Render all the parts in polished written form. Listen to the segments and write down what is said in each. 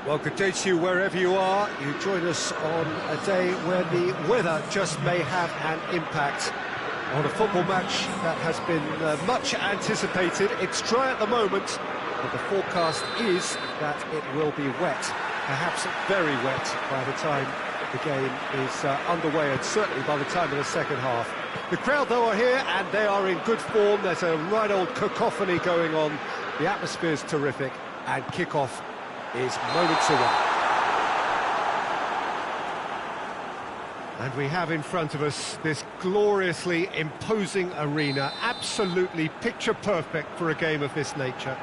Well, good day to you wherever you are. You join us on a day where the weather just may have an impact on a football match that has been much anticipated. It's dry at the moment, but the forecast is that it will be wet, perhaps very wet by the time the game is underway, and certainly by the time of the second half. The crowd, though, are here, and they are in good form. There's a right old cacophony going on. The atmosphere's terrific, and kick-off is moments away. And we have in front of us this gloriously imposing arena, absolutely picture-perfect for a game of this nature.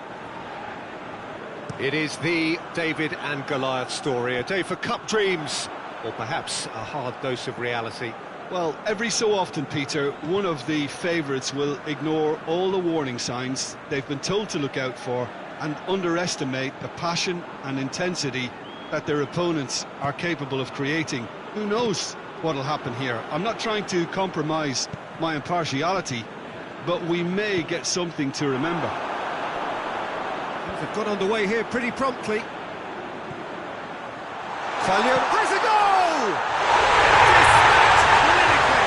It is the David and Goliath story, a day for cup dreams, or perhaps a hard dose of reality. Well, every so often, Peter, one of the favourites will ignore all the warning signs they've been told to look out for and underestimate the passion and intensity that their opponents are capable of creating. Who knows what'll happen here? I'm not trying to compromise my impartiality, but we may get something to remember. They've got underway here pretty promptly. Fallion has a goal! Dispatched clinically.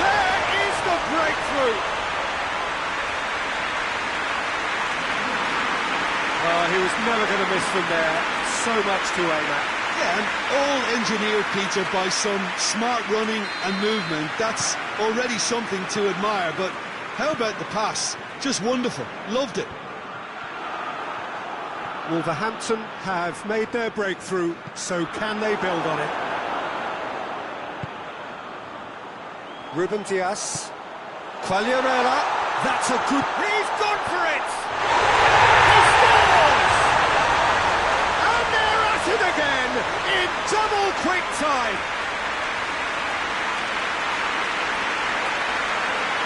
There is the breakthrough. He was never going to miss from there. So much to aim at. Yeah, and all engineered, Peter, by some smart running and movement. That's already something to admire, but how about the pass? Just wonderful. Loved it. Wolverhampton have made their breakthrough, so can they build on it? Ruben Dias. Quagliarella. That's a good... He's gone for it! Again in double quick time.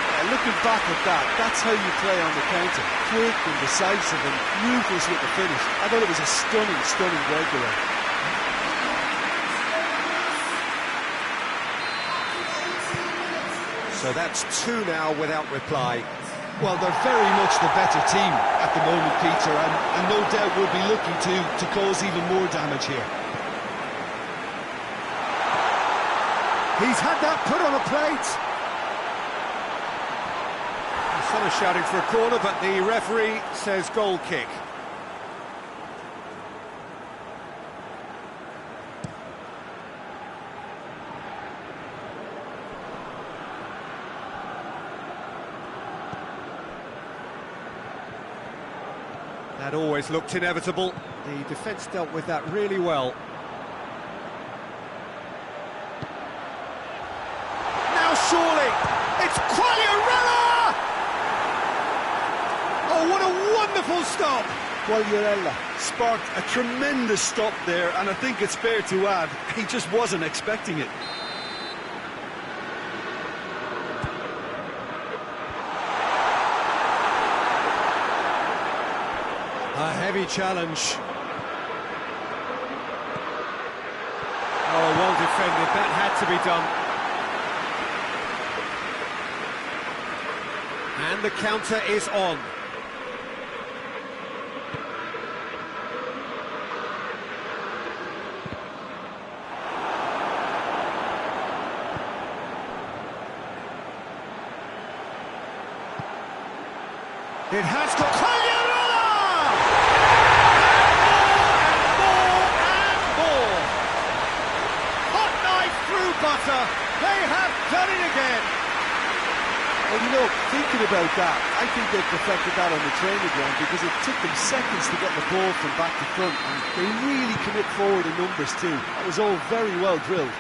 Yeah, looking back at that, that's how you play on the counter. Quick and decisive and ruthless with the finish. I thought it was a stunning breakaway. So that's two now without reply. Well, they're very much the better team at the moment, Peter, and no doubt will be looking to cause even more damage here. He's had that put on a plate. Some are shouting for a corner, but the referee says goal kick. That always looked inevitable. The defence dealt with that really well. Now surely, it's Quagliarella! Oh, what a wonderful stop! Quagliarella sparked a tremendous stop there, and I think it's fair to add, he just wasn't expecting it. A heavy challenge. Oh, well defended. That had to be done. And the counter is on. It has got Quagliarella! Butter, they have done it again. Well, you know, thinking about that, I think they perfected that on the training ground because it took them seconds to get the ball from back to front, and they really commit forward in numbers too. That was all very well drilled.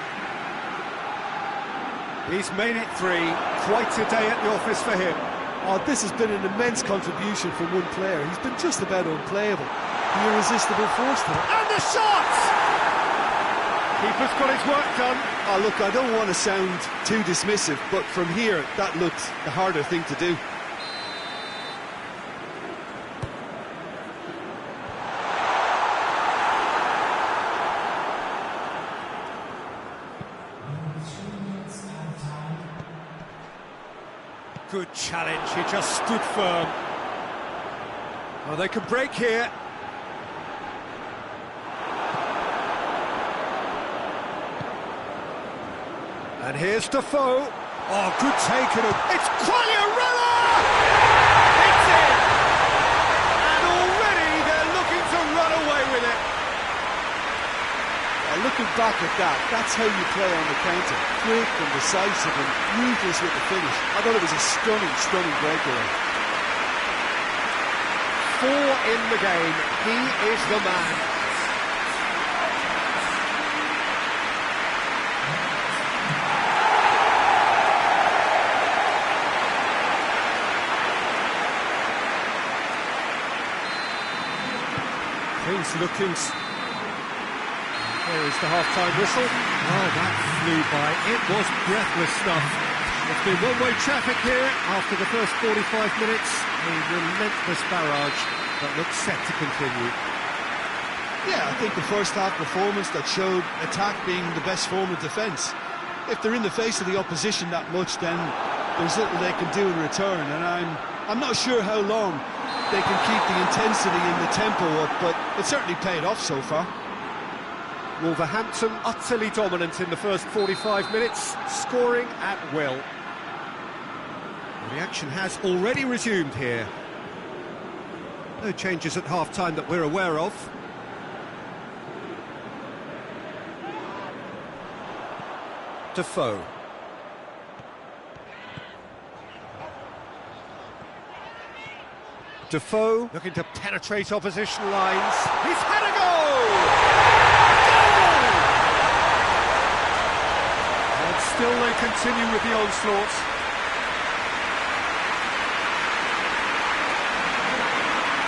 He's made it three. Quite a day at the office for him. Oh, this has been an immense contribution from one player. He's been just about unplayable. The irresistible force to it. And the shot! Keeper's got his work done. Oh, look, I don't want to sound too dismissive, but from here, that looked the harder thing to do. Good challenge, he just stood firm. Oh, they can break here. And here's Defoe. Oh, good take. It's Quagliarella! It's in! And already they're looking to run away with it. Looking back at that, that's how you play on the counter. Quick and decisive and ruthless with the finish. I thought it was a stunning, stunning breakaway. 4 in the game. He is the man. Things looking... There is the half-time whistle. Oh, that flew by. It was breathless stuff. It's been one-way traffic here after the first 45 minutes. A relentless barrage that looks set to continue. Yeah, I think the first half performance that showed attack being the best form of defence. If they're in the face of the opposition that much, then there's little they can do in return. And I'm not sure how long they can keep the intensity and the tempo up, but it certainly paid off so far. Wolverhampton utterly dominant in the first 45 minutes, scoring at will. The action has already resumed here. No changes at half-time that we're aware of. Defoe. Defoe looking to penetrate opposition lines. He's had a go! Still they continue with the onslaught.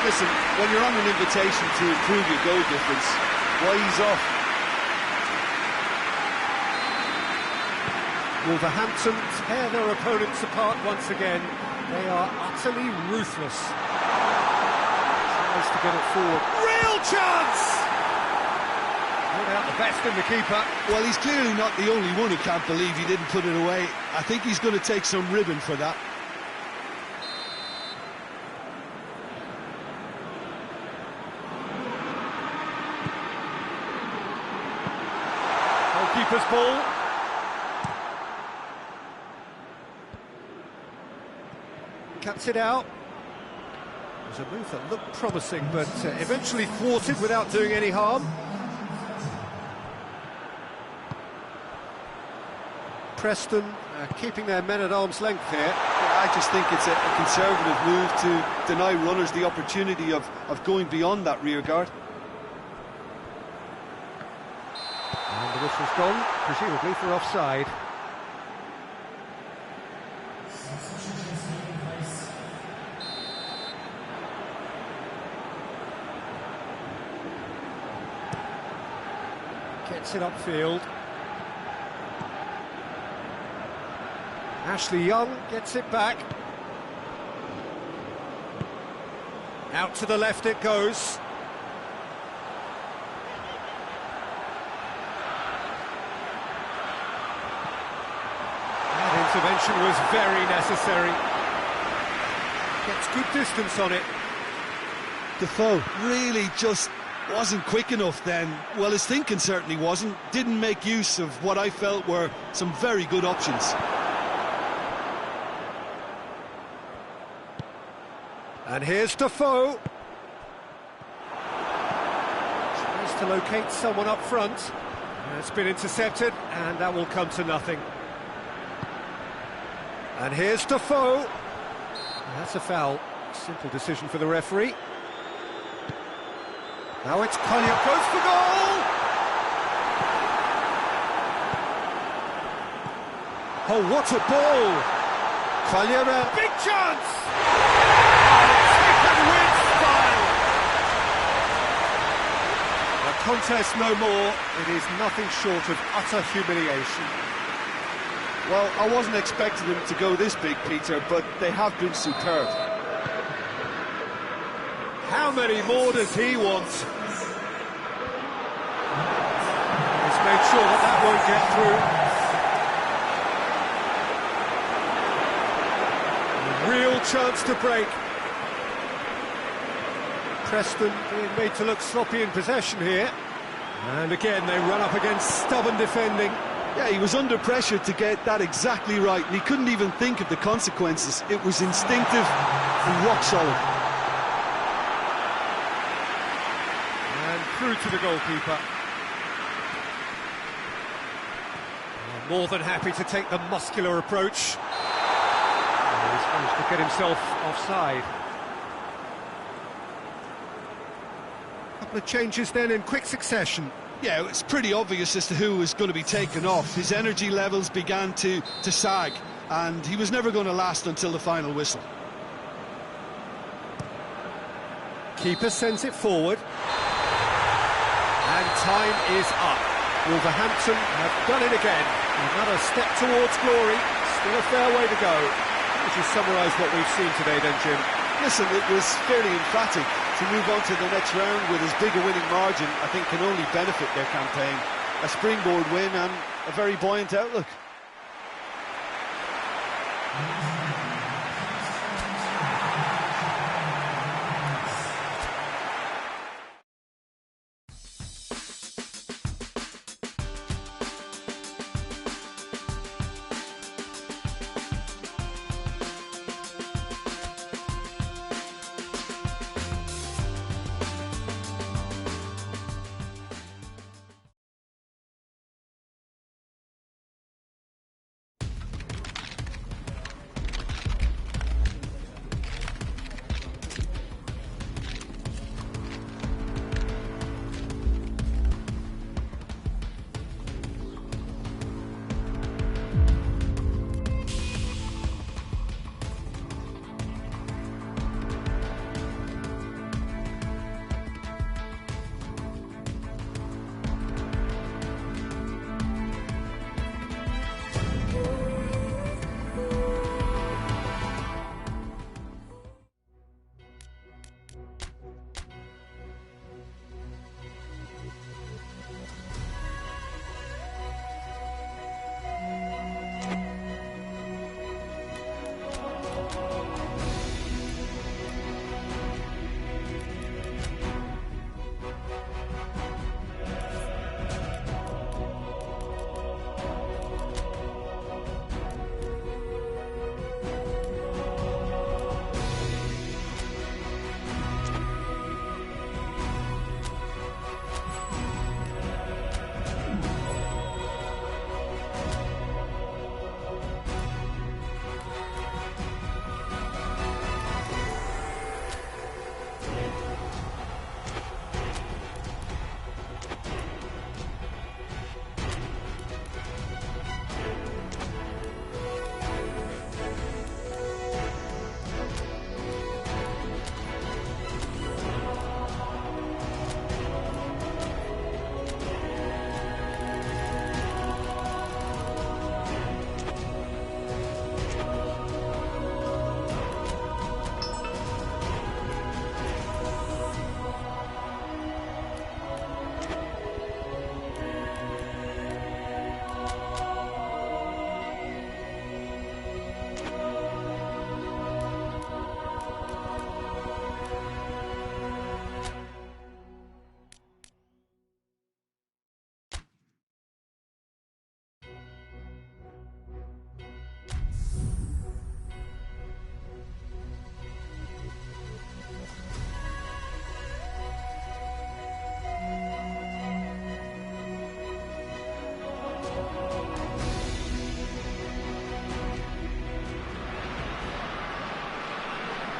Listen, when you're on an invitation to improve your goal difference, why ease off? Wolverhampton tear their opponents apart once again. They are utterly ruthless. Tries to get it forward. Real chance! Not out the best in the keeper. Well, he's clearly not the only one who can't believe he didn't put it away. I think he's going to take some ribbon for that. Goalkeeper's ball. Cuts it out. It was a move that looked promising, but eventually thwarted without doing any harm. Preston keeping their men at arm's length here. Yeah, I just think it's a conservative move to deny runners the opportunity of going beyond that rear guard. And the whistle's gone, presumably for offside. Gets it upfield. Ashley Young gets it back. Out to the left it goes. That intervention was very necessary. Gets good distance on it. Defoe really just wasn't quick enough then. Well, his thinking certainly wasn't. Didn't make use of what I felt were some very good options. And here's Defoe. Tries to locate someone up front. It's been intercepted, and that will come to nothing. And here's Defoe. That's a foul. Simple decision for the referee. Now it's Collier, goes for goal! Oh, what a ball! Collier, big chance! A contest no more. It is nothing short of utter humiliation. Well, I wasn't expecting them to go this big, Peter, but they have been superb. How many more does he want? He's made sure that that won't get through. A real chance to break. Preston being made to look sloppy in possession here. And again, they run up against stubborn defending. Yeah, he was under pressure to get that exactly right, and he couldn't even think of the consequences. It was instinctive and rock solid. And through to the goalkeeper. More than happy to take the muscular approach. He's managed to get himself offside. Couple of changes then in quick succession. Yeah, it's pretty obvious as to who was going to be taken off. His energy levels began to sag, and he was never going to last until the final whistle. Keeper sends it forward. And time is up. Wolverhampton have done it again. Another step towards glory. Still a fair way to go. Would you summarise what we've seen today then, Jim? Listen, it was fairly emphatic. To move on to the next round with as big a winning margin, I think can only benefit their campaign. A springboard win and a very buoyant outlook.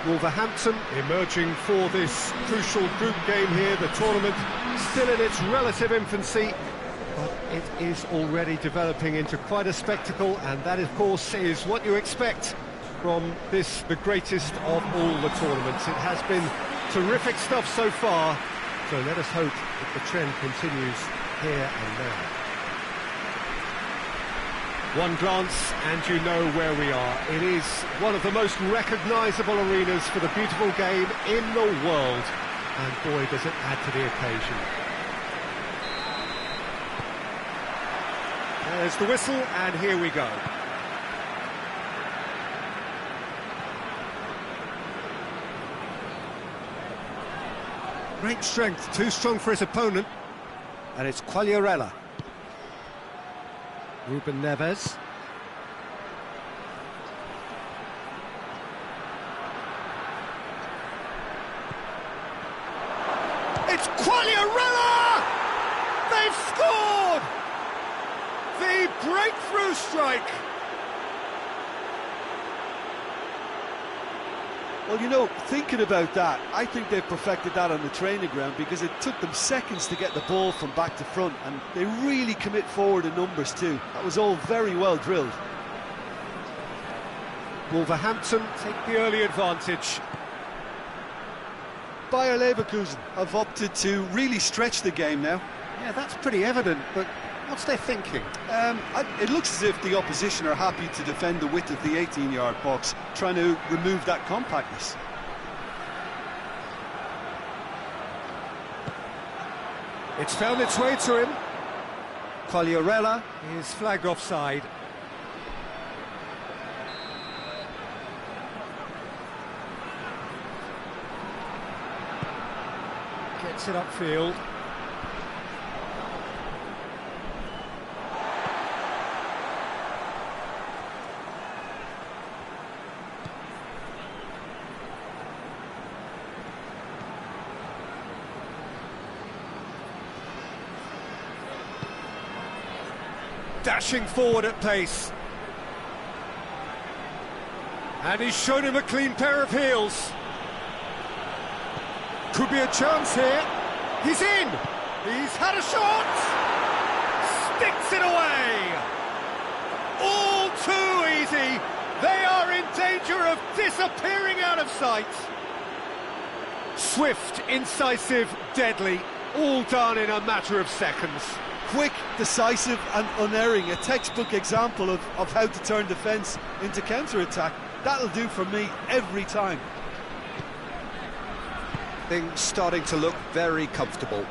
Wolverhampton emerging for this crucial group game here. The tournament still in its relative infancy, but it is already developing into quite a spectacle, and that, of course, is what you expect from this, the greatest of all the tournaments. It has been terrific stuff so far, so let us hope that the trend continues here and now. One glance and you know where we are. It is one of the most recognisable arenas for the beautiful game in the world, and boy does it add to the occasion. There's the whistle, and here we go. Great strength, too strong for his opponent, and it's Quagliarella. Ruben Neves. It's Quagliarella! They've scored! The breakthrough strike! Well, you know, thinking about that, I think they've perfected that on the training ground because it took them seconds to get the ball from back to front, and they really commit forward in numbers too. That was all very well drilled. Wolverhampton take the early advantage. Bayer Leverkusen have opted to really stretch the game now. Yeah, that's pretty evident, but what's their thinking? It looks as if the opposition are happy to defend the width of the 18-yard box, trying to remove that compactness. It's found its way to him. Quagliarella is flagged offside. Gets it upfield. Dashing forward at pace. And he's shown him a clean pair of heels. Could be a chance here. He's in. He's had a shot. Sticks it away. All too easy. They are in danger of disappearing out of sight. Swift, incisive, deadly. All done in a matter of seconds. Quick, decisive and unerring, a textbook example of how to turn defence into counter-attack. That'll do for me every time. Things starting to look very comfortable.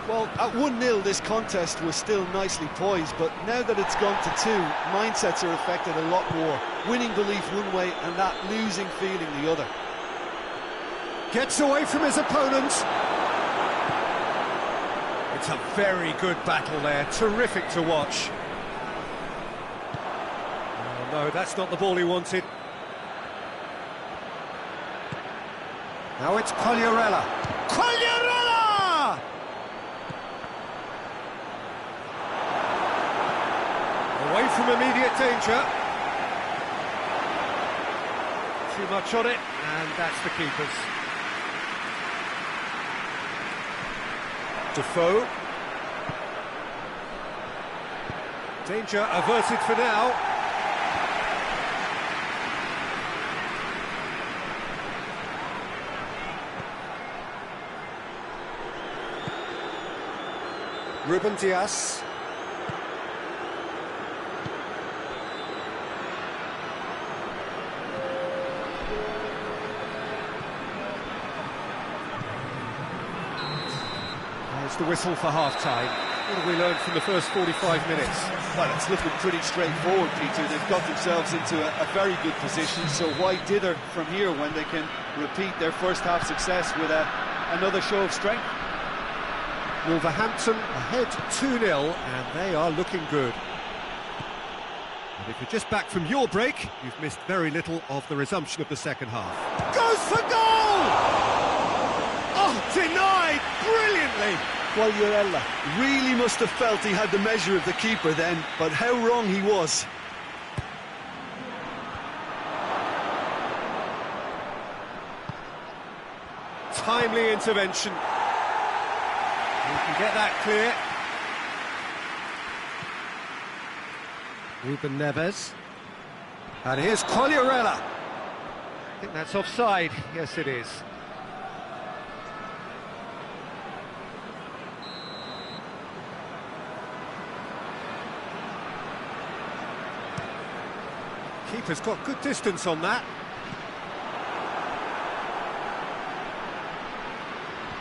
Well, at 1-0 this contest was still nicely poised, but now that it's gone to 2, mindsets are affected a lot more. Winning belief one way and that losing feeling the other. Gets away from his opponent. It's a very good battle there, terrific to watch. Oh no, that's not the ball he wanted. Now it's Quagliarella. Quagliarella! Away from immediate danger. Too much on it, and that's the keeper's. Defoe. Danger averted for now. Ruben Dias. There's the whistle for half-time. What have we learned from the first 45 minutes? Well, it's looking pretty straightforward, Peter. They've got themselves into a very good position, so why dither from here when they can repeat their first-half success with another show of strength? Wolverhampton ahead 2-0, and they are looking good. And if you're just back from your break, you've missed very little of the resumption of the second half. Goes for goal! Oh, denied brilliantly! Quagliarella really must have felt he had the measure of the keeper then, but how wrong he was. Timely intervention. We can get that clear. Ruben Neves. And here's Quagliarella. I think that's offside. Yes, it is. Keeper's got good distance on that.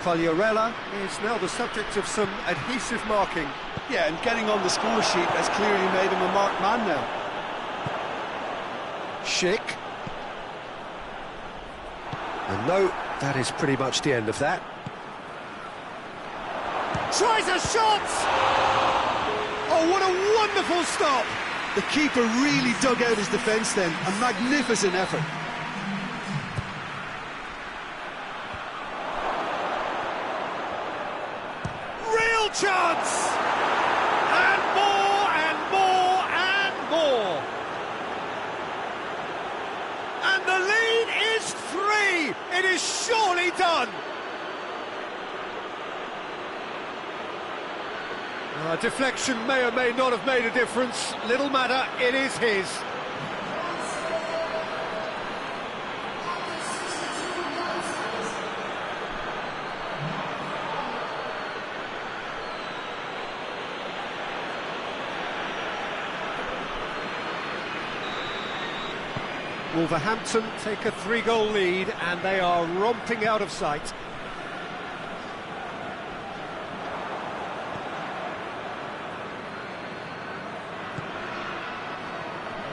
Quagliarella is now the subject of some adhesive marking. Yeah, and getting on the score sheet has clearly made him a marked man now. Schick. And no, that is pretty much the end of that. Tries a shot! Oh, what a wonderful stop! The keeper really dug out his defence then. A magnificent effort. Real chance! And more and more and more. And the lead is 3. It is surely done. Deflection may or may not have made a difference. Little matter, it is his. Wolverhampton take a 3-goal lead and they are romping out of sight.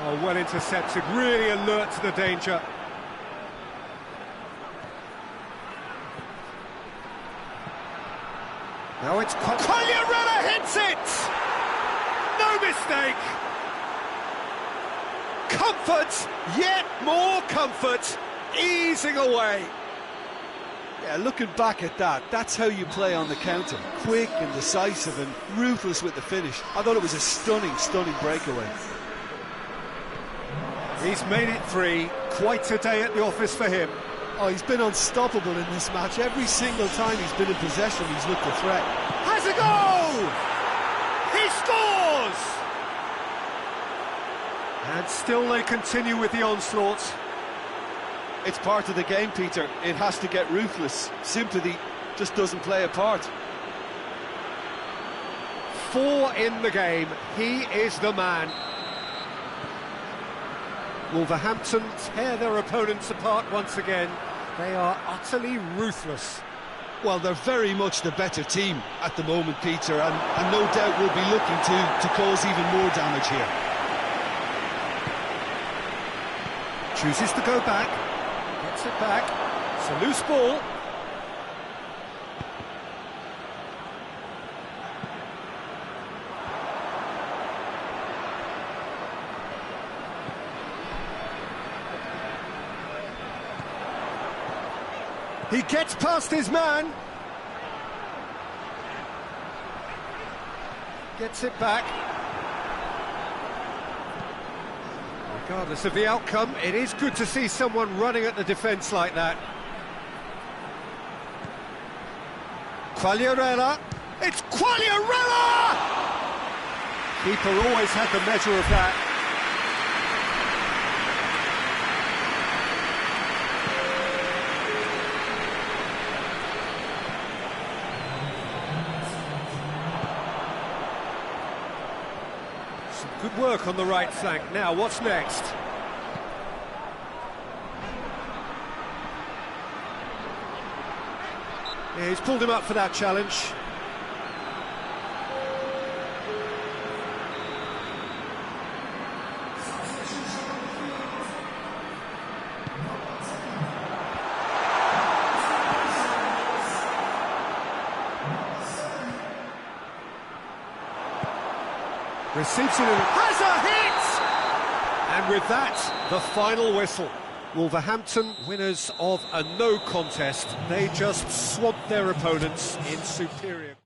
Oh, well intercepted, really alert to the danger. Now it's Quagliarella hits it! No mistake! Comfort, yet more comfort, easing away. Yeah, looking back at that, that's how you play on the counter. Quick and decisive and ruthless with the finish. I thought it was a stunning, stunning breakaway. He's made it 3, quite a day at the office for him. Oh, he's been unstoppable in this match. Every single time he's been in possession, he's looked a threat. Has a goal! He scores! And still they continue with the onslaught. It's part of the game, Peter. It has to get ruthless. Sympathy just doesn't play a part. 4 in the game. He is the man. Wolverhampton tear their opponents apart once again. They are utterly ruthless. Well, they're very much the better team at the moment, Peter, and no doubt will be looking to cause even more damage here. Chooses to go back, gets it back, it's a loose ball. He gets past his man. Gets it back. Regardless of the outcome, it is good to see someone running at the defence like that. Quagliarella. It's Quagliarella! Keeper always had the measure of that. Good work on the right flank. Now, what's next? Yeah, he's pulled him up for that challenge. Receives it and has a hit! And with that, the final whistle. Wolverhampton, winners of a no contest. They just swamped their opponents in superior...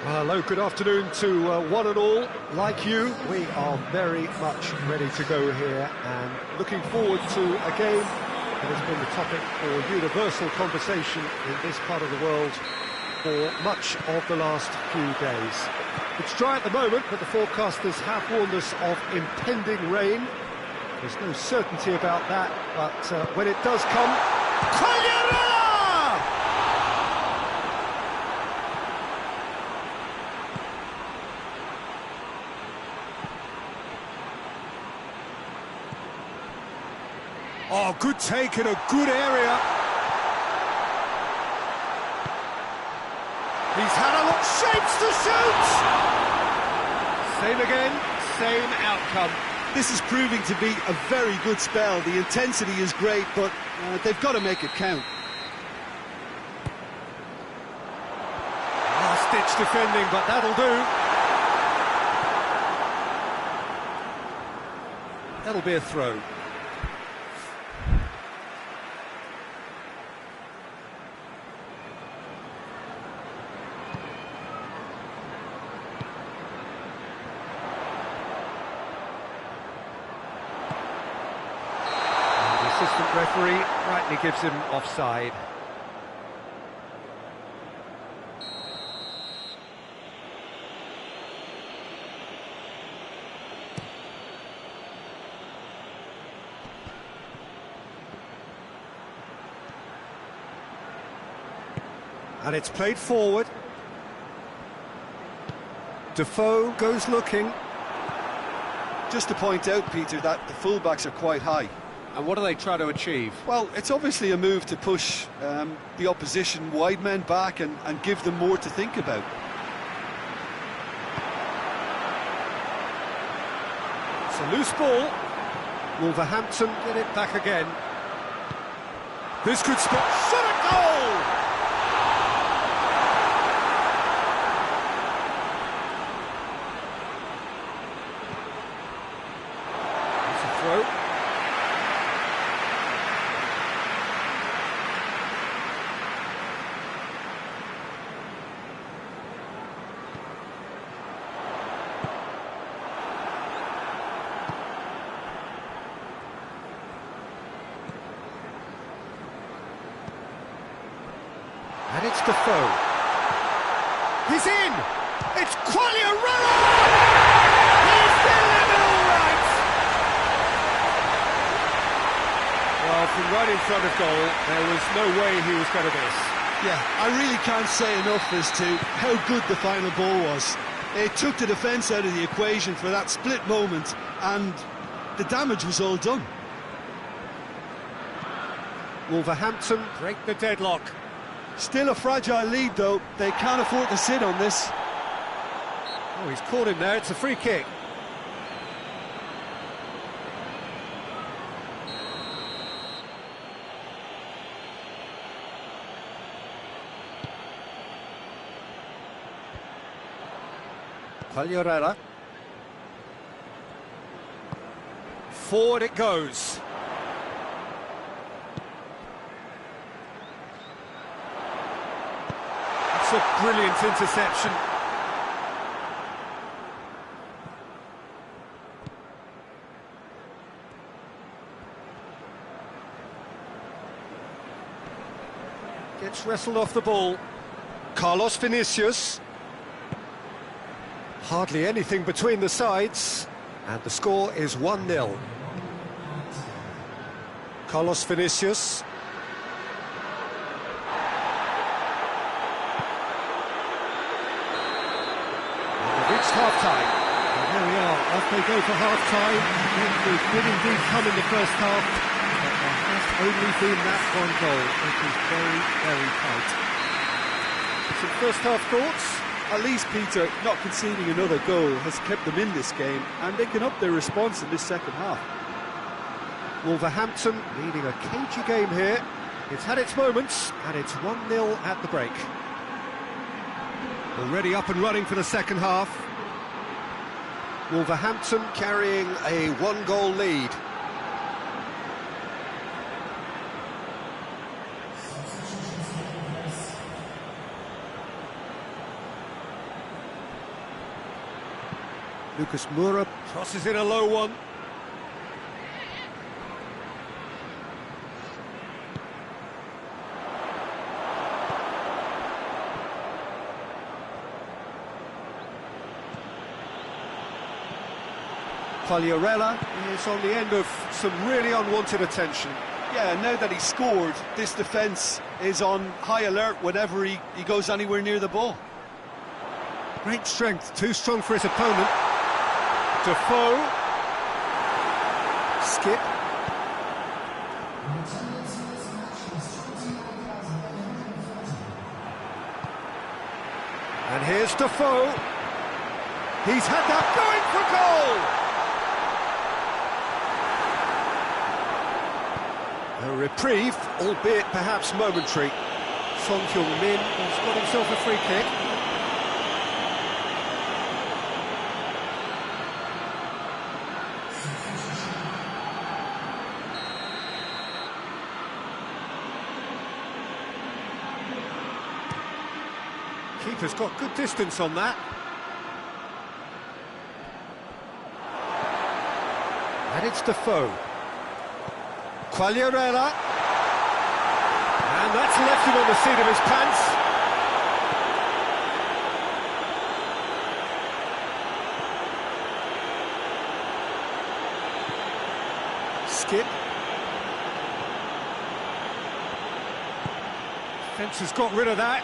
Hello, good afternoon to one and all. Like you, we are very much ready to go here and looking forward to a game that has been the topic for universal conversation in this part of the world for much of the last few days. It's dry at the moment, but the forecasters have warned us of impending rain. There's no certainty about that, but when it does come... Oh, good take in a good area. He's had a look, shapes to shoot! Same again, same outcome. This is proving to be a very good spell. The intensity is great, but they've got to make it count. Last-ditch defending, but that'll do. That'll be a throw. Assistant referee rightly gives him offside. And it's played forward. Defoe goes looking. Just to point out, Peter, that the fullbacks are quite high. And what do they try to achieve? Well, it's obviously a move to push the opposition wide men back and give them more to think about. It's a loose ball. Wolverhampton get it back again. This could spot. Shot a goal! It's a throw. And it's Defoe. He's in! It's Quagliarella! He's delivered all right! Well, from right in front of goal, there was no way he was going to miss. Yeah, I really can't say enough as to how good the final ball was. It took the defence out of the equation for that split moment, and the damage was all done. Wolverhampton break the deadlock. Still a fragile lead, though. They can't afford to sit on this. Oh, he's caught him there. It's a free kick. Quagliarella. Forward it goes. A brilliant interception. Gets wrestled off the ball. Carlos Vinicius. Hardly anything between the sides, and the score is 1-0. Carlos Vinicius. Half-time. And there we are, off they go for half-time. It did indeed come in the first half, but there has only been that one goal. It is very, very tight. Some first-half thoughts? At least, Peter, not conceding another goal has kept them in this game, and they can up their response in this second half. Wolverhampton leading a cagey game here. It's had its moments, and it's 1-0 at the break. Already up and running for the second half. Wolverhampton carrying a one-goal lead. Lucas Moura crosses in a low one. Quagliarella is on the end of some really unwanted attention. Yeah, now that he's scored, this defence is on high alert whenever he goes anywhere near the ball. Great strength, too strong for his opponent. Defoe. Skip. And here's Defoe. He's had that going for goal! A reprieve, albeit perhaps momentary. Son Heung-min has got himself a free kick. Keeper's got good distance on that. And it's Defoe. Quagliarella. And that's left him on the seat of his pants. Skip. Defence has got rid of that.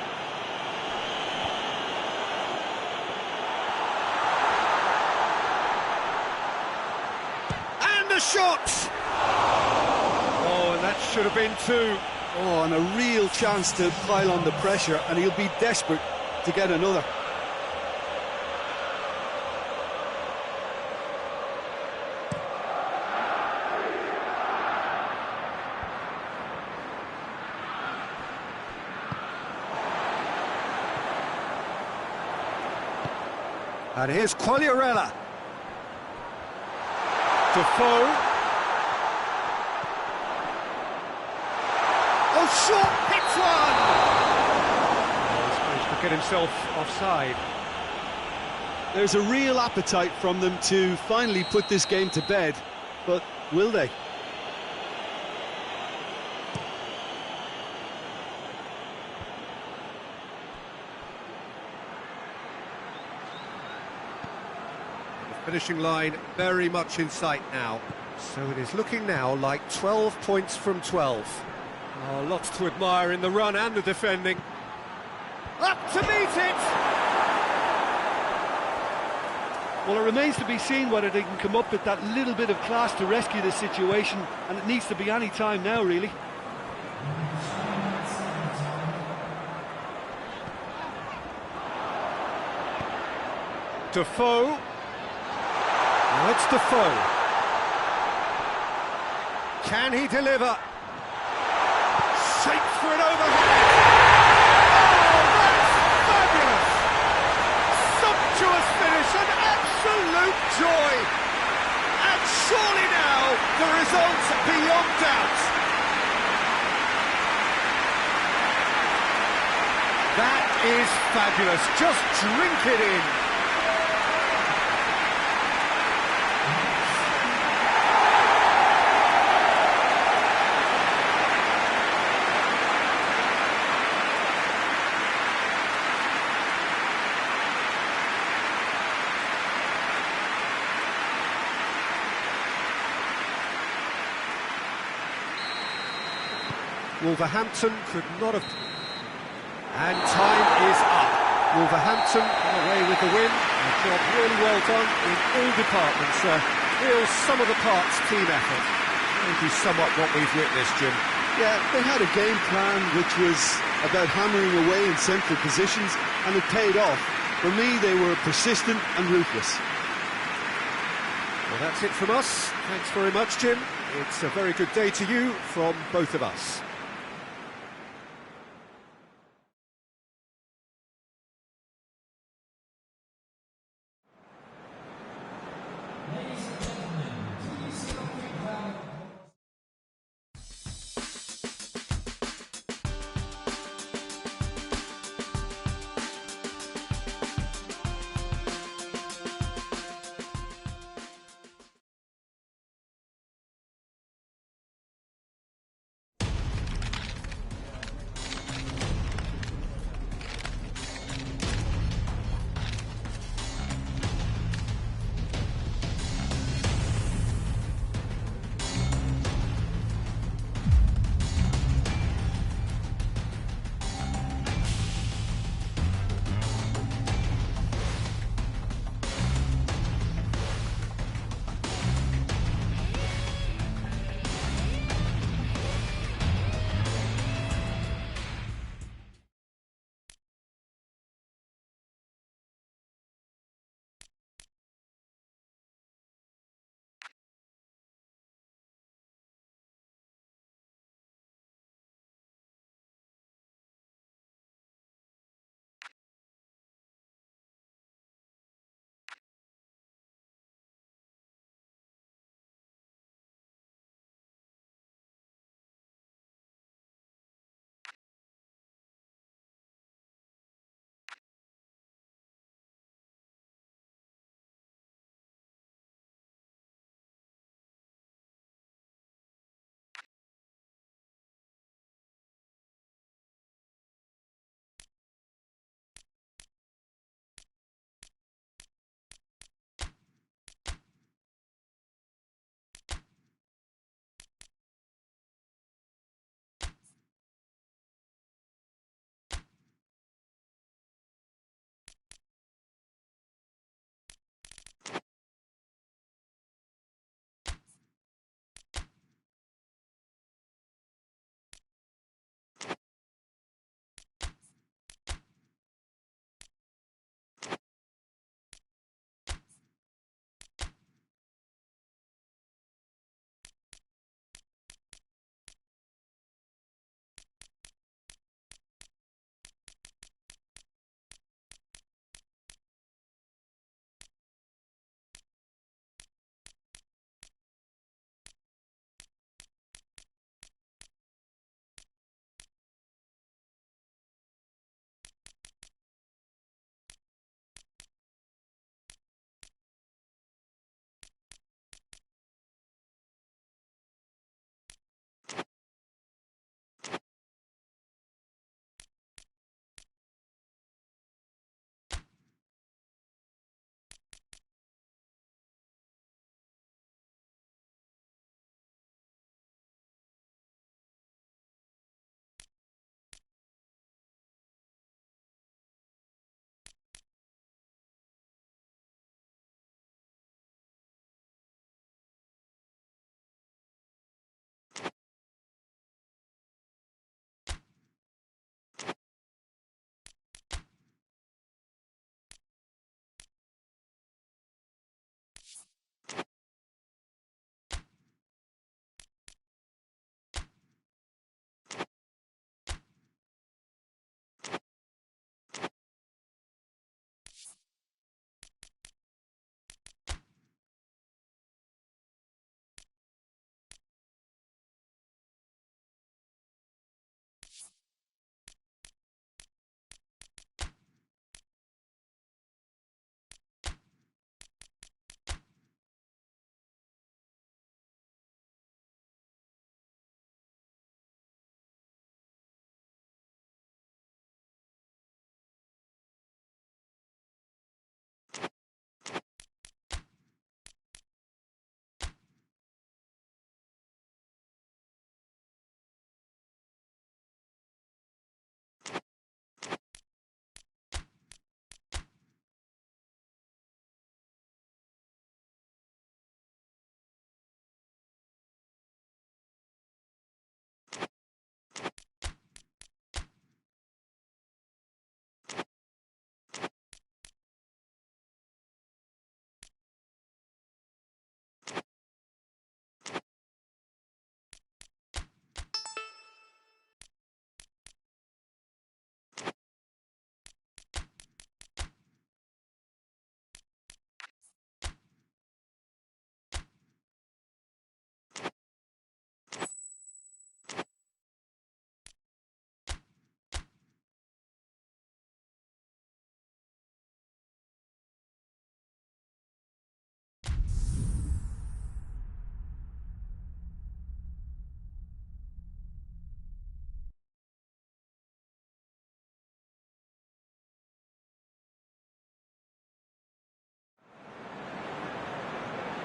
And the shot! Oh, and that should have been two. Oh, and a real chance to pile on the pressure, and he'll be desperate to get another. And here's Quagliarella. Defoe. Oh, short, hits one! Oh, he's managed to get himself offside. There's a real appetite from them to finally put this game to bed, but will they? The finishing line very much in sight now. So it is looking now like 12 points from 12. Oh, lots to admire in the run and the defending. Up to meet it! Well, it remains to be seen whether they can come up with that little bit of class to rescue the situation, and it needs to be any time now, really. Defoe. Now it's Defoe. Can he deliver? Shapes for an overhead. Oh, that's fabulous! Sumptuous finish, an absolute joy. And surely now the result's beyond doubt. That is fabulous. Just drink it in. Wolverhampton could not have... And time is up. Wolverhampton away with the win. A job really well done in all departments. Real sum-of-the-parts team effort. Maybe somewhat what we've witnessed, Jim. Yeah, they had a game plan which was about hammering away in central positions, and it paid off. For me, they were persistent and ruthless. Well, that's it from us. Thanks very much, Jim. It's a very good day to you from both of us.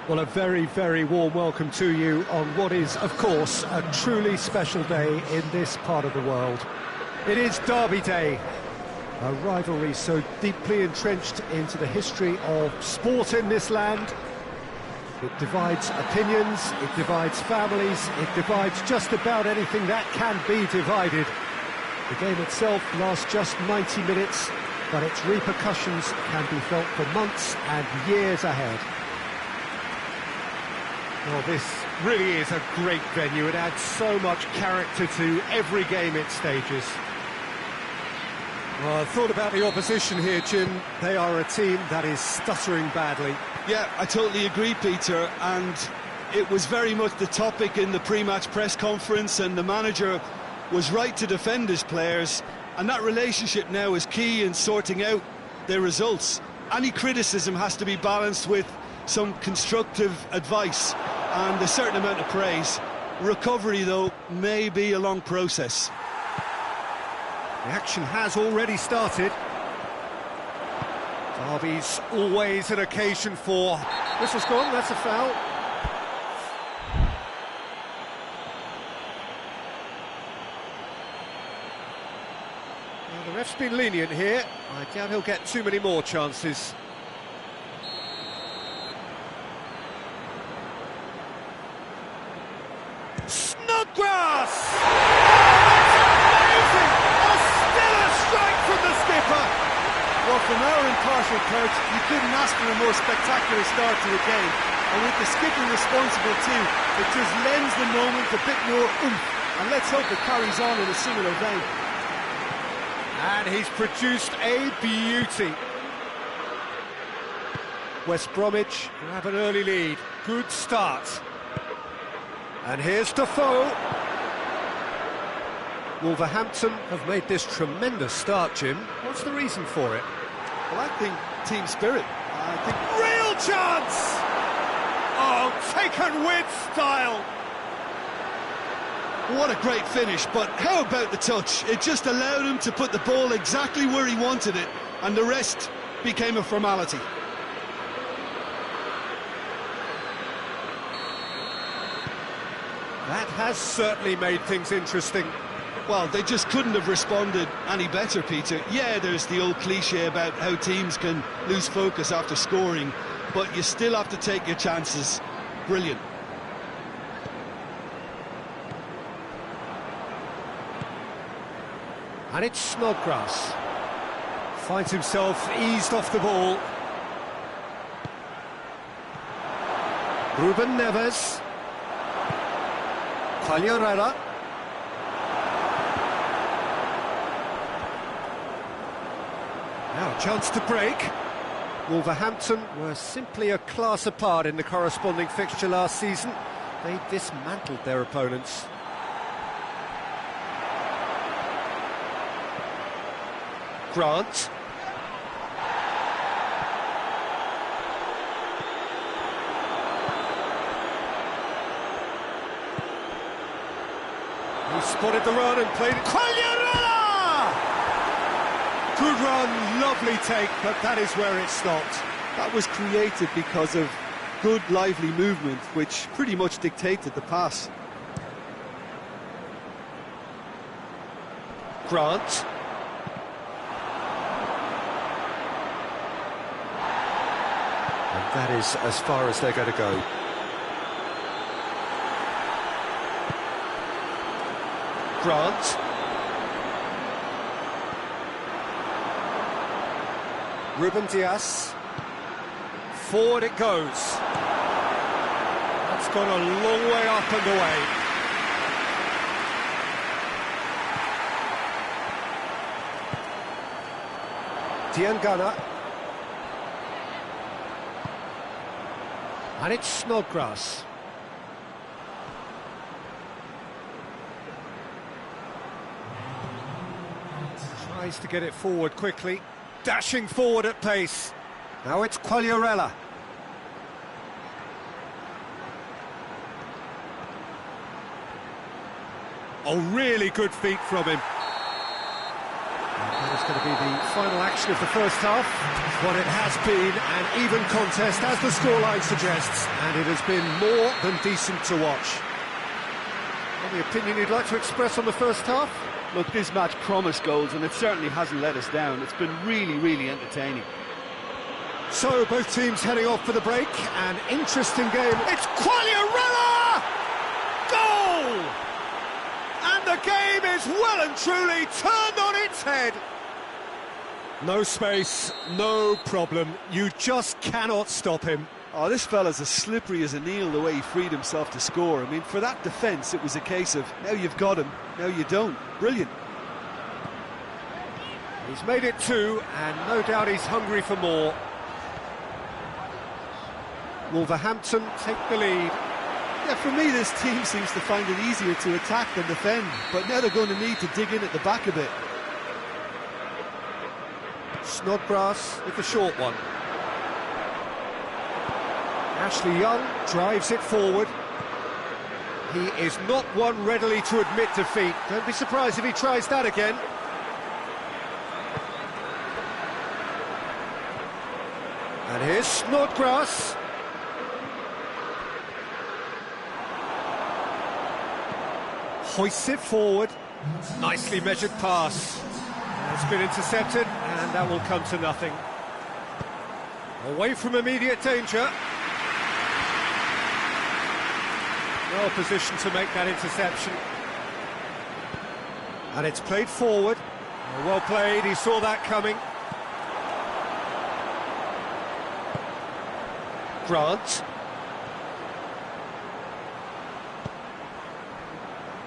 Well, a very, very warm welcome to you on what is, of course, a truly special day in this part of the world. It is Derby Day, a rivalry so deeply entrenched into the history of sport in this land. It divides opinions, it divides families, it divides just about anything that can be divided. The game itself lasts just 90 minutes, but its repercussions can be felt for months and years ahead. Well, this really is a great venue. It adds so much character to every game it stages. Well, I thought about the opposition here, Jim. They are a team that is stuttering badly. Yeah, I totally agree, Peter, and it was very much the topic in the pre-match press conference, and the manager was right to defend his players, and that relationship now is key in sorting out their results. Any criticism has to be balanced with some constructive advice and a certain amount of praise. Recovery, though, may be a long process. The action has already started. Derby's always an occasion for... Whistle's gone, that's a foul. Well, the ref's been lenient here. I doubt he'll get too many more chances. Snodgrass! Well, from our impartial perch, you couldn't ask for a more spectacular start to the game. And with the skipper responsible too, it just lends the moment a bit more oomph. And let's hope it carries on in a similar vein. And he's produced a beauty. West Bromwich grab an early lead. Good start. And here's Defoe. Wolverhampton have made this tremendous start, Jim. What's the reason for it? Well, I think team spirit. I think real chance! Oh, taken with style! What a great finish, but how about the touch? It just allowed him to put the ball exactly where he wanted it, and the rest became a formality. That has certainly made things interesting. Well, they just couldn't have responded any better, Peter. Yeah, there's the old cliche about how teams can lose focus after scoring, but you still have to take your chances. Brilliant. And it's Snodgrass. Finds himself eased off the ball. Ruben Neves. Quagliarella. Now a chance to break. Wolverhampton were simply a class apart in the corresponding fixture last season. They dismantled their opponents. Grant. He spotted the run and played it. Quagliarella! Good run, lovely take, but that is where it stopped. That was created because of good, lively movement, which pretty much dictated the pass. Grant. And that is as far as they're going to go. Grant. Ruben Dias. Forward it goes. That's gone a long way up and away. Diangana. And it's Snodgrass. Tries to get it forward quickly. Dashing forward at pace. Now it's Quagliarella. Oh, really good feet from him. And that is going to be the final action of the first half. What it has been an even contest, as the scoreline suggests, and it has been more than decent to watch. Any opinion you'd like to express on the first half? Look, this match promised goals, and it certainly hasn't let us down. It's been really, really entertaining. So, both teams heading off for the break. An interesting game. It's Quagliarella! Goal! And the game is well and truly turned on its head. No space, no problem. You just cannot stop him. Oh, this fella's as slippery as an eel, the way he freed himself to score. I mean, for that defence, it was a case of, now you've got him, now you don't. Brilliant. He's made it 2, and no doubt he's hungry for more. Wolverhampton take the lead. Yeah, for me, this team seems to find it easier to attack than defend, but now they're going to need to dig in at the back a bit. Snodgrass with the short one. Ashley Young drives it forward. He is not one readily to admit defeat. Don't be surprised if he tries that again. And here's Snodgrass. Hoists it forward. Nicely measured pass. It's been intercepted, and that will come to nothing. Away from immediate danger. Well positioned to make that interception. And it's played forward. Well played, he saw that coming. Grant.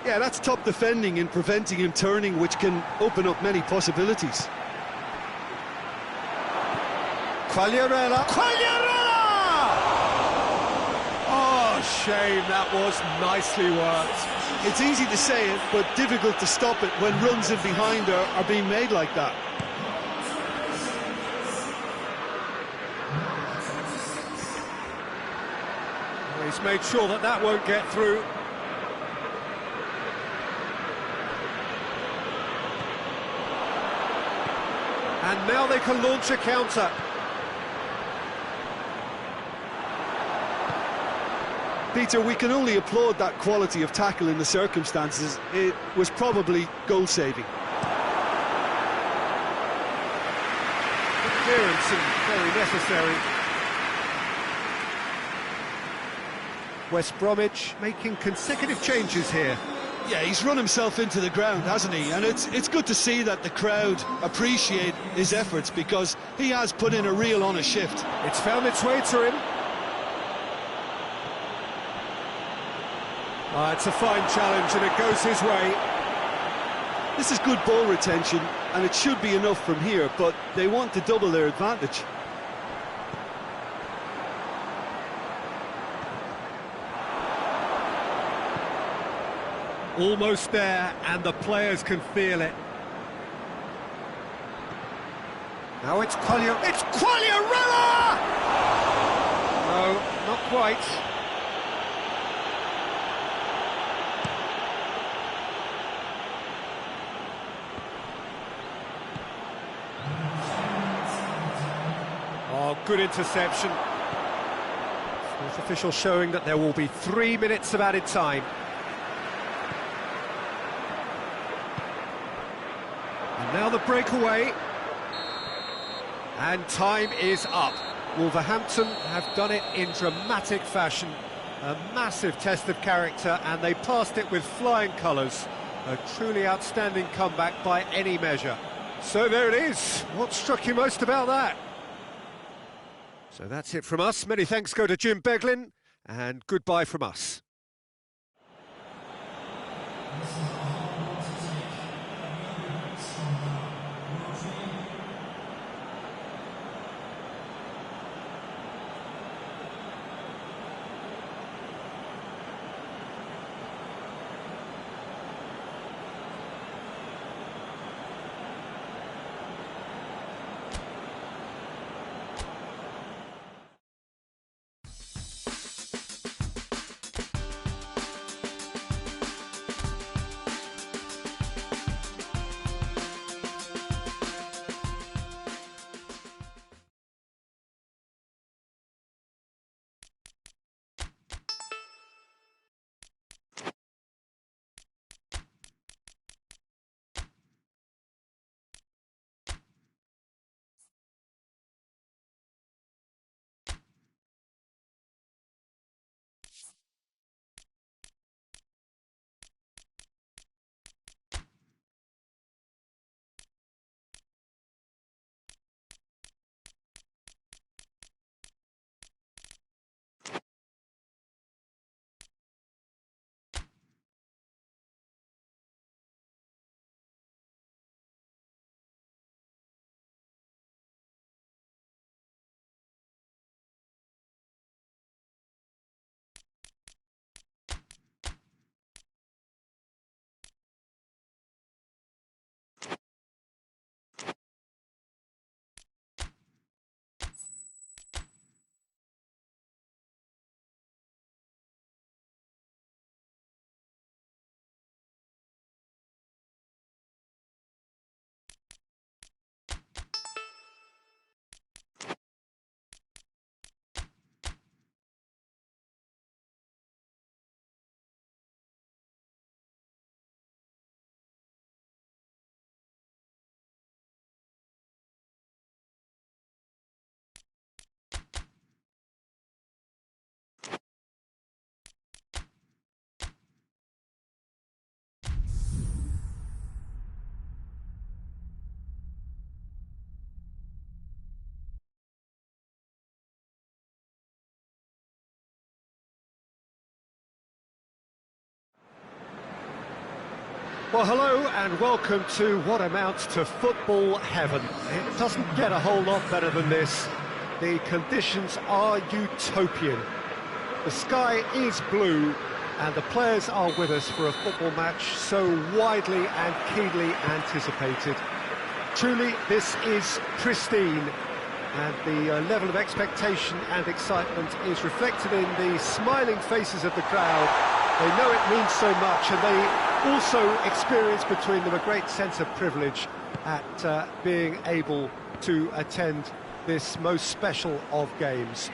Yeah, that's top defending and preventing him turning, which can open up many possibilities. Quagliarella! Oh, shame, that was nicely worked. It's easy to say it, but difficult to stop it when runs in behind are being made like that. He's made sure that that won't get through. And now they can launch a counter. Peter, we can only applaud that quality of tackle in the circumstances. It was probably goal-saving. Clearance and very necessary. West Bromwich making consecutive changes here. Yeah, he's run himself into the ground, hasn't he? And it's good to see that the crowd appreciate his efforts, because he has put in a real honest shift. It's found its way to him. It's a fine challenge and it goes his way. This is good ball retention, and it should be enough from here, but they want to double their advantage. Almost there, and the players can feel it. Now it's Quagliarella! It's Quagliarella! No, not quite. Oh, good interception. Fourth official showing that there will be 3 minutes of added time. And now the breakaway. And time is up. Wolverhampton have done it in dramatic fashion. A massive test of character, and they passed it with flying colours. A truly outstanding comeback by any measure. So there it is. What struck you most about that? So that's it from us. Many thanks go to Jim Beglin, and goodbye from us. Well, hello and welcome to what amounts to football heaven. It doesn't get a whole lot better than this. The conditions are utopian. The sky is blue and the players are with us for a football match so widely and keenly anticipated. Truly, this is pristine, and the level of expectation and excitement is reflected in the smiling faces of the crowd. They know it means so much, and they also experience between them a great sense of privilege at being able to attend this most special of games.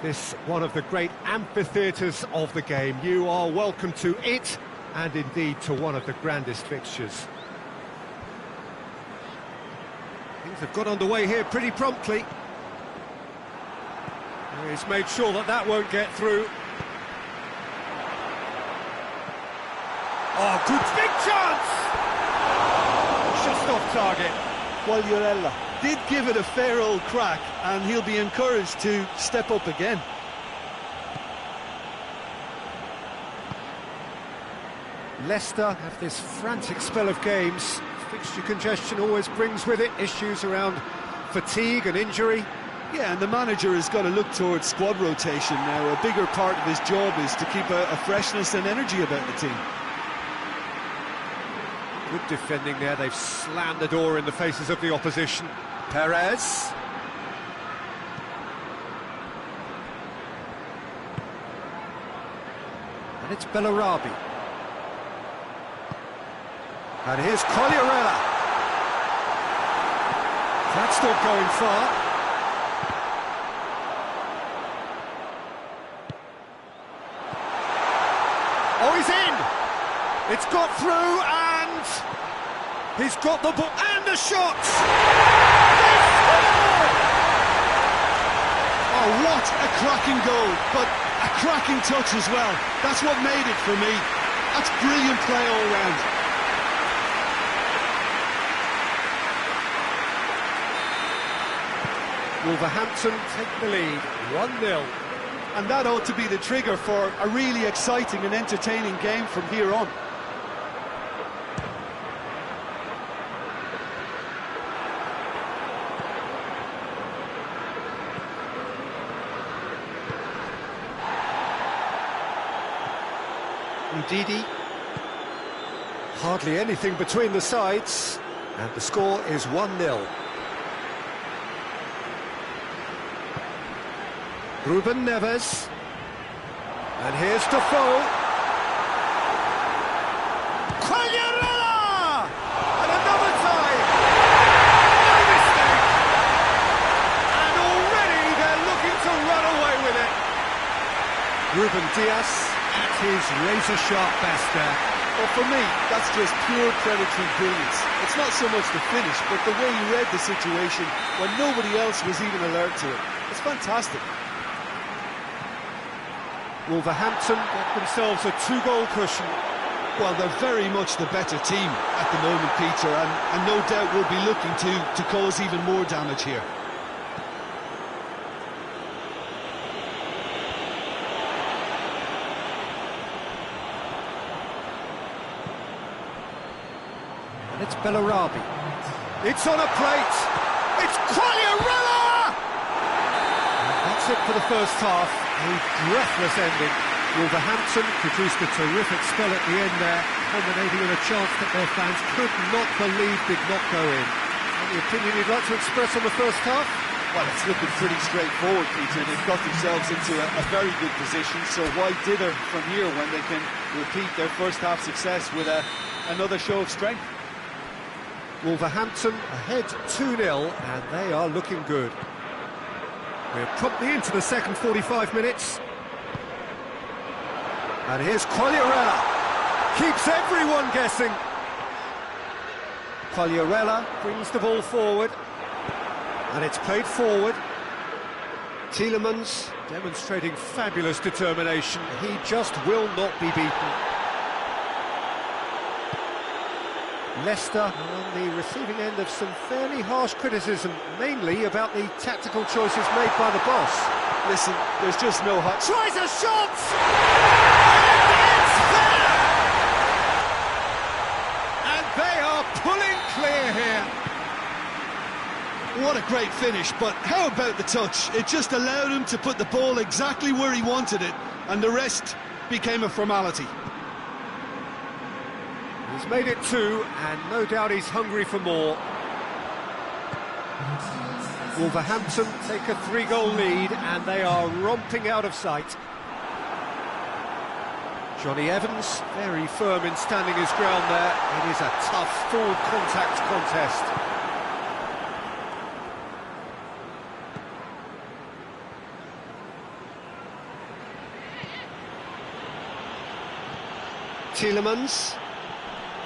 This one of the great amphitheatres of the game. You are welcome to it, and indeed to one of the grandest fixtures. Things have got underway here pretty promptly. He's made sure that that won't get through. Oh, good big chance! Just off target. Quagliarella did give it a fair old crack, and he'll be encouraged to step up again. Leicester have this frantic spell of games. Fixture congestion always brings with it issues around fatigue and injury. Yeah, and the manager has got to look towards squad rotation now. A bigger part of his job is to keep a freshness and energy about the team. Good defending there. They've slammed the door in the faces of the opposition. Perez. And it's Bellarabi. And here's Quagliarella. That's not going far. Oh, he's in! It's got through and he's got the ball and the shot! Oh, what a cracking goal, but a cracking touch as well. That's what made it for me. That's brilliant play all round. Wolverhampton take the lead, 1-0. And that ought to be the trigger for a really exciting and entertaining game from here on. Ndidi. Hardly anything between the sides, and the score is 1-0. Ruben Neves. And here's Defoe. Quagliarella! And another time! No mistake! And already they're looking to run away with it. Ruben Diaz at his razor-sharp best there. Well, for me, that's just pure predatory brilliance. It's not so much the finish, but the way he read the situation when nobody else was even alert to it. It's fantastic. Wolverhampton get themselves a 2-goal cushion. Well, they're very much the better team at the moment, Peter, and no doubt will be looking to cause even more damage here. And it's Bellarabi. It's on a plate! It's Quagliarella! And that's it for the first half. A breathless ending. Wolverhampton produced a terrific spell at the end there, culminating in a chance that their fans could not believe did not go in. Any opinion you'd like to express on the first half? Well, it's looking pretty straightforward, Peter. They've got themselves into a very good position, so why dither from here when they can repeat their first half success with another show of strength? Wolverhampton ahead 2-0, and they are looking good. We're promptly into the second 45 minutes. And here's Quagliarella. Keeps everyone guessing. Quagliarella brings the ball forward. And it's played forward. Tielemans demonstrating fabulous determination. He just will not be beaten. Leicester on the receiving end of some fairly harsh criticism, mainly about the tactical choices made by the boss. Listen, there's just no hot... Tries a shot! And it's What a great finish, but how about the touch? It just allowed him to put the ball exactly where he wanted it, and the rest became a formality. He's made it 2, and no doubt he's hungry for more. Wolverhampton take a 3-goal lead, and they are romping out of sight. Johnny Evans, very firm in standing his ground there. It is a tough, full-contact contest. Tielemans.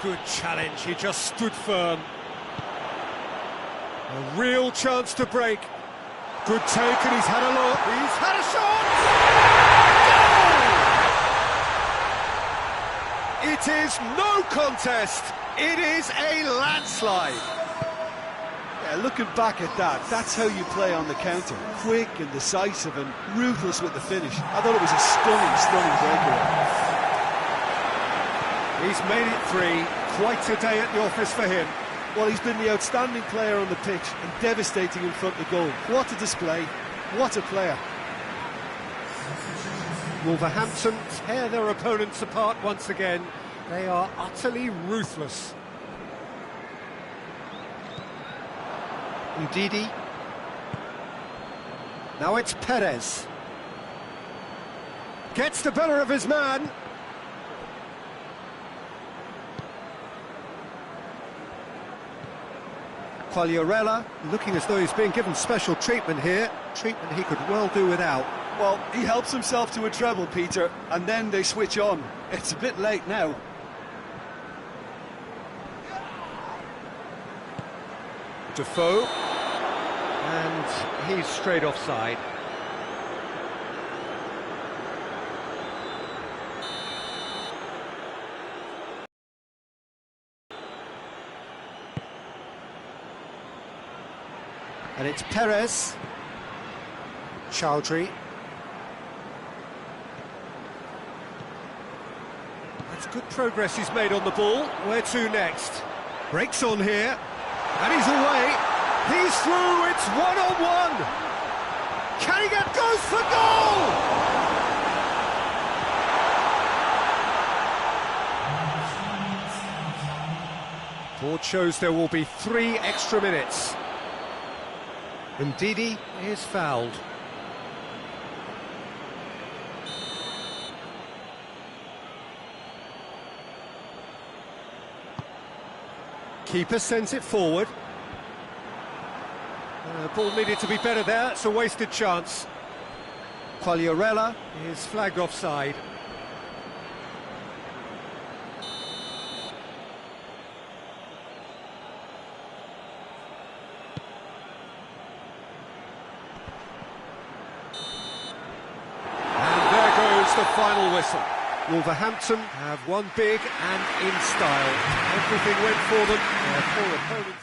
Good challenge, he just stood firm. A real chance to break. Good take, and he's had a look. He's had a shot! Goal! It is no contest. It is a landslide. Yeah, looking back at that, that's how you play on the counter. Quick and decisive and ruthless with the finish. I thought it was a stunning breakaway. He's made it 3. Quite a day at the office for him. Well, he's been the outstanding player on the pitch and devastating in front of goal. What a display, what a player. Wolverhampton tear their opponents apart once again. They are utterly ruthless. Ndidi. Now it's Perez. Gets the better of his man. Quagliarella, looking as though he's being given special treatment here. Treatment he could well do without. Well, he helps himself to a treble, Peter, and then they switch on. It's a bit late now. Defoe. And he's straight offside. And it's Perez. Chowdhury. That's good progress he's made on the ball. Where to next? Breaks on here. And he's away. He's through. It's 1-on-1. Can he get... Goes for goal! Board shows there will be 3 extra minutes. Ndidi is fouled. Keeper sends it forward. Ball needed to be better there, it's a wasted chance. Quagliarella is flagged offside. The final whistle. Wolverhampton have won big and in style. Everything went for them. Their poor opponents.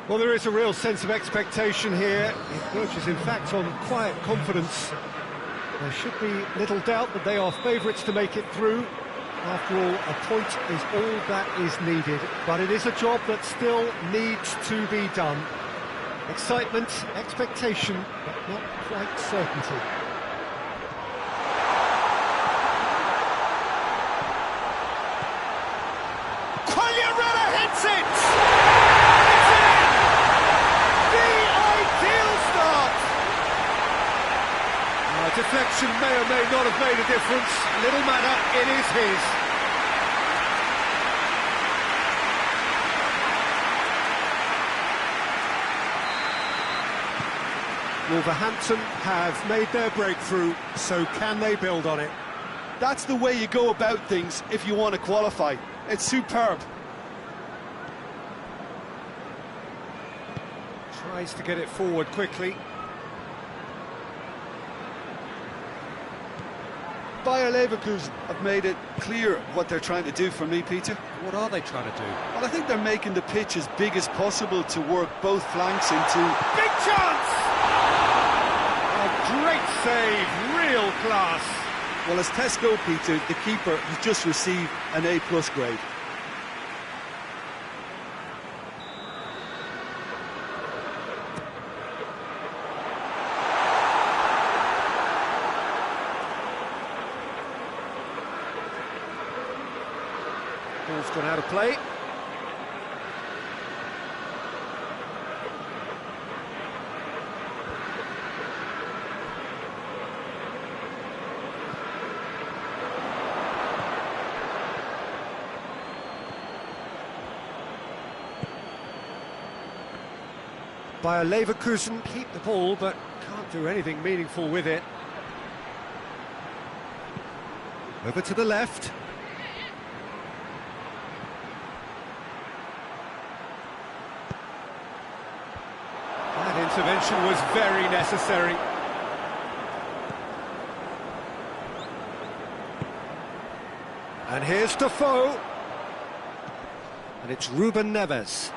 Well, there is a real sense of expectation here. It verges, in fact, on quiet confidence. There should be little doubt that they are favourites to make it through. After all, a point is all that is needed, but it is a job that still needs to be done. Excitement, expectation, but not quite certainty. Hits it! It's in! The ideal start! Deflection may or may not have made a difference. Little matter, it is his. Wolverhampton have made their breakthrough, so can they build on it? That's the way you go about things if you want to qualify. It's superb. Tries to get it forward quickly. Bayer Leverkusen have made it clear what they're trying to do for me, Peter. What are they trying to do? Well, I think they're making the pitch as big as possible to work both flanks into... Big chance! A great save, real class. Well, as tests go, Peter, the keeper has just received an A+ grade. Ball's gone out of play. Bayer Leverkusen keep the ball, but can't do anything meaningful with it. Over to the left. That intervention was very necessary. And here's Defoe. And it's Ruben Neves.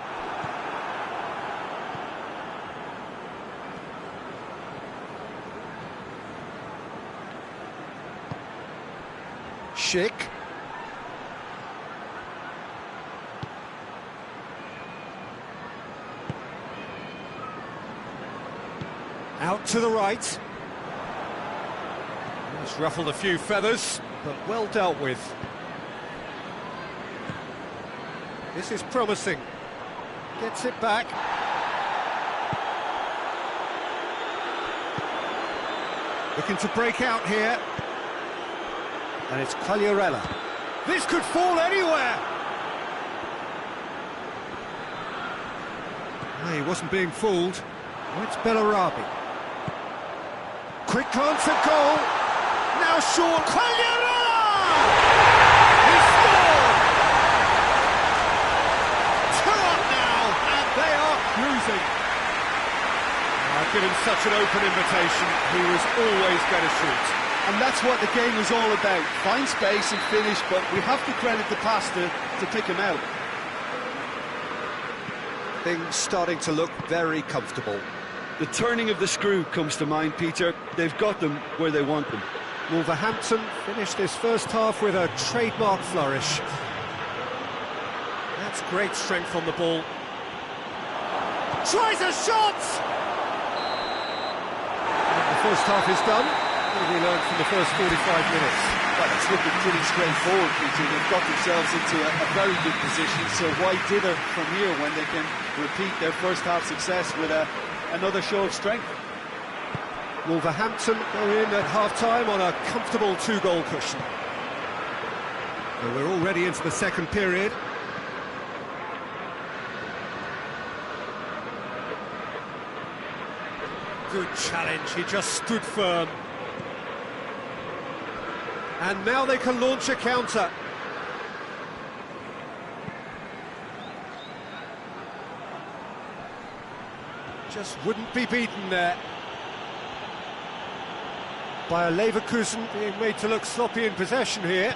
Schick. Out to the right. It's ruffled a few feathers, but well dealt with. This is promising. Gets it back. Looking to break out here. And it's Cagliarella. This could fall anywhere! No, he wasn't being fooled. Oh, it's Bellarabi. Quick glance at goal. Now short. Cagliarella! He scored! 2 up now, and they are cruising. I've given such an open invitation. He was always going to shoot. And that's what the game is all about. Find space and finish, but we have to credit the pass to pick him out. Things starting to look very comfortable. The turning of the screw comes to mind, Peter. They've got them where they want them. Wolverhampton finished this first half with a trademark flourish. That's great strength on the ball. Tries a shot! And the first half is done. What have we learned from the first 45 minutes? Well, it's looking pretty straightforward, Peter. They've got themselves into a very good position, so why dither from here when they can repeat their first half success with another show of strength? Wolverhampton go in at half-time on a comfortable 2-goal cushion. So we're already into the second period. Good challenge, he just stood firm. And now they can launch a counter. Just wouldn't be beaten there. Bayer Leverkusen being made to look sloppy in possession here.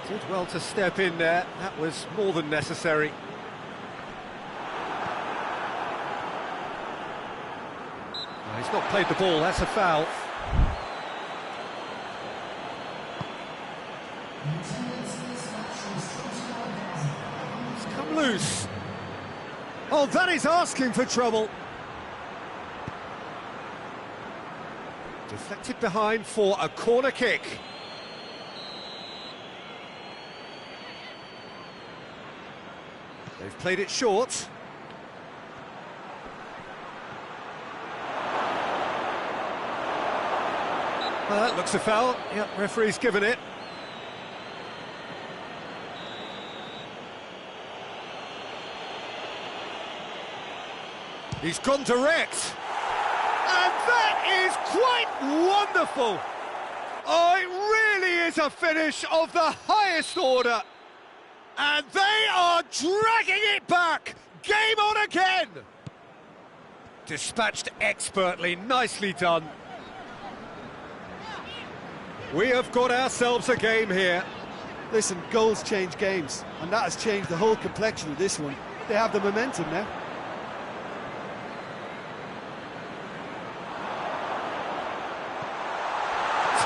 Did well to step in there, that was more than necessary. Well, he's not played the ball, that's a foul. It's come loose. Oh, that is asking for trouble. Deflected behind for a corner kick. They've played it short. Well, that looks a foul. Yep, referee's given it. He's gone direct. And that is quite wonderful. Oh, it really is a finish of the highest order. And they are dragging it back. Game on again. Dispatched expertly, nicely done. We have got ourselves a game here. Listen, goals change games, and that has changed the whole complexion of this one. They have the momentum now.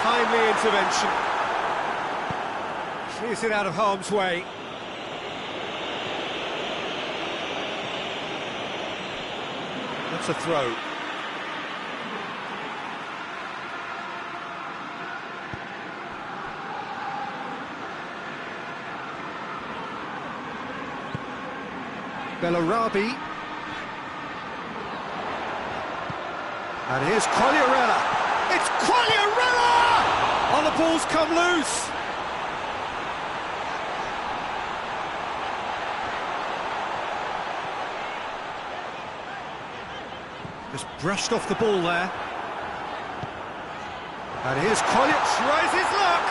Timely intervention. Clears it out of harm's way. That's a throw. Bellarabi. And here's Quagliarella. It's Quagliarella! Oh, the ball's come loose. Just brushed off the ball there. And here's Quagliarella, tries his luck.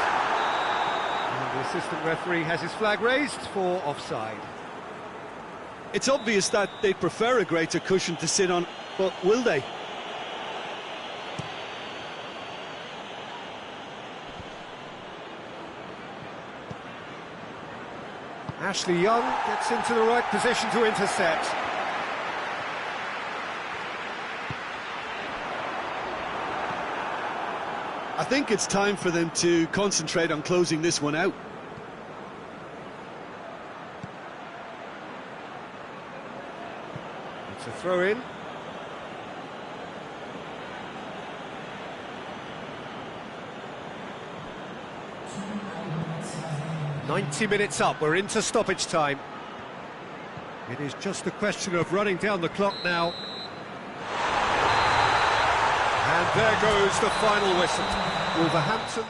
And the assistant referee has his flag raised for offside. It's obvious that they prefer a greater cushion to sit on, but will they? Ashley Young gets into the right position to intercept. I think it's time for them to concentrate on closing this one out. It's a throw in. "90 minutes up, we're into stoppage time. It is just a question of running down the clock now. And there goes the final whistle. Wolverhampton.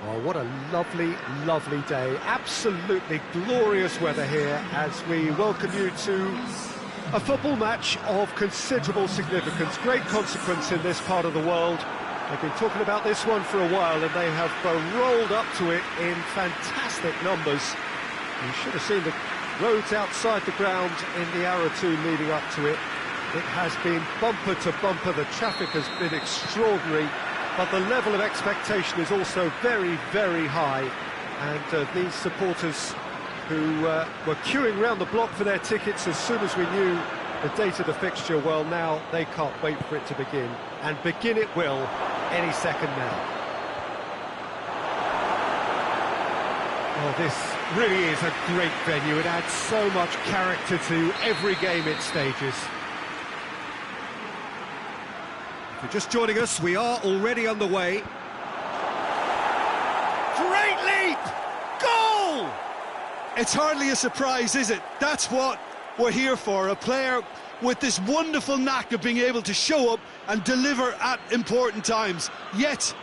Oh, what a lovely, lovely day. Absolutely glorious weather here as we welcome you to a football match of considerable significance, great consequence in this part of the world. They've been talking about this one for a while and they have rolled up to it in fantastic numbers. You should have seen the roads outside the ground in the hour or two leading up to it. It has been bumper to bumper, the traffic has been extraordinary, but the level of expectation is also very, very high. And these supporters who were queuing round the block for their tickets as soon as we knew the date of the fixture, well, now they can't wait for it to begin. And begin it will any second now. Well, this really is a great venue. It adds so much character to every game it stages. If you're just joining us, we are already underway. Great leap! Goal! It's hardly a surprise, is it? That's what we're here for, a player with this wonderful knack of being able to show up and deliver at important times. Yet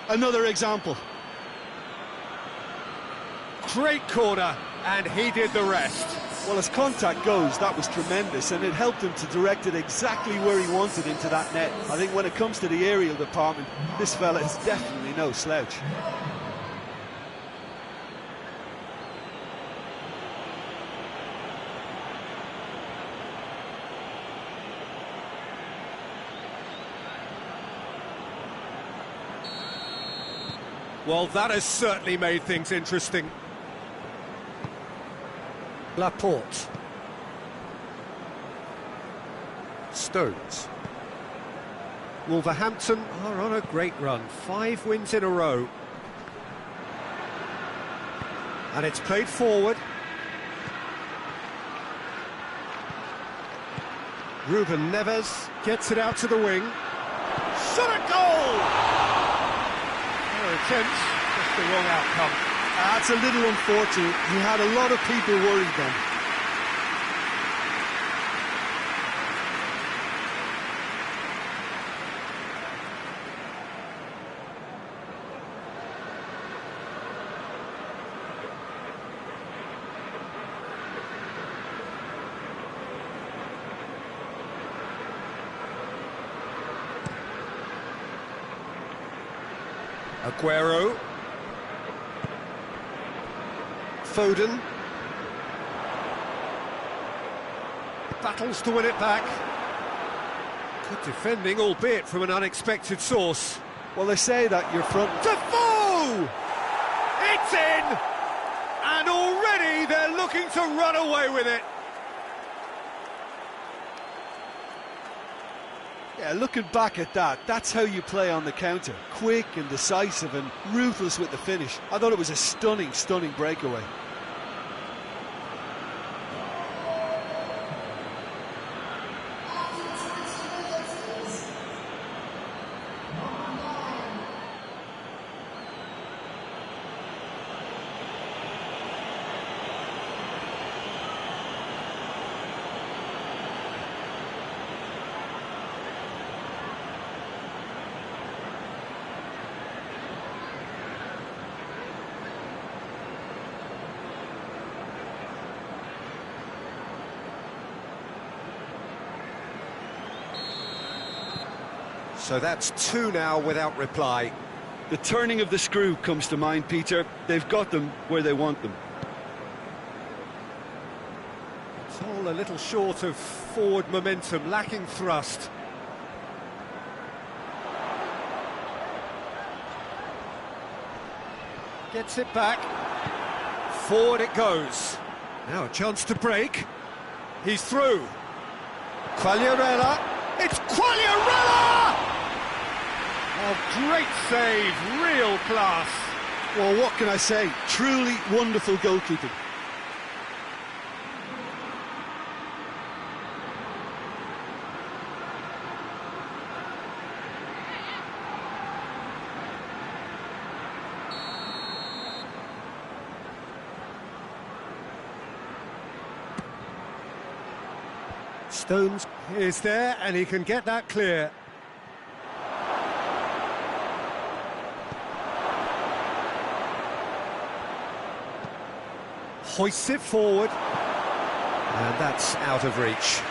another example. Great corner, and he did the rest. Well, as contact goes, that was tremendous, and it helped him to direct it exactly where he wanted into that net. I think when it comes to the aerial department, this fella is definitely no slouch. Well, that has certainly made things interesting. Laporte. Stones. Wolverhampton are on a great run. 5 wins in a row. And it's played forward. Ruben Neves gets it out to the wing. Shot at goal! Attempt, just the wrong outcome. That's a little unfortunate. He had a lot of people worried then. Aguero. Foden. Battles to win it back. Good defending, albeit from an unexpected source. Well, they say that your front... Defoe! It's in! And already they're looking to run away with it. Yeah, looking back at that, that's how you play on the counter. Quick and decisive and ruthless with the finish. I thought it was a stunning, stunning breakaway. So that's 2 now without reply. The turning of the screw comes to mind, Peter. They've got them where they want them. It's all a little short of forward momentum, lacking thrust. Gets it back. Forward it goes. Now a chance to break. He's through. Quagliarella. It's Quagliarella! Oh, great save, real class. Well, what can I say? Truly wonderful goalkeeping. Stones is there, and he can get that clear. Hoists it forward. And that's out of reach.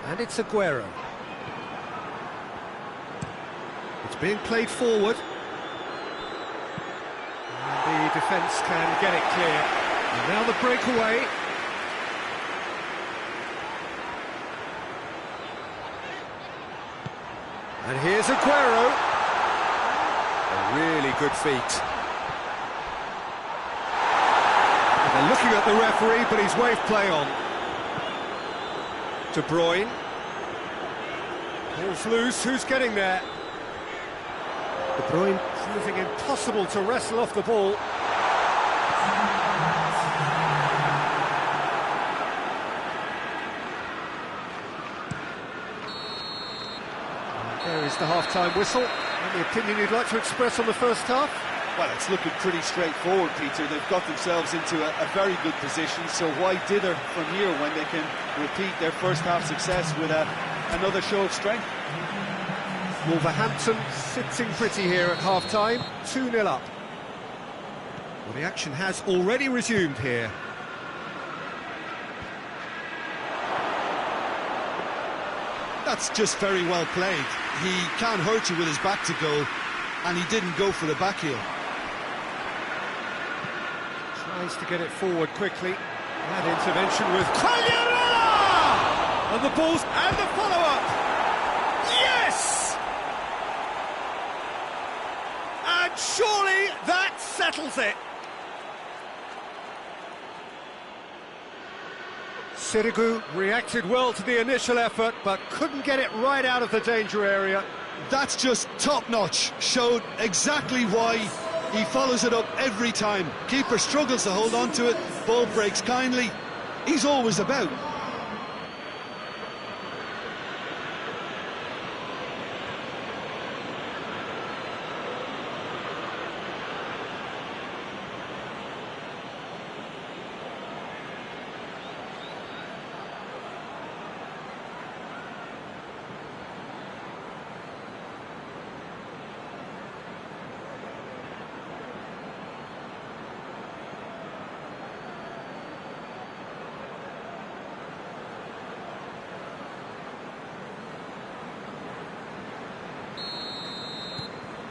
And it's Aguero. It's being played forward. And the defence can get it clear. And now the breakaway. And here's Aguero. A really good feat. And they're looking at the referee, but he's waved play on. De Bruyne. Ball's loose, who's getting there? De Bruyne proving impossible to wrestle off the ball. There is the half-time whistle. Any opinion you'd like to express on the first half? Well, it's looking pretty straightforward, Peter. They've got themselves into a very good position, so why dither from here when they can repeat their first half success with another show of strength? Wolverhampton sitting pretty here at half-time, 2-0 up. Well, the action has already resumed here. That's just very well played. He can't hurt you with his back to goal, and he didn't go for the back heel. Tries to get it forward quickly. That intervention with Quagliarella! And the balls and the follow-up! Yes! And surely that settles it. Sirigu reacted well to the initial effort, but couldn't get it right out of the danger area. That's just top-notch. Showed exactly why he follows it up every time. Keeper struggles to hold on to it, ball breaks kindly. He's always about.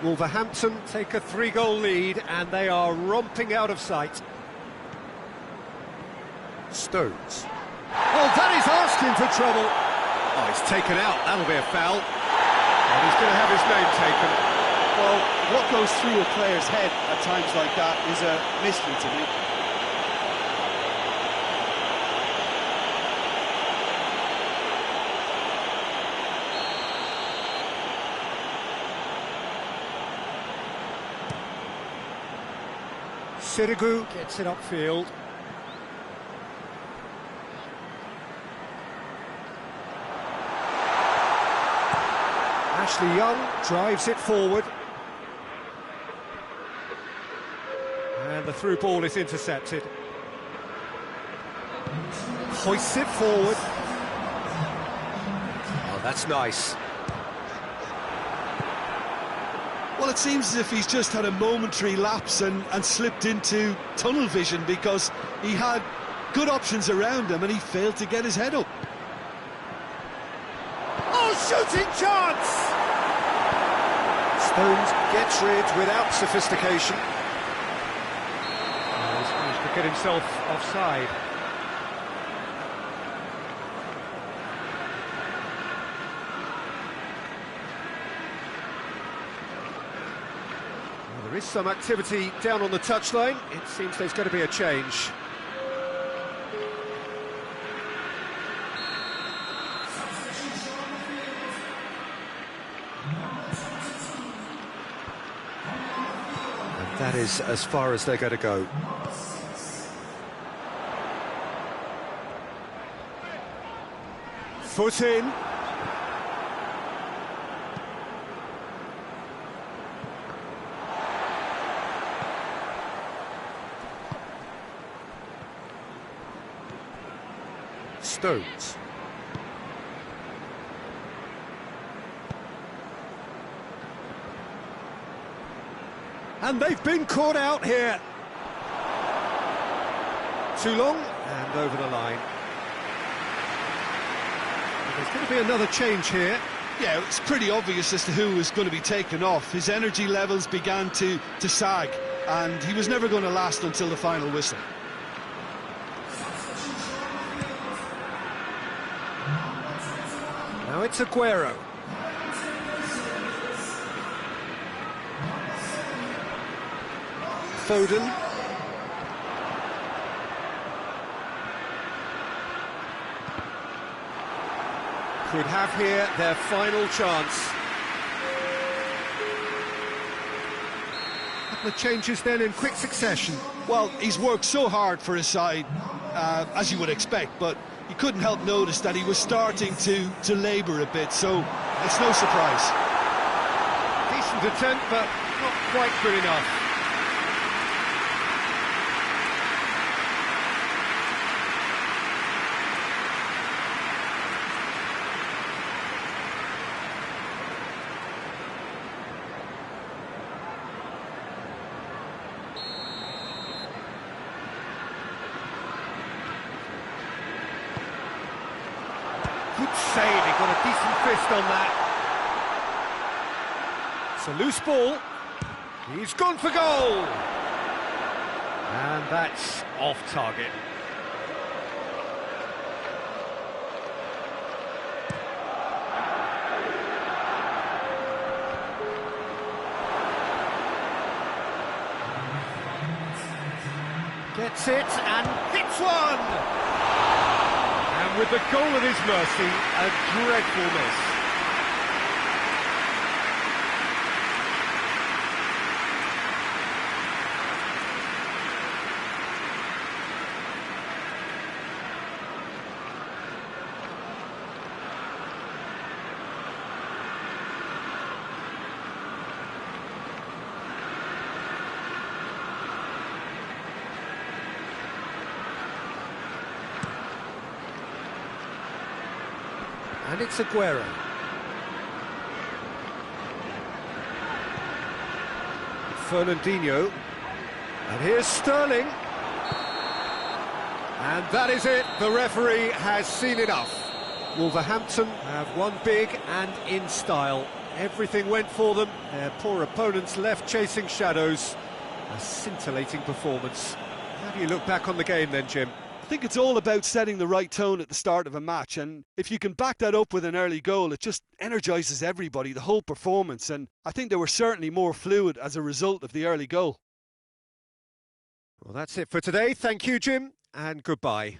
Wolverhampton take a 3-goal lead and they are romping out of sight. Stones. Oh, that is asking for trouble. Oh, he's taken out, that'll be a foul. And he's going to have his name taken. Well, what goes through a player's head at times like that is a mystery to me. Sirigu gets it upfield. Ashley Young drives it forward. And the through ball is intercepted. Hoists it forward. Oh, that's nice. Well, it seems as if he's just had a momentary lapse and slipped into tunnel vision, because he had good options around him and he failed to get his head up. Oh, shooting chance! Stones gets rid without sophistication. Oh, he's managed to get himself offside. There is some activity down on the touchline. It seems there's going to be a change. And that is as far as they're going to go. Foot in. Stones. And they've been caught out here. Too long, and over the line. There's going to be another change here. Yeah, it's pretty obvious as to who was going to be taken off. His energy levels began to sag, and he was never going to last until the final whistle. Now it's Aguero. Foden. Could have here their final chance. A couple of changes then in quick succession. Well, he's worked so hard for his side, as you would expect, but you couldn't help notice that he was starting to labour a bit, so it's no surprise. Decent attempt, but not quite good enough. Good save, he got a decent fist on that. It's a loose ball. He's gone for goal. And that's off target. Gets it and hits one! And with the goal at his mercy, a dreadful miss. And it's Aguero. Fernandinho. And here's Sterling. And that is it. The referee has seen enough. Wolverhampton have won big and in style. Everything went for them. Their poor opponents left chasing shadows. A scintillating performance. How do you look back on the game then, Jim? I think it's all about setting the right tone at the start of a match, and if you can back that up with an early goal, it just energises everybody, the whole performance, and I think they were certainly more fluid as a result of the early goal. Well, that's it for today. Thank you, Jim, and goodbye.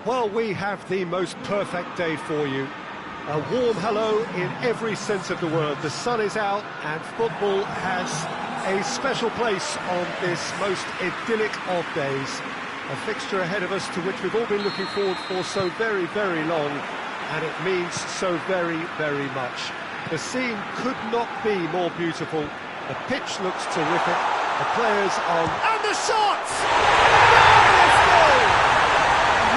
Well, we have the most perfect day for you. A warm hello in every sense of the word. The sun is out and football has a special place on this most idyllic of days. A fixture ahead of us to which we've all been looking forward for so very, very long, and it means so very, very much. The scene could not be more beautiful. The pitch looks terrific. The players are... And the shots! Let's go!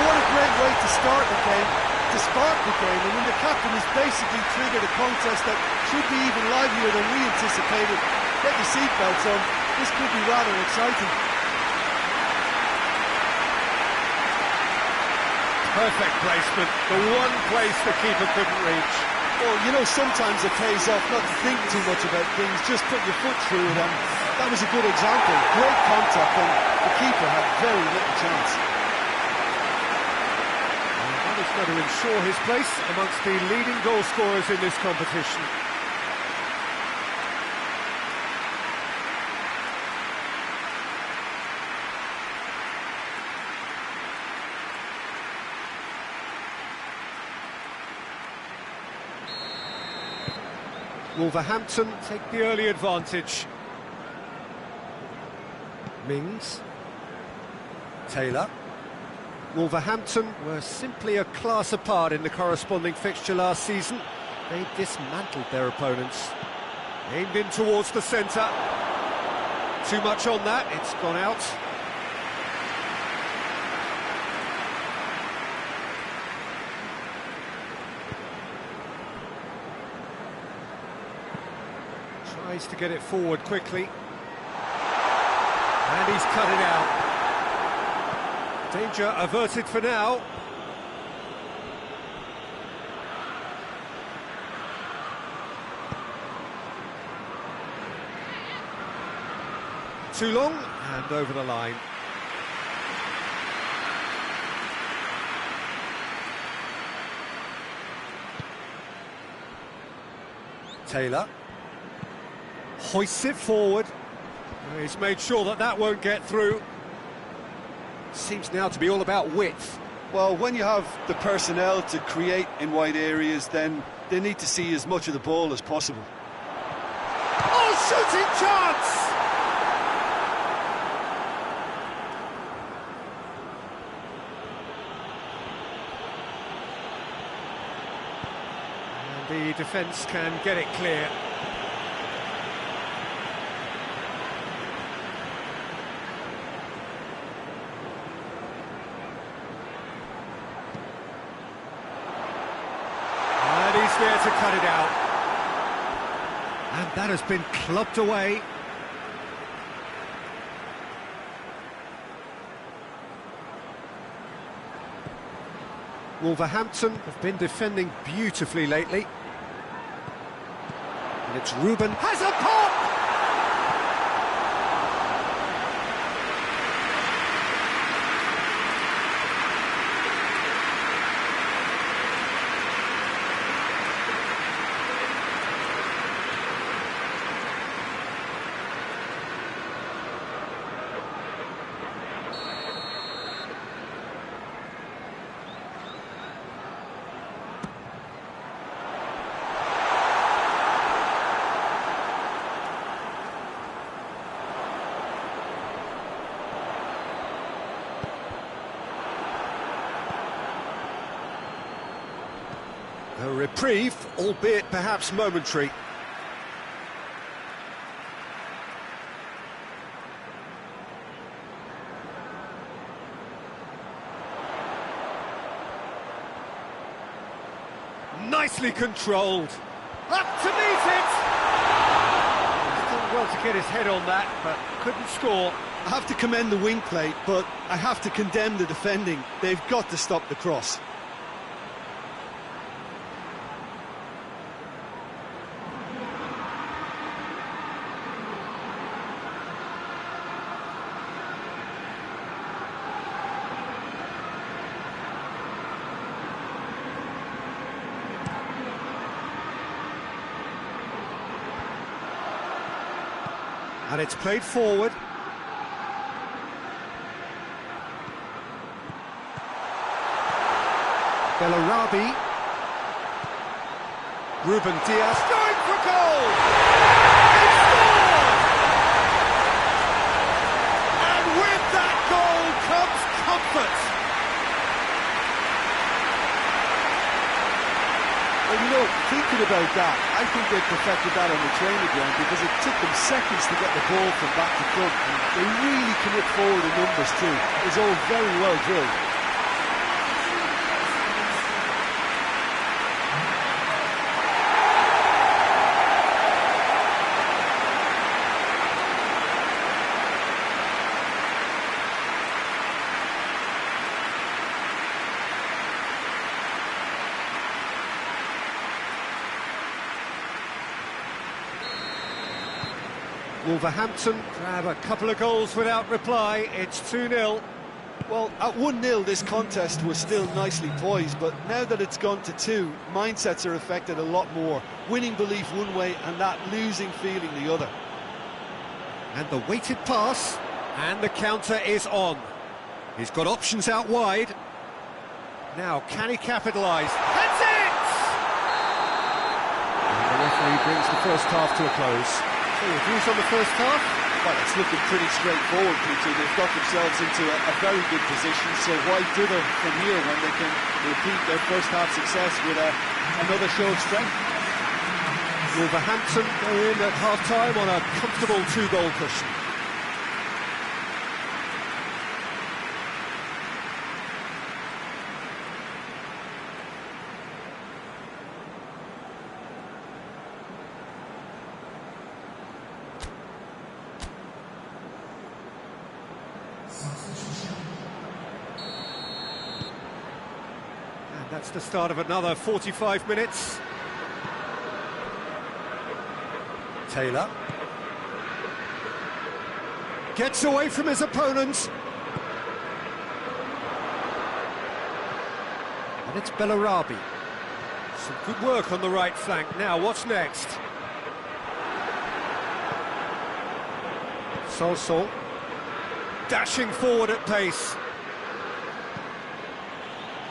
What a great way to start the game, to spark the game. I mean, the captain has basically triggered a contest that should be even livelier than we anticipated. Get your seatbelts on. This could be rather exciting. Perfect placement, the one place the keeper couldn't reach. Well, you know, sometimes it pays off not to think too much about things, just put your foot through it, and that was a good example. Great contact, and the keeper had very little chance. And that is going to ensure his place amongst the leading goal scorers in this competition. Wolverhampton take the early advantage. Mings. Taylor. Wolverhampton were simply a class apart in the corresponding fixture last season. They dismantled their opponents. Aimed in towards the centre. Too much on that, it's gone out. Tries to get it forward quickly. And he's cut it out. Danger averted for now. Too long, and over the line. Taylor. Hoists it forward. He's made sure that that won't get through. Seems now to be all about width. Well, when you have the personnel to create in wide areas, then they need to see as much of the ball as possible. Oh, shooting chance! And the defence can get it clear. There to cut it out, and that has been clubbed away. Wolverhampton have been defending beautifully lately, and it's Ruben has a pop. A reprieve, albeit perhaps momentary. Nicely controlled. Up to meet it! Done well to get his head on that, but couldn't score. I have to commend the wing play, but I have to condemn the defending. They've got to stop the cross. And it's played forward. Bellarabi. Ruben Diaz going for goal! He scored! And with that goal comes comfort. Well, you know, thinking about that, I think they perfected that on the training ground because it took them seconds to get the ball from back to front. And they really commit forward in numbers too. It was all very well drilled. Wolverhampton grab a couple of goals without reply. It's 2-0. Well, at 1-0 this contest was still nicely poised, but now that it's gone to 2, mindsets are affected a lot more. Winning belief one way and that losing feeling the other. And the weighted pass, and the counter is on. He's got options out wide. Now, can he capitalise? That's it! And the referee brings the first half to a close. So, your views on the first half? Well, it's looking pretty straightforward, Peter. They've got themselves into a very good position, so why dither from here when they can repeat their first half success with another show of strength? Wolverhampton go in at half-time on a comfortable 2-goal cushion. And that's the start of another 45 minutes. Taylor gets away from his opponent. And it's Bellarabi. Some good work on the right flank. Now, what's next? Solso dashing forward at pace.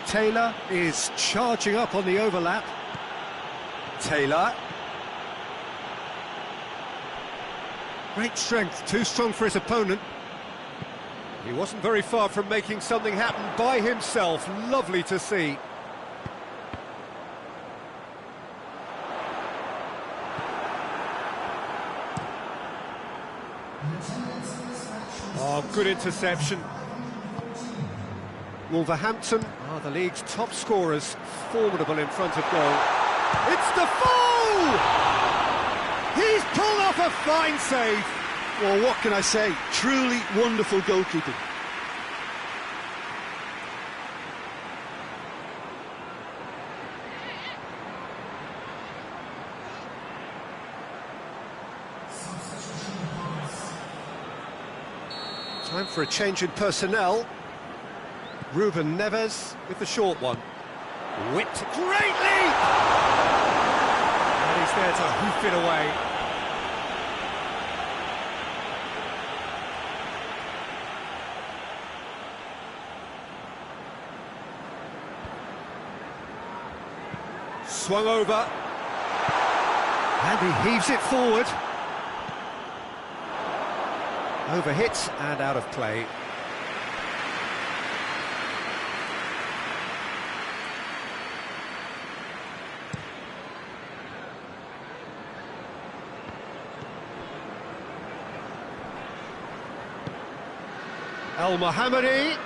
Taylor is charging up on the overlap. Taylor. Great strength, too strong for his opponent. He wasn't very far from making something happen by himself. Lovely to see. Oh, good interception. Wolverhampton are the league's top scorers, formidable in front of goal. It's Defoe! He's pulled off a fine save. Well, what can I say? Truly wonderful goalkeeping. Time for a change in personnel. Ruben Neves with the short one. Whipped greatly! And he's there to hoof it away. Swung over. And he heaves it forward. Overhit and out of play. El Mohammadi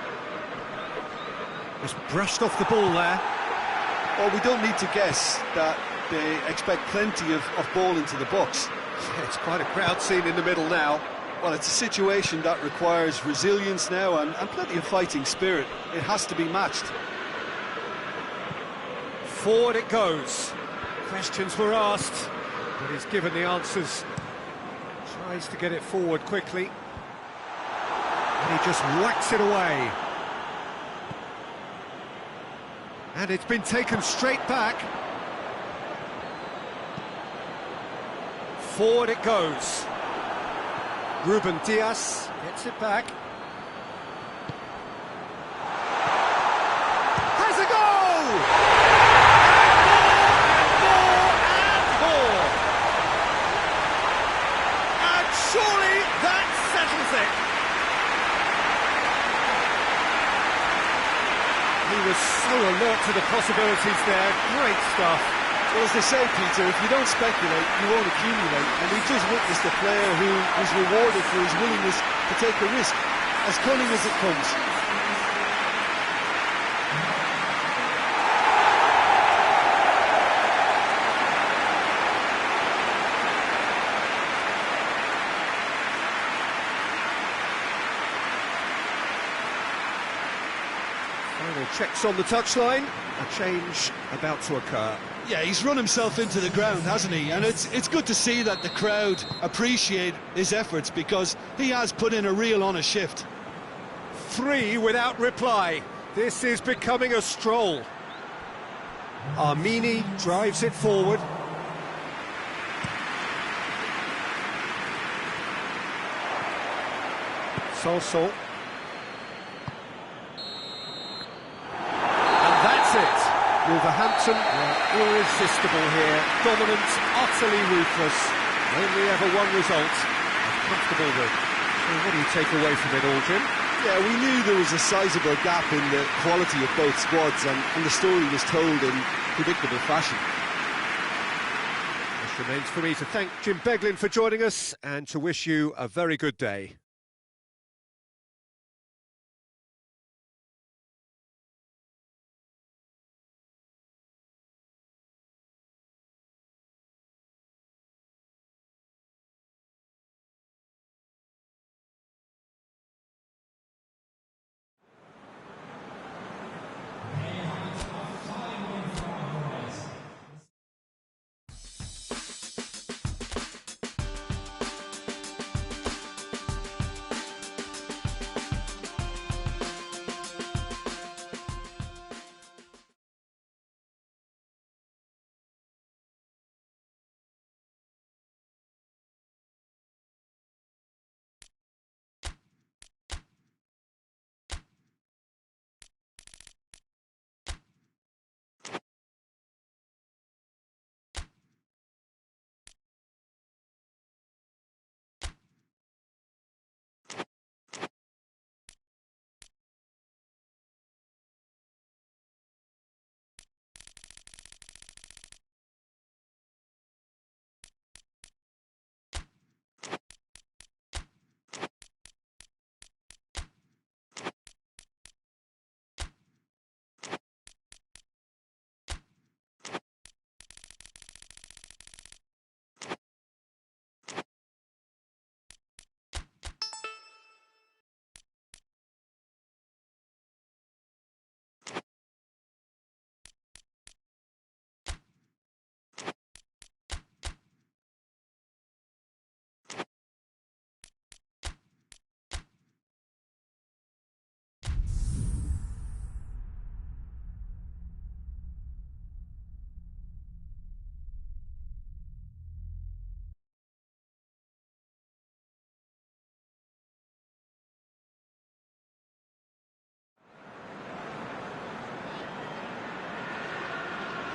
just brushed off the ball there. Well, we don't need to guess that they expect plenty of ball into the box. It's quite a crowd scene in the middle now. Well, it's a situation that requires resilience now and plenty of fighting spirit. It has to be matched. Forward it goes. Questions were asked, but he's given the answers. Tries to get it forward quickly. And he just whacks it away. And it's been taken straight back. Forward it goes. Ruben Diaz gets it back. Has a goal! opportunities there, great stuff. Well, as they say, Peter, if you don't speculate, you won't accumulate. And we've just witnessed a player who was rewarded for his willingness to take a risk, as cunning as it comes. Final checks on the touchline, a change about to occur. Yeah, he's run himself into the ground, hasn't he? And it's good to see that the crowd appreciate his efforts, because he has put in a real honest shift. 3 without reply. This is becoming a stroll. Armini drives it forward. So. And that's it. Wolverhampton were irresistible here. Dominant, utterly ruthless. Only ever one result. A comfortable win. So what do you take away from it all, Jim? Yeah, we knew there was a sizable gap in the quality of both squads, and the story was told in predictable fashion. This remains for me to thank Jim Beglin for joining us and to wish you a very good day.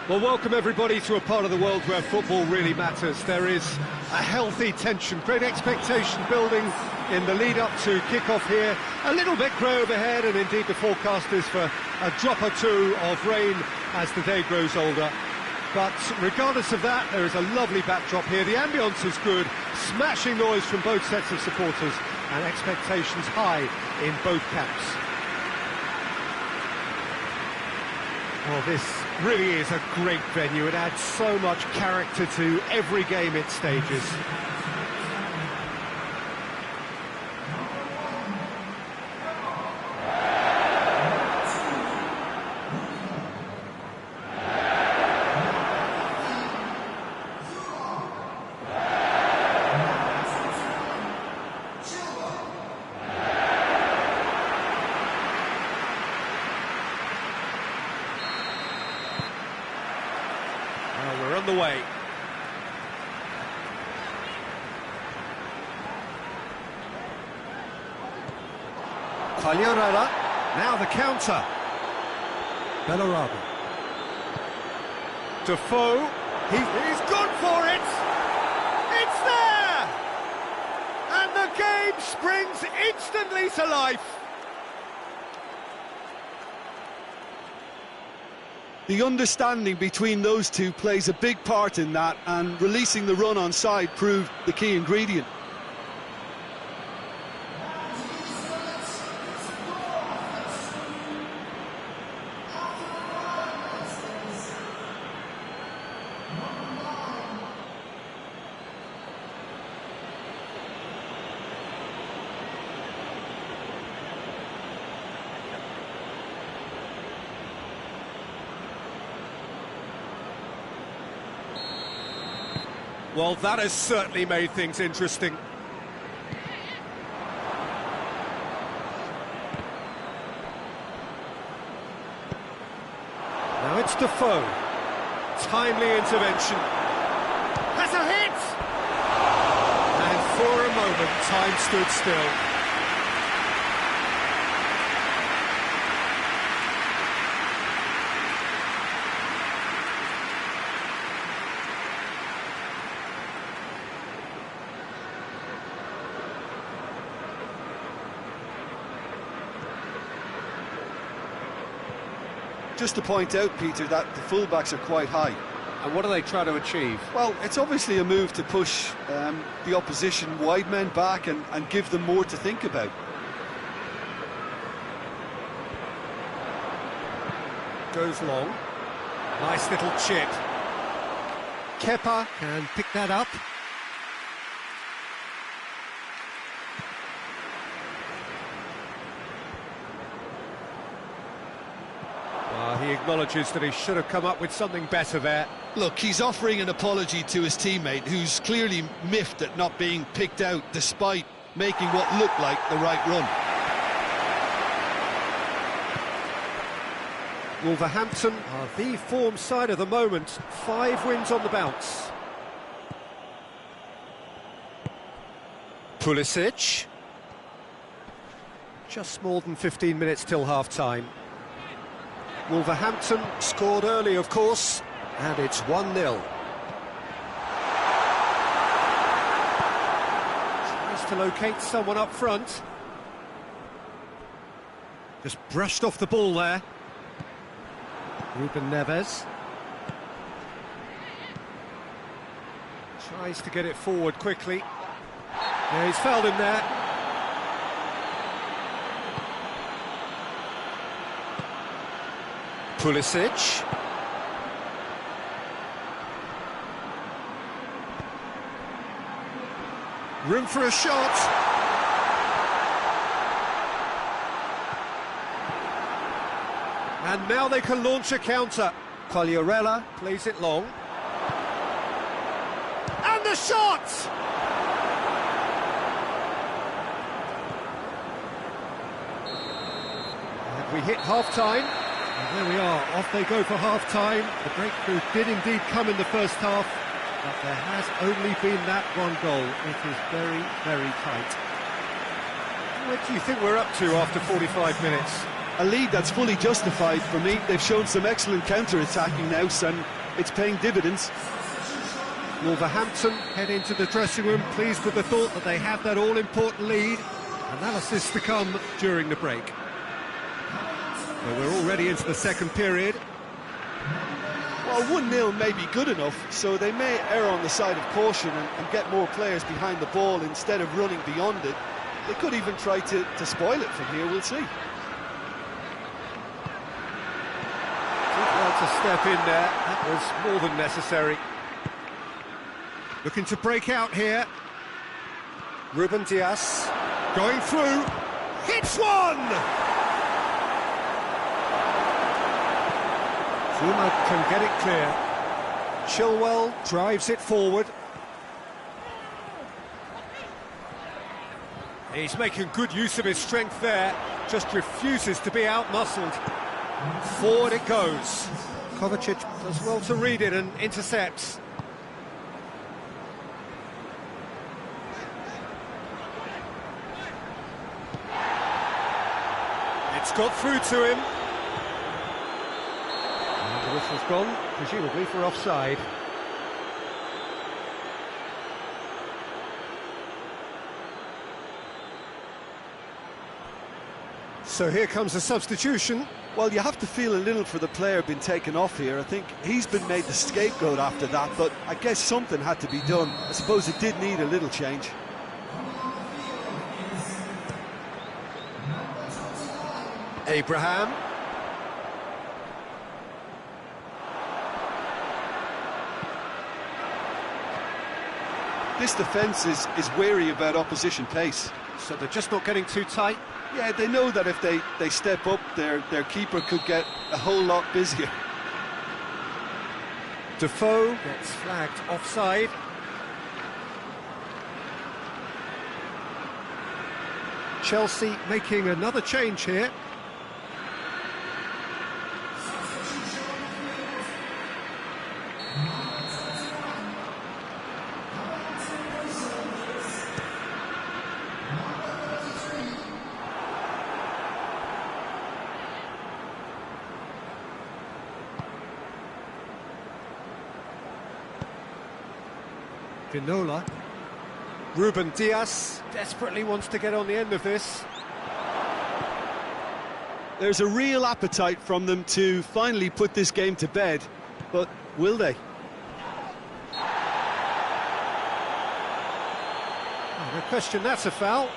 Well, welcome everybody to a part of the world where football really matters. There is a healthy tension, great expectation building in the lead-up to kick-off here. A little bit grey overhead, and indeed the forecast is for a drop or two of rain as the day grows older. But regardless of that, there is a lovely backdrop here. The ambience is good, smashing noise from both sets of supporters, and expectations high in both camps. Well, this really is a great venue. It adds so much character to every game it stages. We're on the way. Pagliarella, now the counter. Bellarabi. Defoe, he's gone for it! It's there! And the game springs instantly to life. The understanding between those two plays a big part in that, and releasing the run on side proved the key ingredient. Well, that has certainly made things interesting. Now it's Defoe. Timely intervention. Has a hit! And for a moment, time stood still. Just to point out, Peter, that the fullbacks are quite high. And what are they trying to achieve? Well, it's obviously a move to push the opposition wide men back and give them more to think about. Goes long. Nice little chip. Kepa can pick that up. He acknowledges that he should have come up with something better there. Look, he's offering an apology to his teammate, who's clearly miffed at not being picked out despite making what looked like the right run. Wolverhampton are the form side of the moment. 5 wins on the bounce. Pulisic. Just more than 15 minutes till half-time. Wolverhampton scored early, of course, and it's 1-0. Tries to locate someone up front. Just brushed off the ball there. Ruben Neves. Tries to get it forward quickly. Yeah, he's fouled him there. Pulisic. Room for a shot. And now they can launch a counter. Quagliarella plays it long. And the shot! And we hit half-time. And there we are, off they go for half-time. The breakthrough did indeed come in the first half, but there has only been that one goal. It is very, very tight. What do you think we're up to after 45 minutes? A lead that's fully justified for me. They've shown some excellent counter-attacking now, and it's paying dividends. Wolverhampton head into the dressing room, pleased with the thought that they have that all-important lead. Analysis to come during the break. Well, we're already into the second period. Well, 1-0 may be good enough, so they may err on the side of caution and get more players behind the ball instead of running beyond it. They could even try to spoil it from here, we'll see. Did well to step in there, that was more than necessary. Looking to break out here. Ruben Dias going through, hits one! Zuma can get it clear. Chilwell drives it forward. He's making good use of his strength there, just refuses to be out-muscled. Forward it goes. Kovacic does well to read it and intercepts. It's got through to him. The whistle's gone, presumably for offside. So here comes a substitution. Well, you have to feel a little for the player being taken off here. I think he's been made the scapegoat after that, but I guess something had to be done. I suppose it did need a little change. Abraham. This defence is wary about opposition pace. So they're just not getting too tight. Yeah, they know that if they step up, their keeper could get a whole lot busier. Defoe gets flagged offside. Chelsea making another change here. Ginola. Ruben Diaz desperately wants to get on the end of this. There's a real appetite from them to finally put this game to bed, but will they? Oh, no question, that's a foul.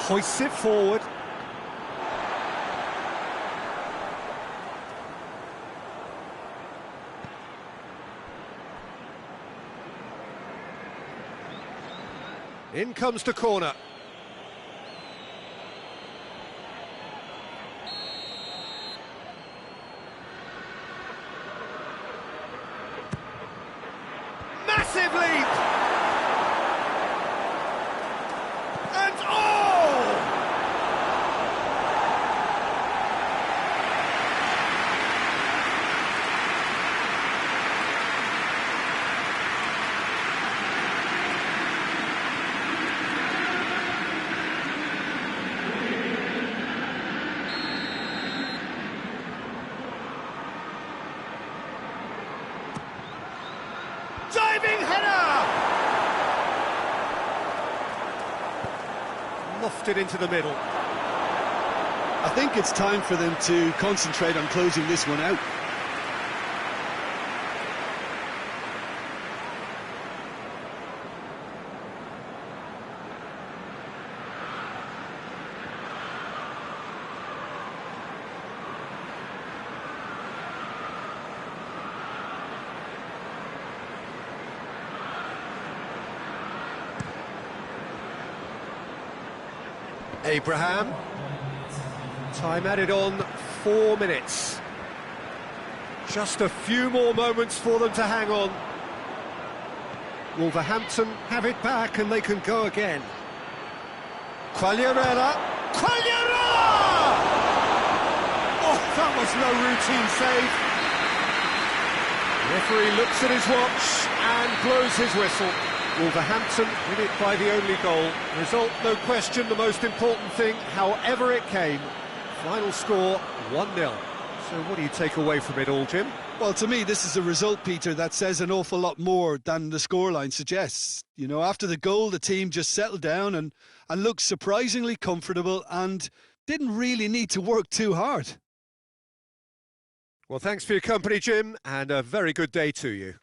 Hoists it forward. In comes the corner. Massive leap! And diving header! Lofted into the middle. I think it's time for them to concentrate on closing this one out. Abraham. Time added on 4 minutes. Just a few more moments for them to hang on. Wolverhampton have it back and they can go again. Quagliarella. Quagliarella! Oh, that was no routine save. The referee looks at his watch and blows his whistle. Wolverhampton win it by the only goal. Result, no question, the most important thing, however it came. Final score, 1-0. So what do you take away from it all, Jim? Well, to me, this is a result, Peter, that says an awful lot more than the scoreline suggests. You know, after the goal, the team just settled down and looked surprisingly comfortable and didn't really need to work too hard. Well, thanks for your company, Jim, and a very good day to you.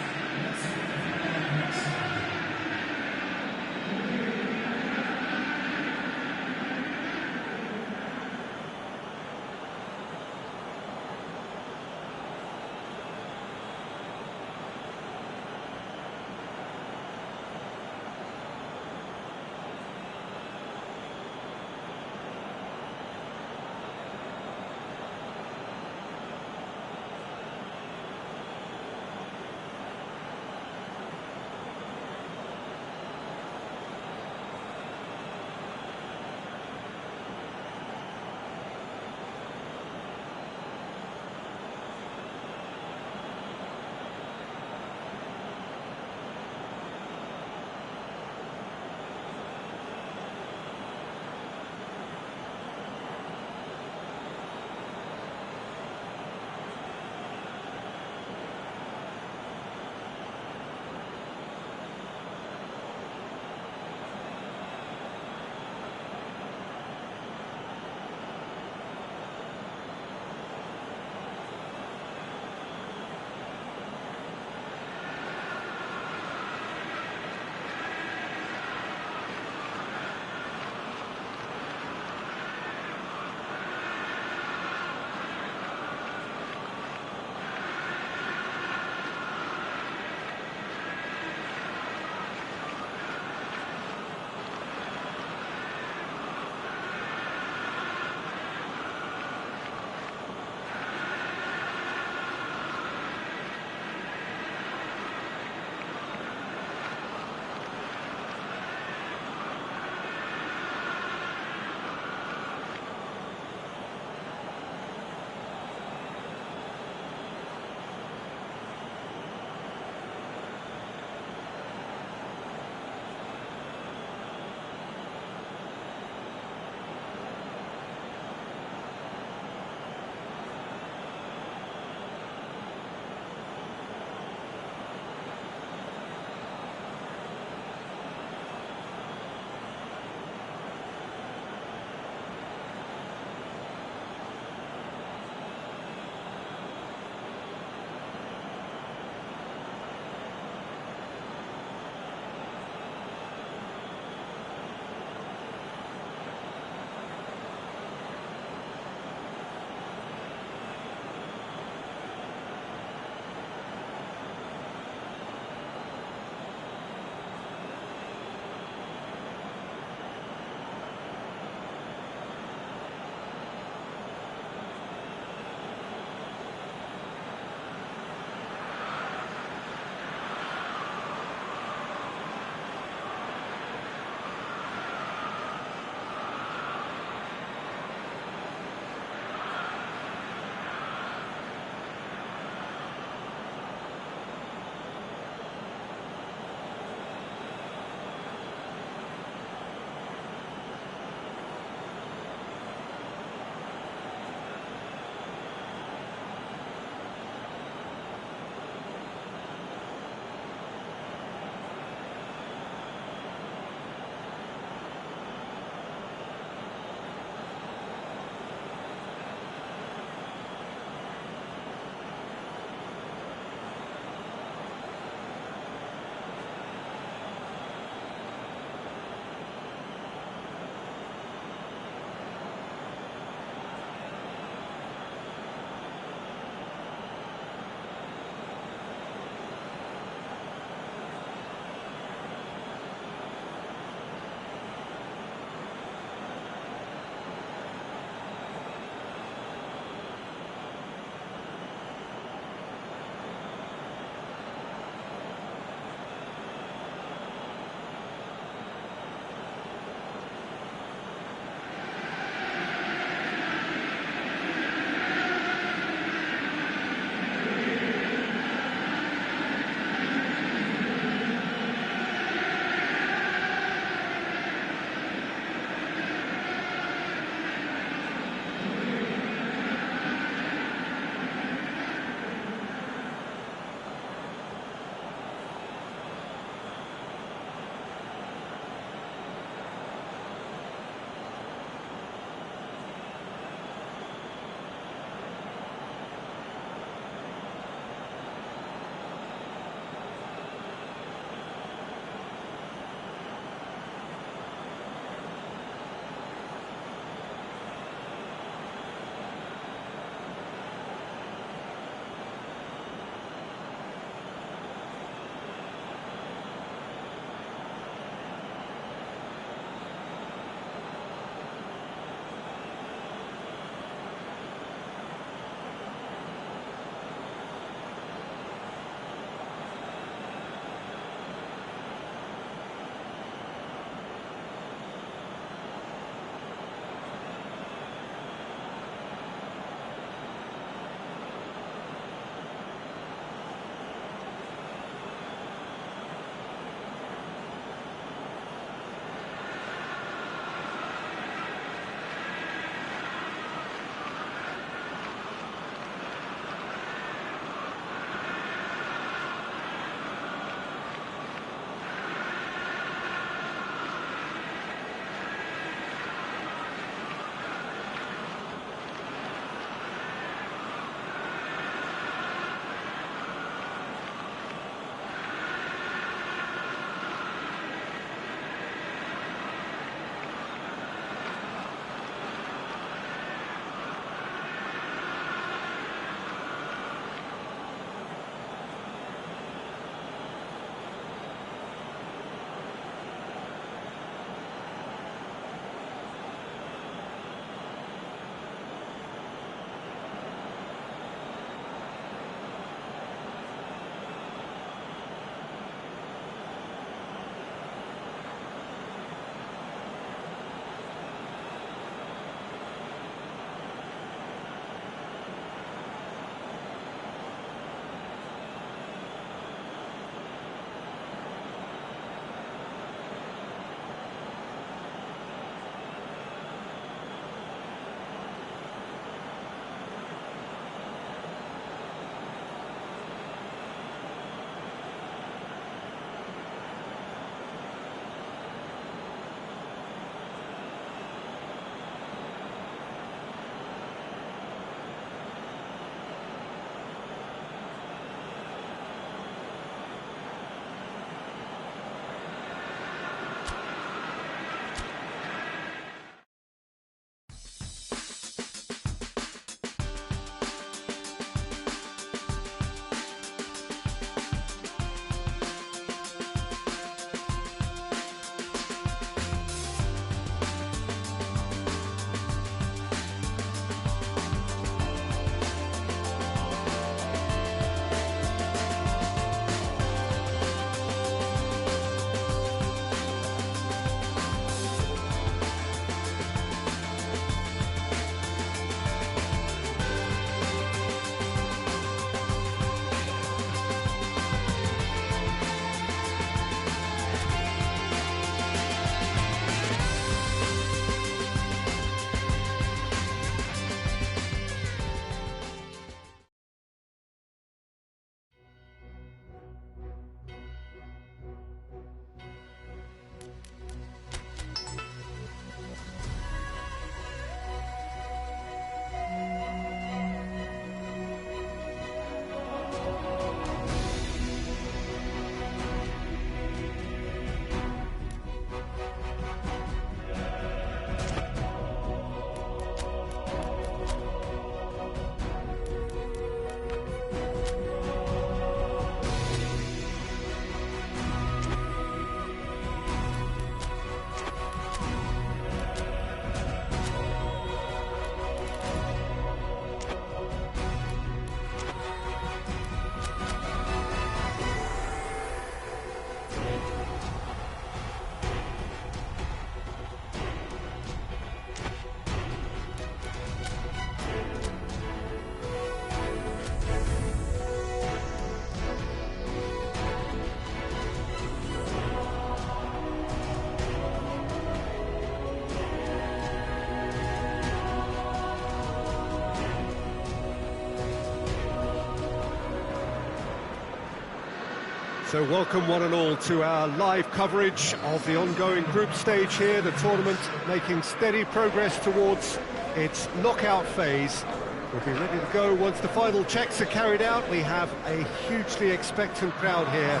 So welcome one and all to our live coverage of the ongoing group stage here, the tournament making steady progress towards its knockout phase. We'll be ready to go once the final checks are carried out. We have a hugely expectant crowd here.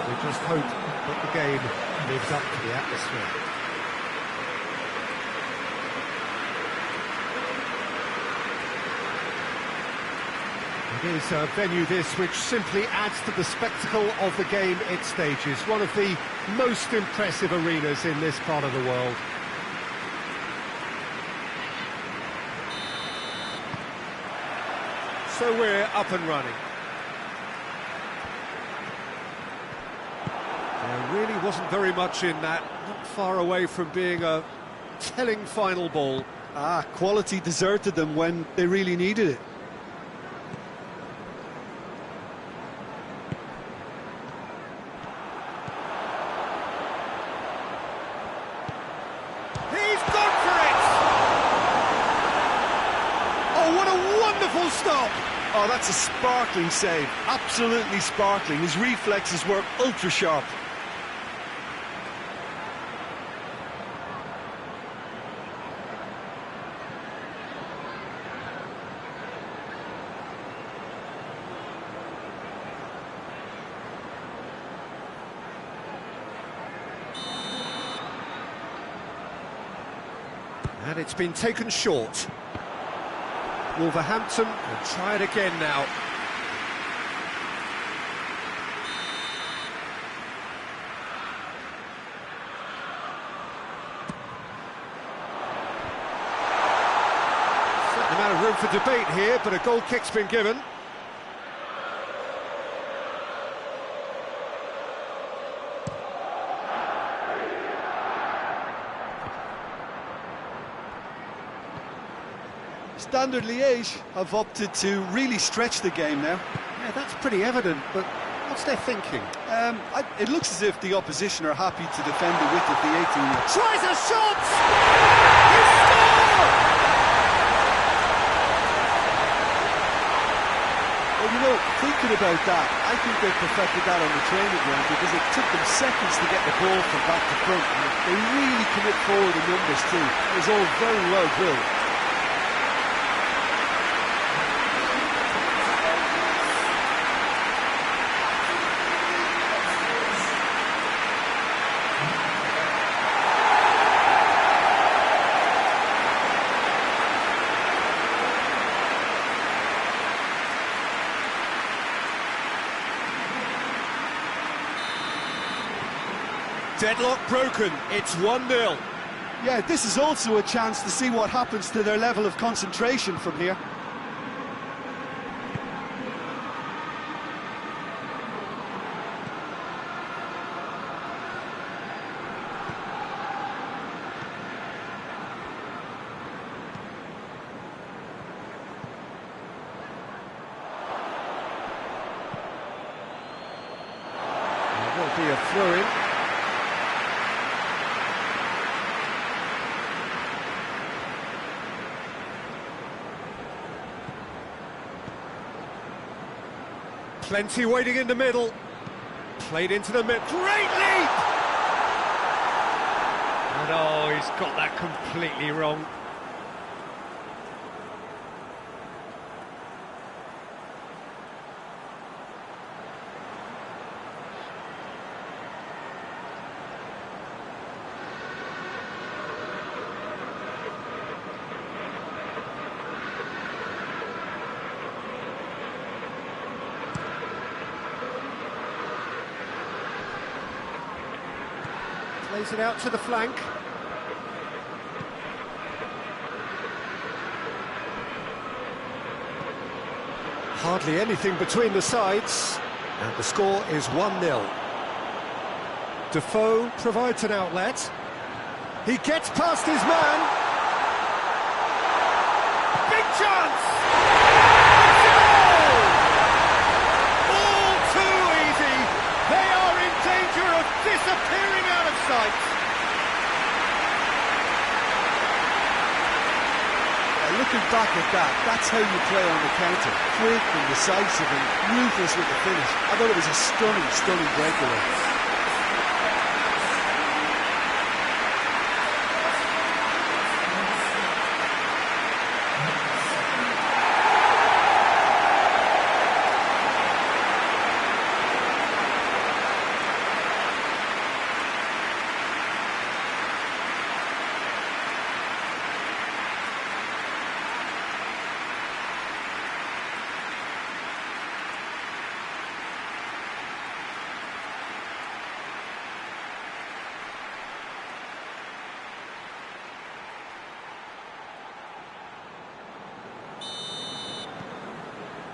We just hope that the game lives up to the atmosphere. It is a venue this which simply adds to the spectacle of the game it stages. One of the most impressive arenas in this part of the world. So we're up and running. There really wasn't very much in that, not far away from being a telling final ball. Quality deserted them when they really needed it. Stop! Oh, that's a sparkling save. Absolutely sparkling. His reflexes were ultra sharp. And it's been taken short. Wolverhampton will try it again now. Certain amount of room for debate here, but a goal kick's been given. Standard Liège have opted to really stretch the game now. Yeah, that's pretty evident, but what's their thinking? It looks as if the opposition are happy to defend the width of the 18. Tries a shot! He scored! Well, you know, thinking about that, I think they perfected that on the training ground because it took them seconds to get the ball from back to front. They really commit forward in numbers too. It was all very well drilled. Deadlock broken, it's 1-0. Yeah, this is also a chance to see what happens to their level of concentration from here. There will be a throw-in. Plenty waiting in the middle. Played into the middle. Great leap! And oh, he's got that completely wrong. Plays it out to the flank. Hardly anything between the sides, and the score is 1-0. Defoe provides an outlet. He gets past his man. Big chance! It's a goal! All too easy. They are in danger of disappearing out of sight. Looking back back at that. That's how you play on the counter. Quick and decisive and ruthless with the finish. I thought it was a stunning, stunning breakaway.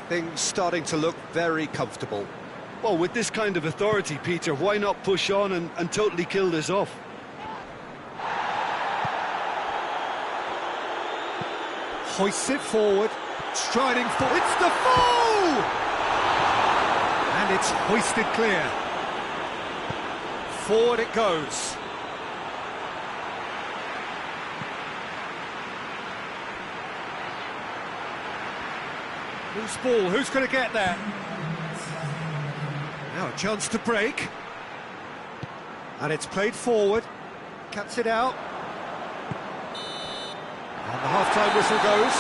Things starting to look very comfortable. Well, with this kind of authority, Peter, why not push on and totally kill this off? Hoists it forward, striding forward. It's the foul! And it's hoisted clear. Forward it goes. Loose ball, who's going to get there? Now a chance to break. And it's played forward. Cuts it out. And the half-time whistle goes.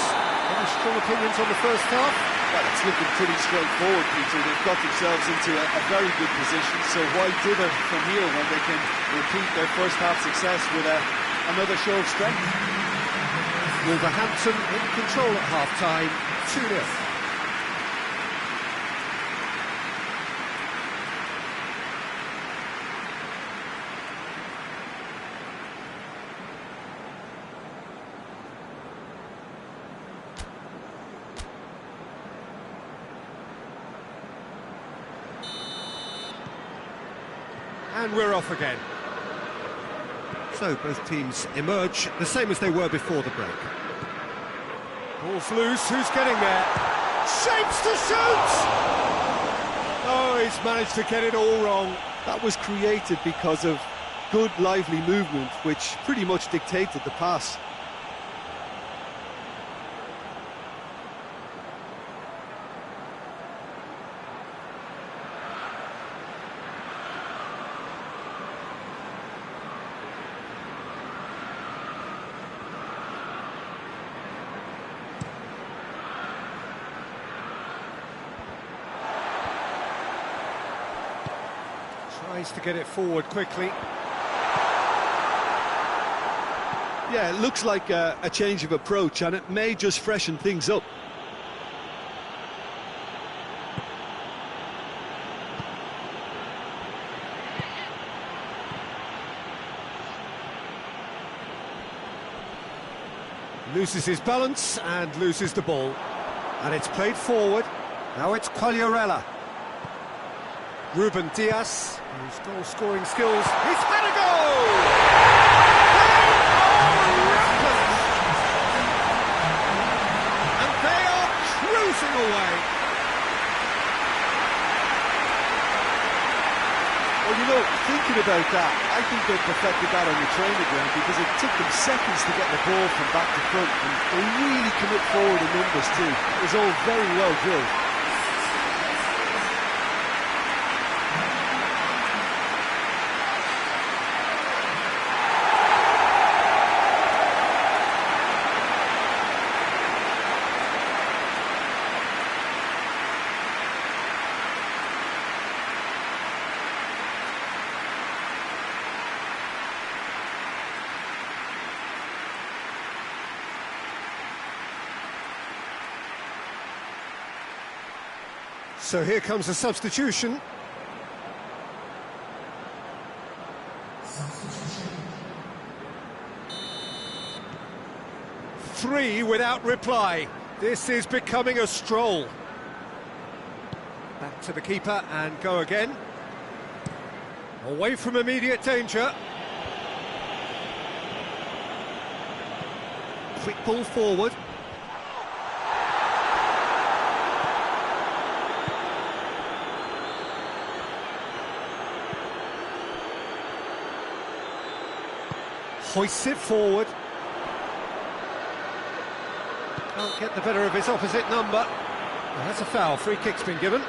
Any strong opinions on the first half? Well, it's looking pretty straightforward, Peter. They've got themselves into a very good position, so why dither from here when they can repeat their first half success with another show of strength? Wolverhampton in control at half-time, 2-0. And we're off again. So both teams emerge the same as they were before the break. Ball's loose, who's getting there? Shapes to shoot! Oh, he's managed to get it all wrong. That was created because of good, lively movement, which pretty much dictated the pass. Tries to get it forward quickly. Yeah, it looks like a change of approach, and it may just freshen things up. Loses his balance and loses the ball. And it's played forward. Now it's Quagliarella. Ruben Diaz, whose goal-scoring skills, he's had a goal! They are rampant! And they are cruising away. Well, you know, thinking about that, I think they perfected that on the training ground because it took them seconds to get the ball from back to front, and they really commit forward in numbers too. It was all very well drilled. So here comes a substitution. Three without reply. This is becoming a stroll. Back to the keeper and go again. Away from immediate danger. Quick ball forward. Hoists it forward. Can't get the better of his opposite number. Well, that's a foul. Free kick's been given.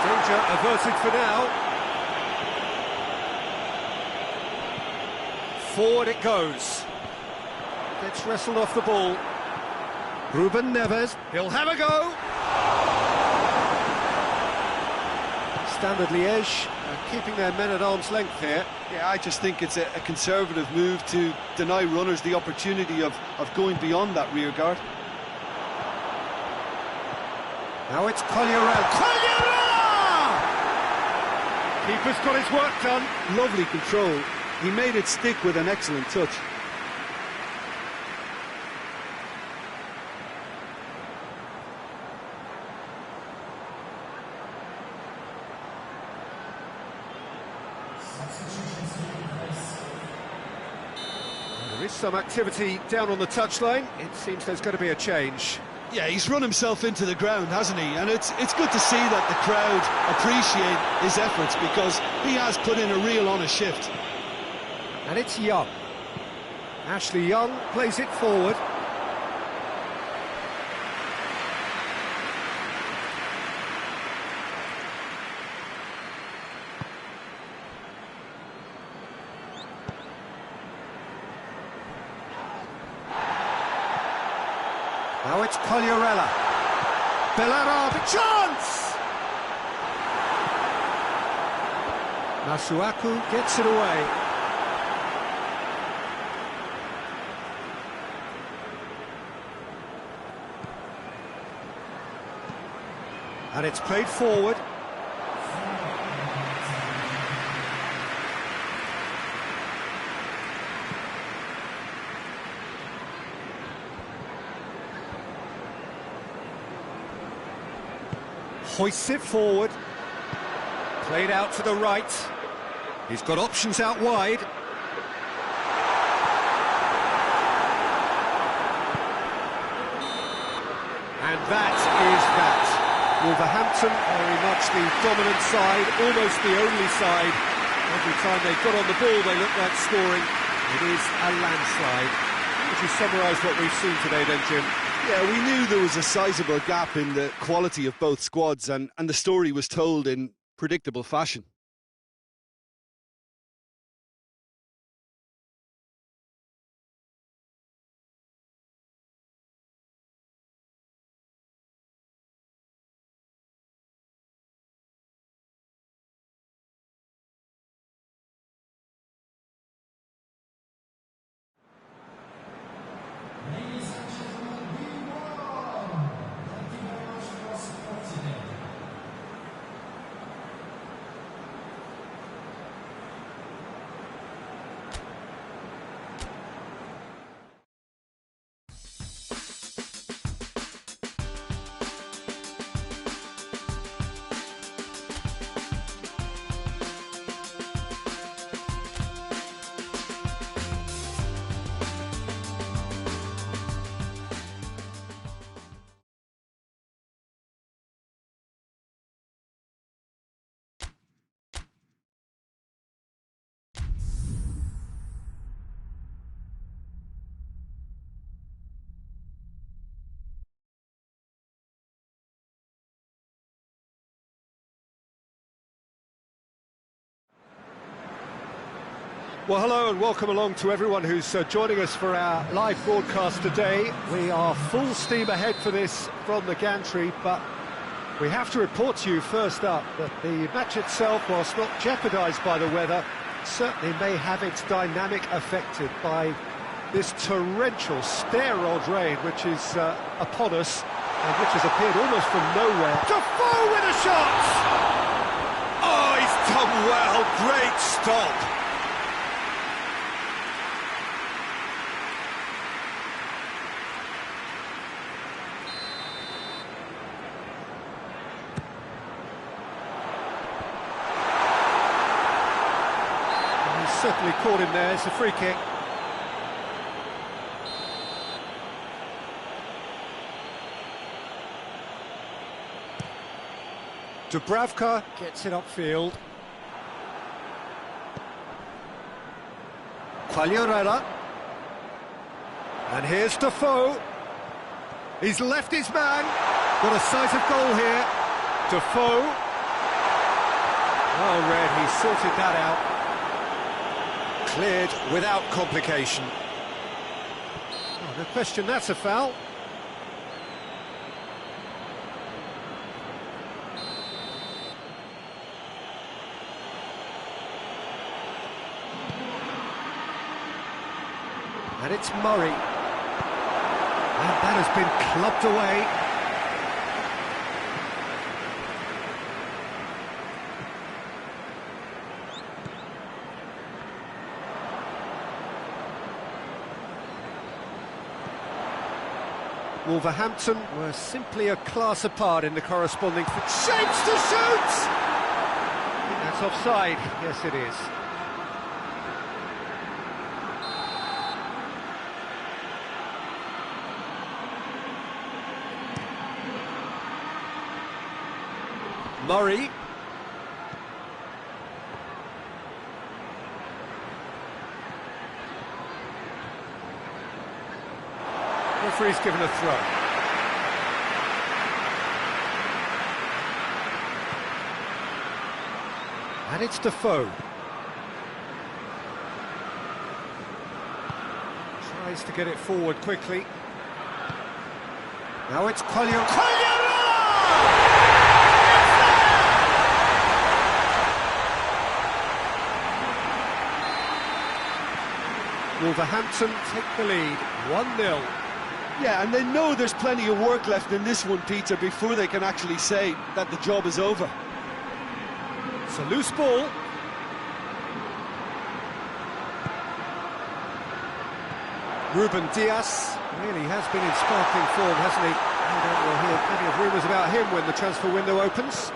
Danger averted for now. Forward it goes. Gets wrestled off the ball. Ruben Neves, he'll have a go. Standard Liège keeping their men at arm's length here. Yeah, I just think it's a conservative move to deny runners the opportunity of going beyond that rear guard. Now it's Collier. Keeper's got his work done. Lovely control. He made it stick with an excellent touch. There is some activity down on the touchline. It seems there's going to be a change. Yeah, he's run himself into the ground, hasn't he? And it's good to see that the crowd appreciate his efforts, because he has put in a real honest shift. And it's Young. Ashley Young plays it forward. Now it's Collier. Bellarab, chance! Masuaku gets it away. And it's played forward. Hoists it forward. Played out to the right. He's got options out wide. And that is that. Wolverhampton very much the dominant side, almost the only side. Every time they got on the ball, they looked like scoring. It is a landslide. How would you summarise what we've seen today then, Jim? Yeah, we knew there was a sizable gap in the quality of both squads, and the story was told in predictable fashion. Well, hello and welcome along to everyone who's joining us for our live broadcast today. We are full steam ahead for this from the gantry, but we have to report to you first up that the match itself, whilst not jeopardised by the weather, certainly may have its dynamic affected by this torrential stair-rod rain which is upon us and which has appeared almost from nowhere. Defoe with a shot! Oh, he's done well, great stop. certainly caught him there. It's a free kick. Dubravka gets it upfield. Quagliarella. And here's Defoe. He's left his man. Got a sight of goal here. Defoe. Oh, Red, he sorted that out. Cleared without complication. Oh, no question, that's a foul. And it's Murray. And that has been clubbed away. Wolverhampton were simply a class apart in the corresponding... Shapes to shoot! I think that's offside. Yes, it is. Murray. Referee's given a throw. And it's Defoe. Tries to get it forward quickly. Now it's Quagliarella! Wolverhampton take the lead, 1-0. Yeah, and they know there's plenty of work left in this one, Peter, before they can actually say that the job is over. It's a loose ball. Ruben Dias really has been in sparkling form, hasn't he? We'll hear plenty of rumours about him when the transfer window opens.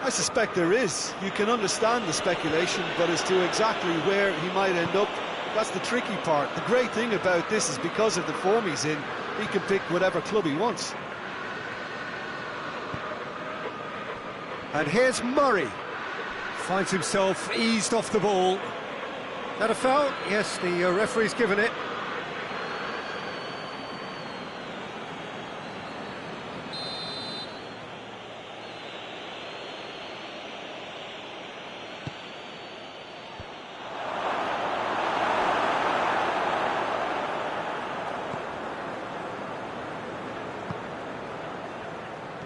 I suspect there is. You can understand the speculation, but as to exactly where he might end up, that's the tricky part. The great thing about this is because of the form he's in, he can pick whatever club he wants. And here's Murray. Finds himself eased off the ball. That a foul? Yes, the referee's given it.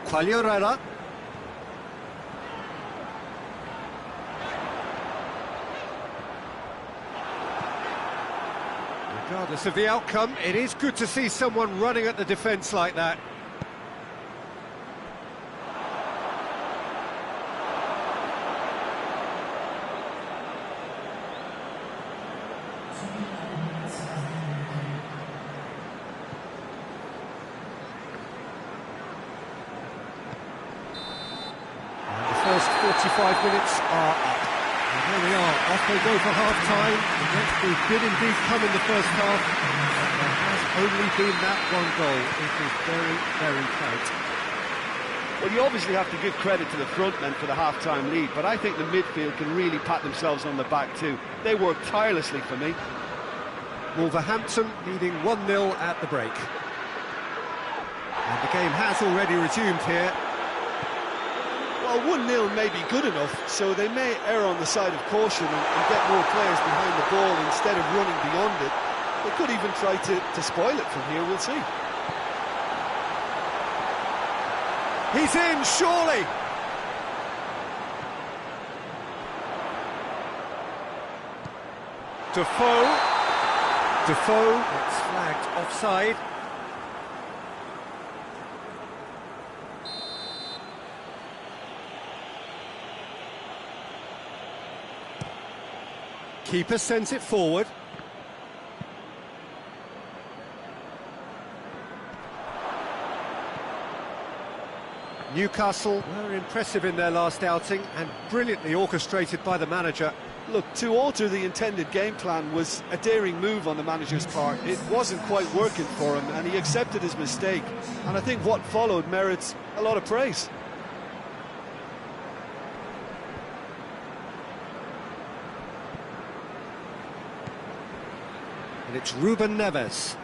Quagliarella. Regardless of the outcome, it is good to see someone running at the defence like that. The first 45 minutes are up. And there we are, off they go for half-time. The next move did indeed come in the first half. There has only been that one goal. It is very, very tight. Well, you obviously have to give credit to the front men for the half-time lead, but I think the midfield can really pat themselves on the back too. They work tirelessly for me. Wolverhampton leading 1-0 at the break. And the game has already resumed here. Well, 1-0 may be good enough, so they may err on the side of caution and get more players behind the ball instead of running beyond it. They could even try to spoil it from here, we'll see. He's in, surely! Defoe gets flagged offside. Keeper sends it forward. Newcastle were impressive in their last outing and brilliantly orchestrated by the manager. Look, to alter the intended game plan was a daring move on the manager's part. It wasn't quite working for him, and he accepted his mistake. And I think what followed merits a lot of praise. And it's Ruben Neves.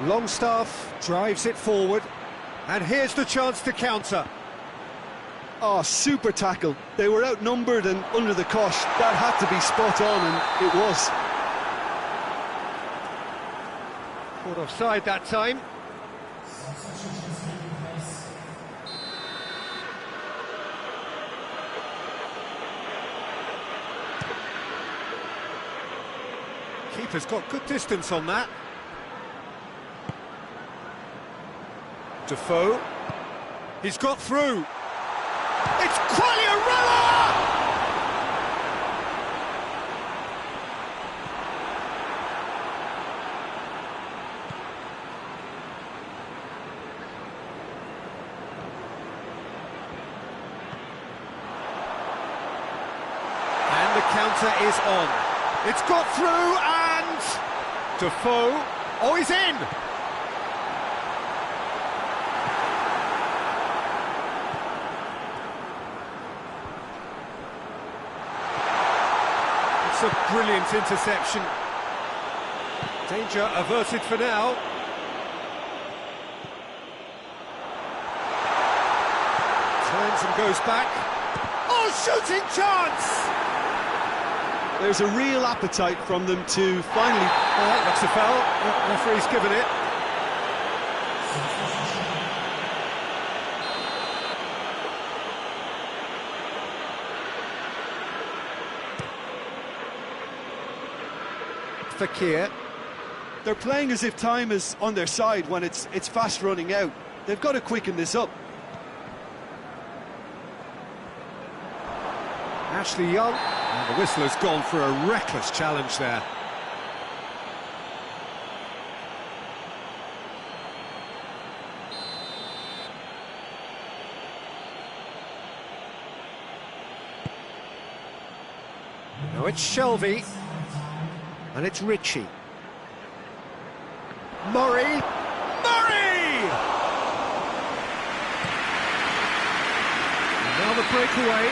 Longstaff drives it forward, and here's the chance to counter. Oh, super tackle. They were outnumbered and under the cosh. That had to be spot on, and it was. Caught offside that time. Keeper's got good distance on that. Defoe. He's got through. It's Quagliarella! And the counter is on. It's got through and... Defoe. Oh, he's in! It's a brilliant interception. Danger averted for now. Turns and goes back. Oh, shooting chance! There's a real appetite from them to finally... That's a foul. Referee's given it. Fakir. They're playing as if time is on their side when it's fast running out. They've got to quicken this up. Ashley Young. And the whistle has gone for a reckless challenge there. Now it's Shelby. And it's Ritchie. Murray! Murray! And now the breakaway.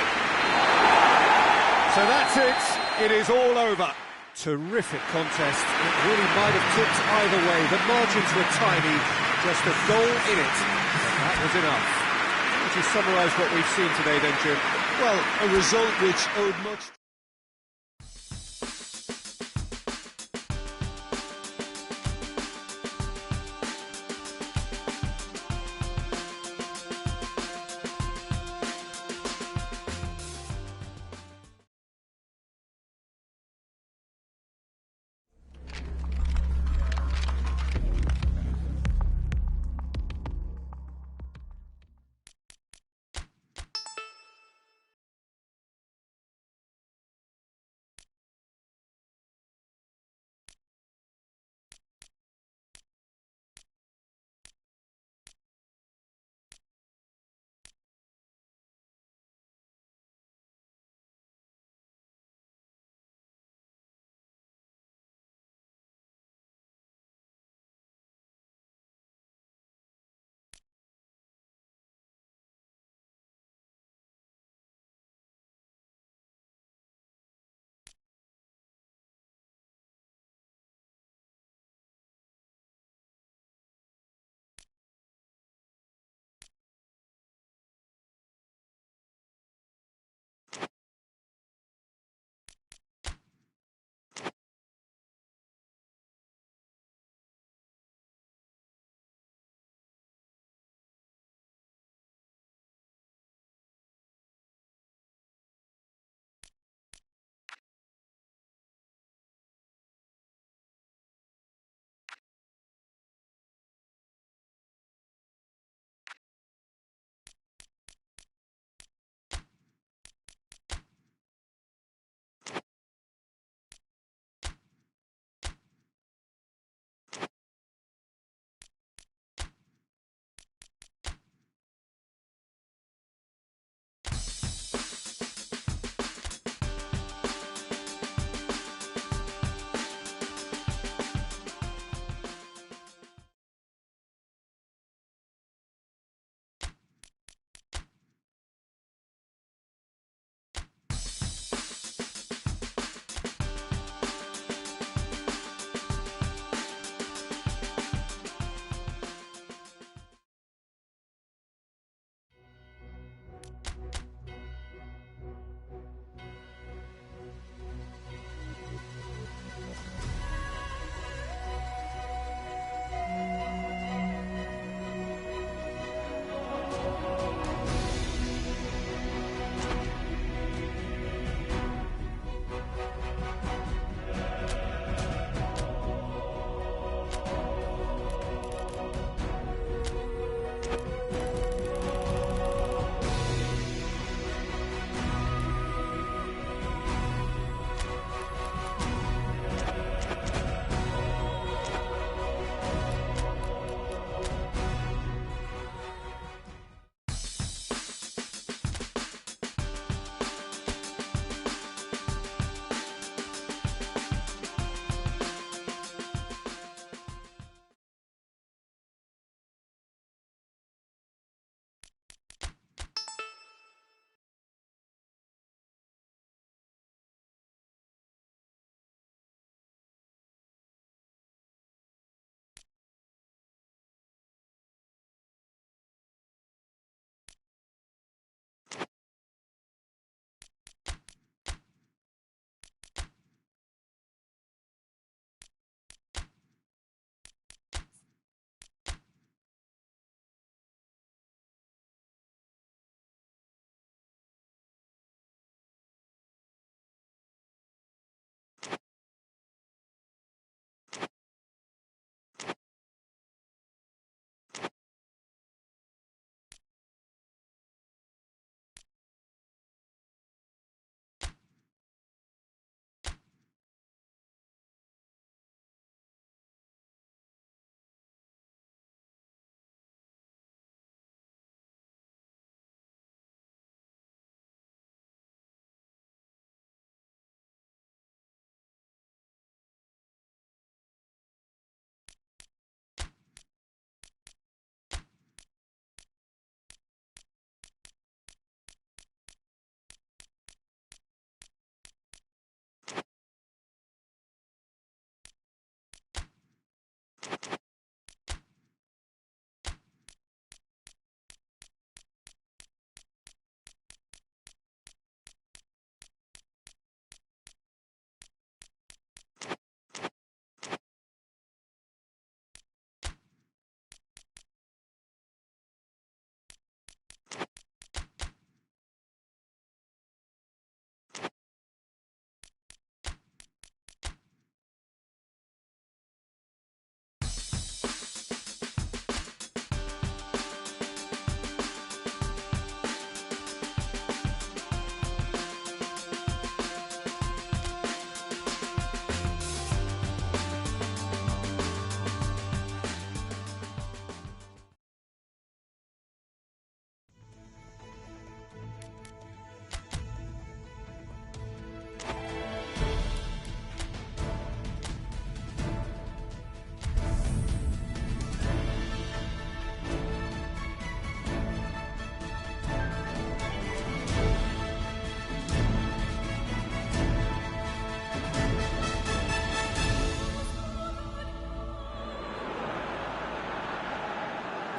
So that's it. It is all over. Terrific contest. It really might have tipped either way. The margins were tiny. Just a goal in it. And that was enough. Would you summarise what we've seen today then, Jim? Well, a result which owed much...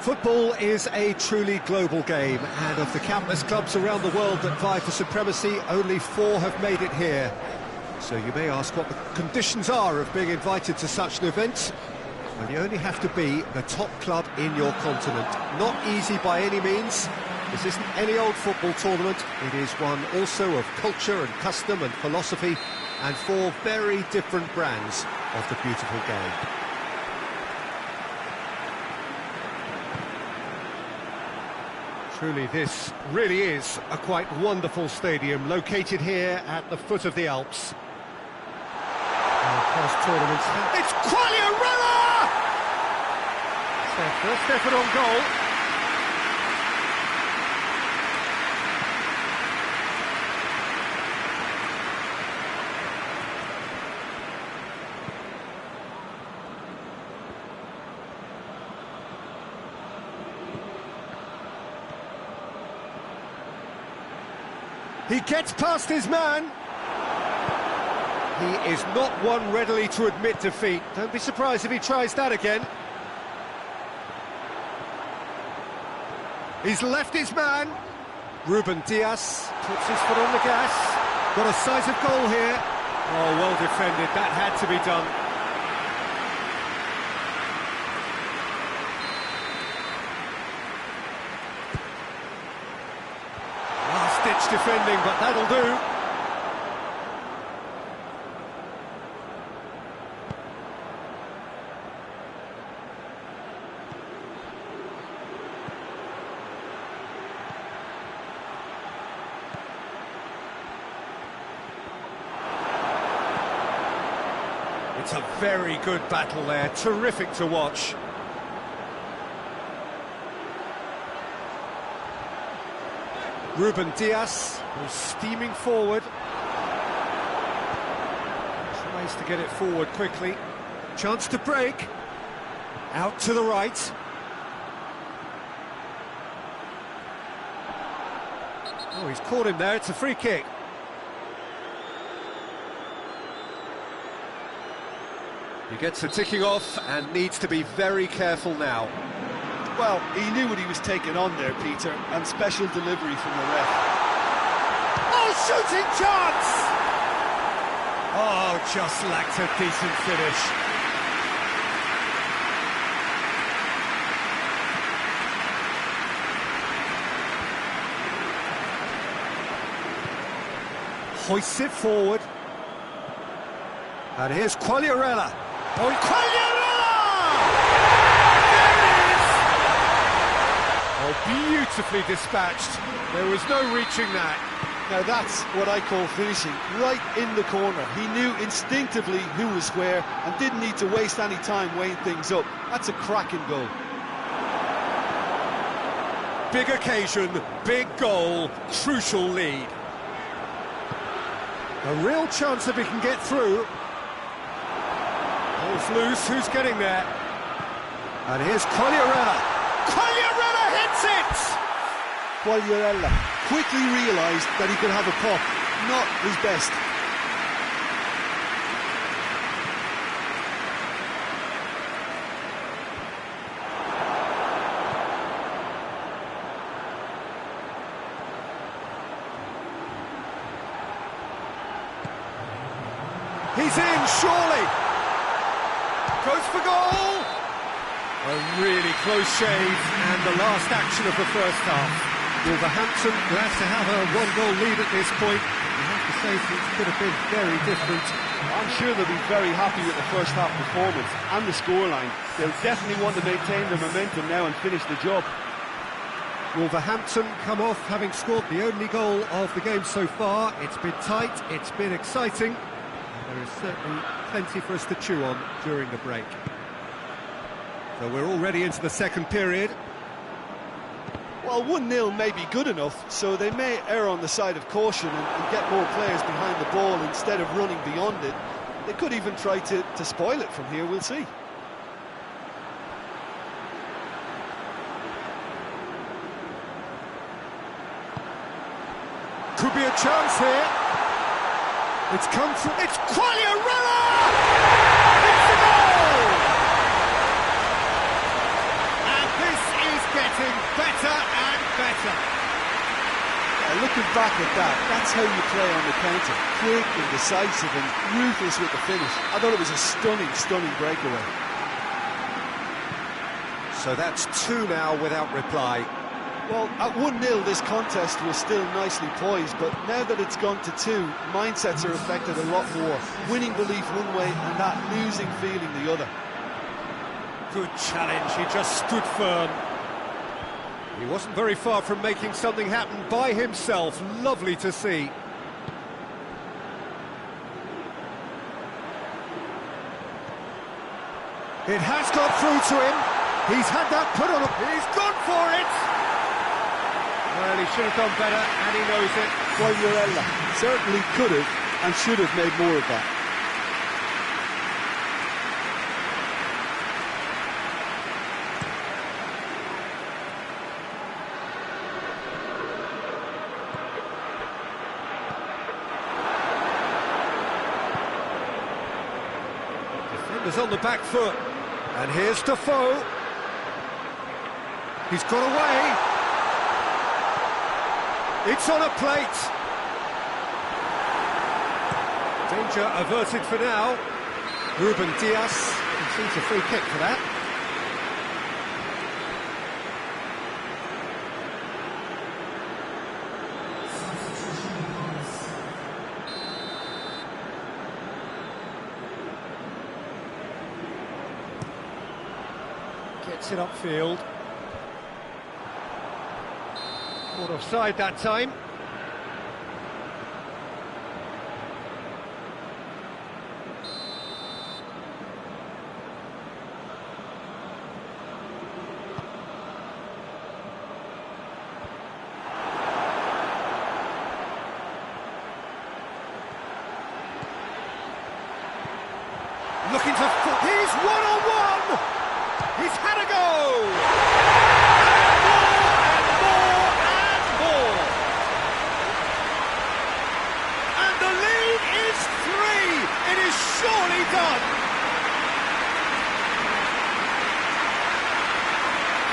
Football is a truly global game, and of the countless clubs around the world that vie for supremacy, only 4 have made it here. So you may ask what the conditions are of being invited to such an event. Well, you only have to be the top club in your continent. Not easy by any means. This isn't any old football tournament. It is one also of culture and custom and philosophy, and 4 very different brands of the beautiful game. Truly, this really is a quite wonderful stadium, located here at the foot of the Alps. Past tournaments. It's Quagliarella! It's their first effort on goal. He gets past his man. He is not one readily to admit defeat. Don't be surprised if he tries that again. He's left his man. Ruben Diaz puts his foot on the gas. Got a sight of goal here. Oh, well defended. That had to be done. Last-ditch defending, but that'll do. It's a very good battle there, terrific to watch. Ruben Diaz was steaming forward. Tries to get it forward quickly. Chance to break. Out to the right. Oh, he's caught him there, it's a free kick. He gets the ticking off and needs to be very careful now. Well, he knew what he was taking on there, Peter, and special delivery from the ref. Oh, shooting chance! Oh, just lacked a decent finish. Hoists it forward. And here's Quagliarella. Oh, Quagliarella! There it is! Oh, beautifully dispatched. There was no reaching that. Now that's what I call finishing, right in the corner. He knew instinctively who was where and didn't need to waste any time weighing things up. That's a cracking goal. Big occasion, big goal, crucial lead. A real chance that we can get through. Ball's loose, who's getting there? And here's Quagliarella. Quagliarella hits it! Quagliarella quickly realised that he could have a pop, not his best. He's in, surely! Goes for goal! A really close shave, and the last action of the first half. Wolverhampton glad to have a 1-goal lead at this point. You have to say things could have been very different. I'm sure they'll be very happy with the first half performance and the scoreline. They'll definitely want to maintain their momentum now and finish the job. Wolverhampton come off having scored the only goal of the game so far. It's been tight, it's been exciting. There is certainly plenty for us to chew on during the break. So we're already into the second period. Well, 1-0 may be good enough, so they may err on the side of caution and get more players behind the ball instead of running beyond it. They could even try to spoil it from here, we'll see. Could be a chance here. It's come through. It's Quagliarella! It's the goal! And this is back at that. That's how you play on the counter. Quick and decisive and ruthless with the finish. I thought it was a stunning, stunning breakaway. So that's 2 now without reply. Well, at 1-0 this contest was still nicely poised, but now that it's gone to 2, mindsets are affected a lot more. Winning belief one way and that losing feeling the other. Good challenge, he just stood firm. He wasn't very far from making something happen by himself. Lovely to see. It has got through to him. He's had that put on. He's gone for it. Well, he should have done better, and he knows it. Quagliarella certainly could have and should have made more of that. Defenders on the back foot. And here's Defoe. He's got away. It's on a plate. Danger averted for now. Ruben Diaz concedes a free kick for that. Gets it upfield. Caught offside that time. Looking to... He's one-on-one! He's had a go! And more, and more, and more! And the lead is 3! It is surely done!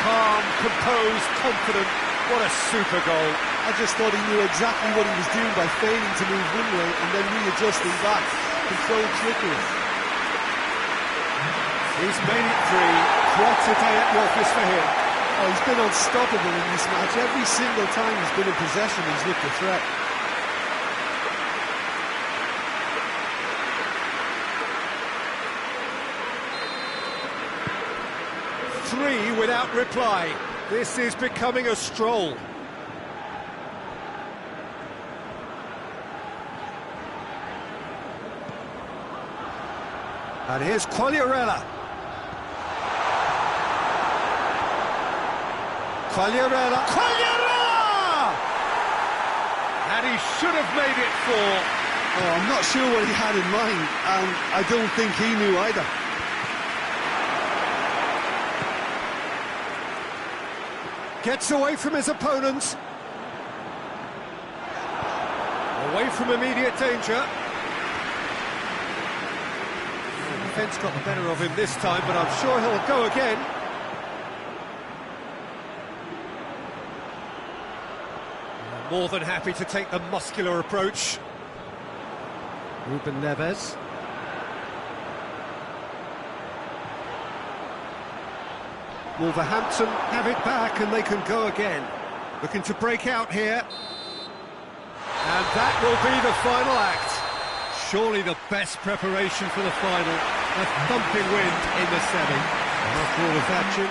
Calm, composed, confident. What a super goal. I just thought he knew exactly what he was doing by failing to move one way and then readjusting back. Controlled trickery. He's made it 3. Quite a day at the office for him. Oh, he's been unstoppable in this match. Every single time he's been in possession, he's looked a threat. Three without reply. This is becoming a stroll. And here's Quagliarella. Quagliarella! And he should have made it 4. Oh, I'm not sure what he had in mind, and I don't think he knew either. Gets away from his opponents. Away from immediate danger. The defence got the better of him this time, but I'm sure he'll go again. More than happy to take the muscular approach. Ruben Neves. Wolverhampton have it back and they can go again. Looking to break out here. And that will be the final act. Surely the best preparation for the final. A thumping win in the semi. After all of that, Jim.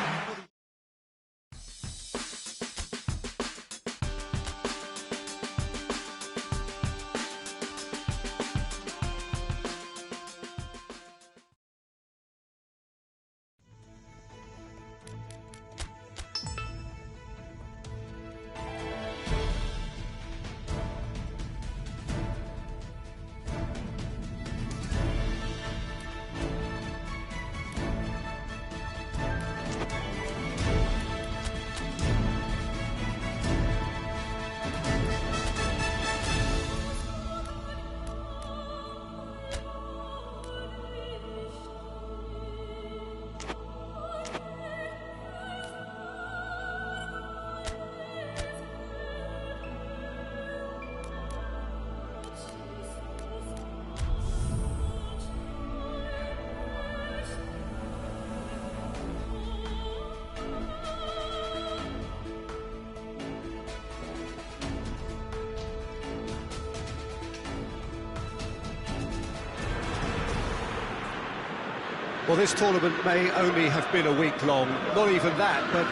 Well, this tournament may only have been a week long, not even that, but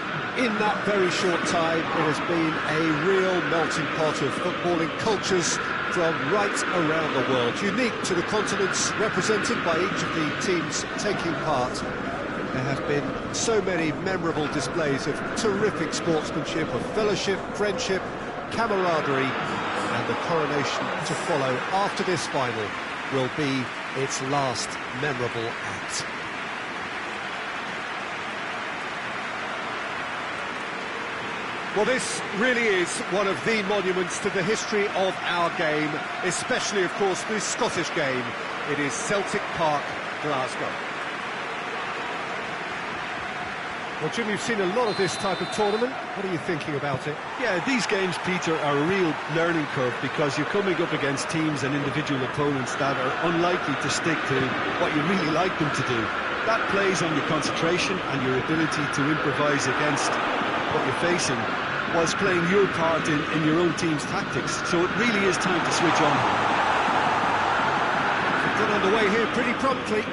in that very short time, it has been a real melting pot of footballing cultures from right around the world, unique to the continents represented by each of the teams taking part. There have been so many memorable displays of terrific sportsmanship, of fellowship, friendship, camaraderie, and the coronation to follow after this final will be its last memorable act. Well, this really is one of the monuments to the history of our game, especially, of course, this Scottish game. It is Celtic Park, Glasgow. Well, Jim, you've seen a lot of this type of tournament. What are you thinking about it? Yeah, these games, Peter, are a real learning curve because you're coming up against teams and individual opponents that are unlikely to stick to what you really like them to do. That plays on your concentration and your ability to improvise against what you're facing whilst playing your part in your own team's tactics. So it really is time to switch on. Got underway here pretty promptly.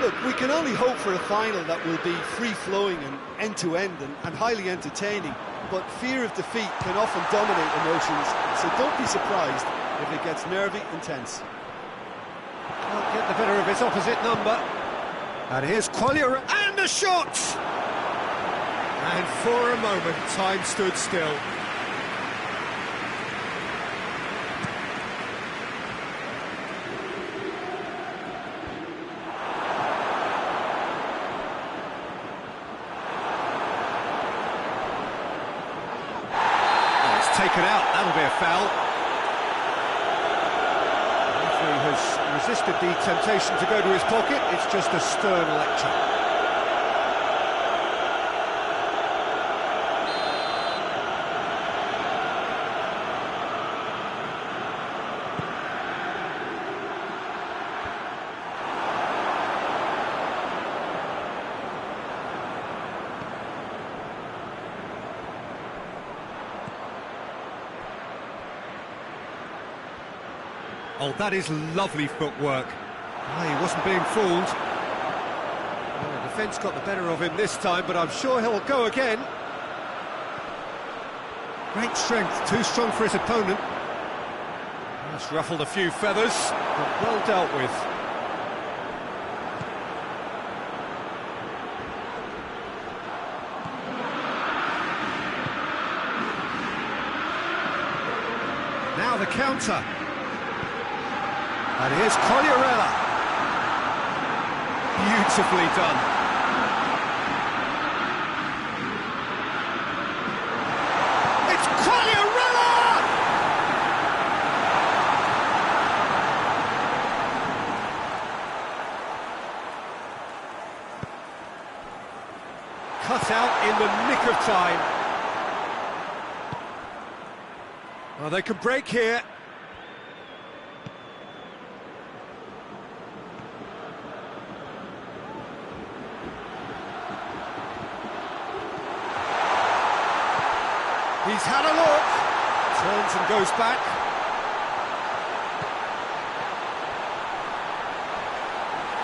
Look, we can only hope for a final that will be free-flowing and end-to-end and highly entertaining, but fear of defeat can often dominate emotions, so don't be surprised if it gets nervy and tense. Can't get the better of his opposite number. And here's Collier, and a shot! And for a moment, time stood still. Taken out, that'll be a foul. The referee has resisted the temptation to go to his pocket. It's just a stern lecture. Oh, that is lovely footwork. Oh, he wasn't being fooled. Well, the defence got the better of him this time, but I'm sure he'll go again. Great strength, too strong for his opponent. Just ruffled a few feathers, but well dealt with. Now the counter. And here's Collierella. Beautifully done. It's Collierella! Cut out in the nick of time. Well, they could break here. He's had a look, turns and goes back.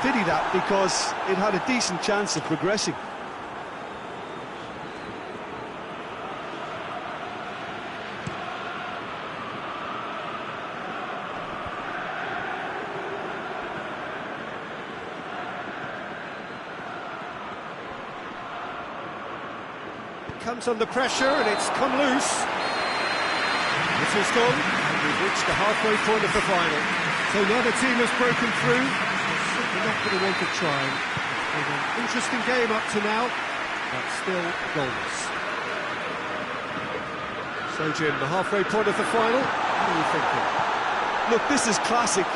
Pity that, because it had a decent chance of progressing. Comes under pressure and it's come loose. This is gone, and we've reached the halfway point of the final. So neither team has broken through. They're certainly not going to want to try. It's been an interesting game up to now, but still goalless. So Jim, the halfway point of the final, what are you thinking? Look, this is classic.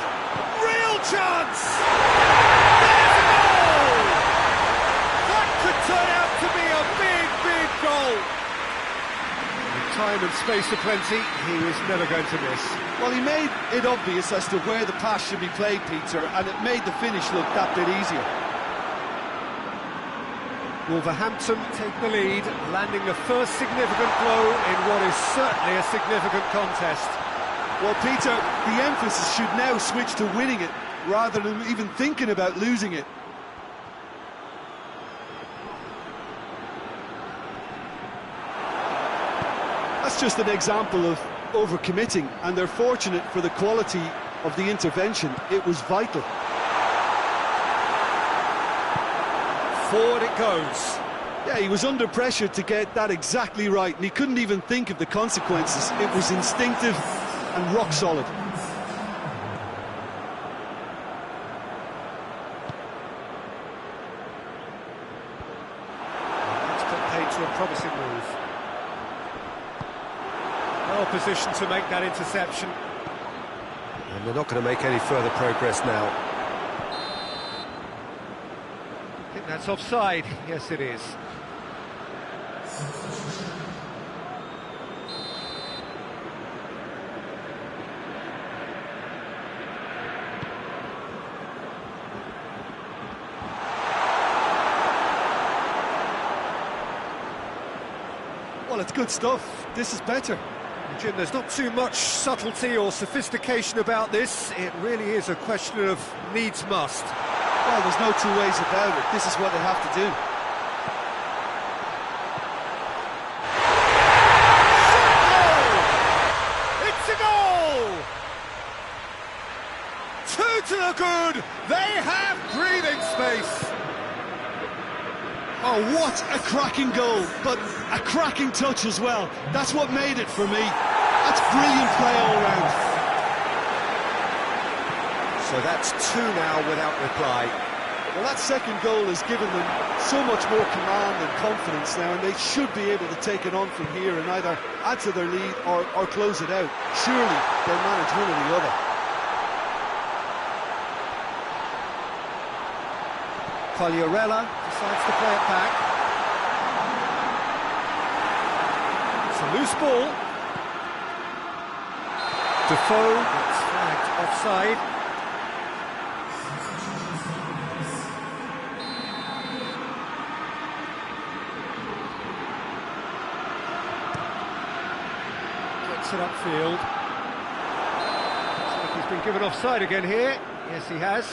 Real chance! There's a goal! That could turn out to be a big goal. With time and space aplenty, he was never going to miss. Well, he made it obvious as to where the pass should be played, Peter, and it made the finish look that bit easier. Wolverhampton take the lead, landing the first significant blow in what is certainly a significant contest. Well, Peter, the emphasis should now switch to winning it. rather than even thinking about losing it. That's just an example of overcommitting, and they're fortunate for the quality of the intervention. It was vital. Forward it goes. Yeah, he was under pressure to get that exactly right, and he couldn't even think of the consequences. It was instinctive and rock solid. That's put paid to a promising move. Well positioned to make that interception. And they're not going to make any further progress now. I think that's offside. Yes, it is. Well, it's good stuff. This is better. Jim, there's not too much subtlety or sophistication about this. It really is a question of needs must. Well, there's no two ways about it. This is what they have to do. It's a goal! Two to the good. They have breathing space. Oh, what a cracking goal, but a cracking touch as well. That's what made it for me. That's brilliant play all round. So that's two now without reply. Well, that second goal has given them so much more command and confidence now, and they should be able to take it on from here and either add to their lead or close it out. Surely they'll manage one or the other. Quagliarella decides to play it back. It's a loose ball. Defoe gets flagged offside. Gets it upfield. Looks like he's been given offside again here. Yes, he has.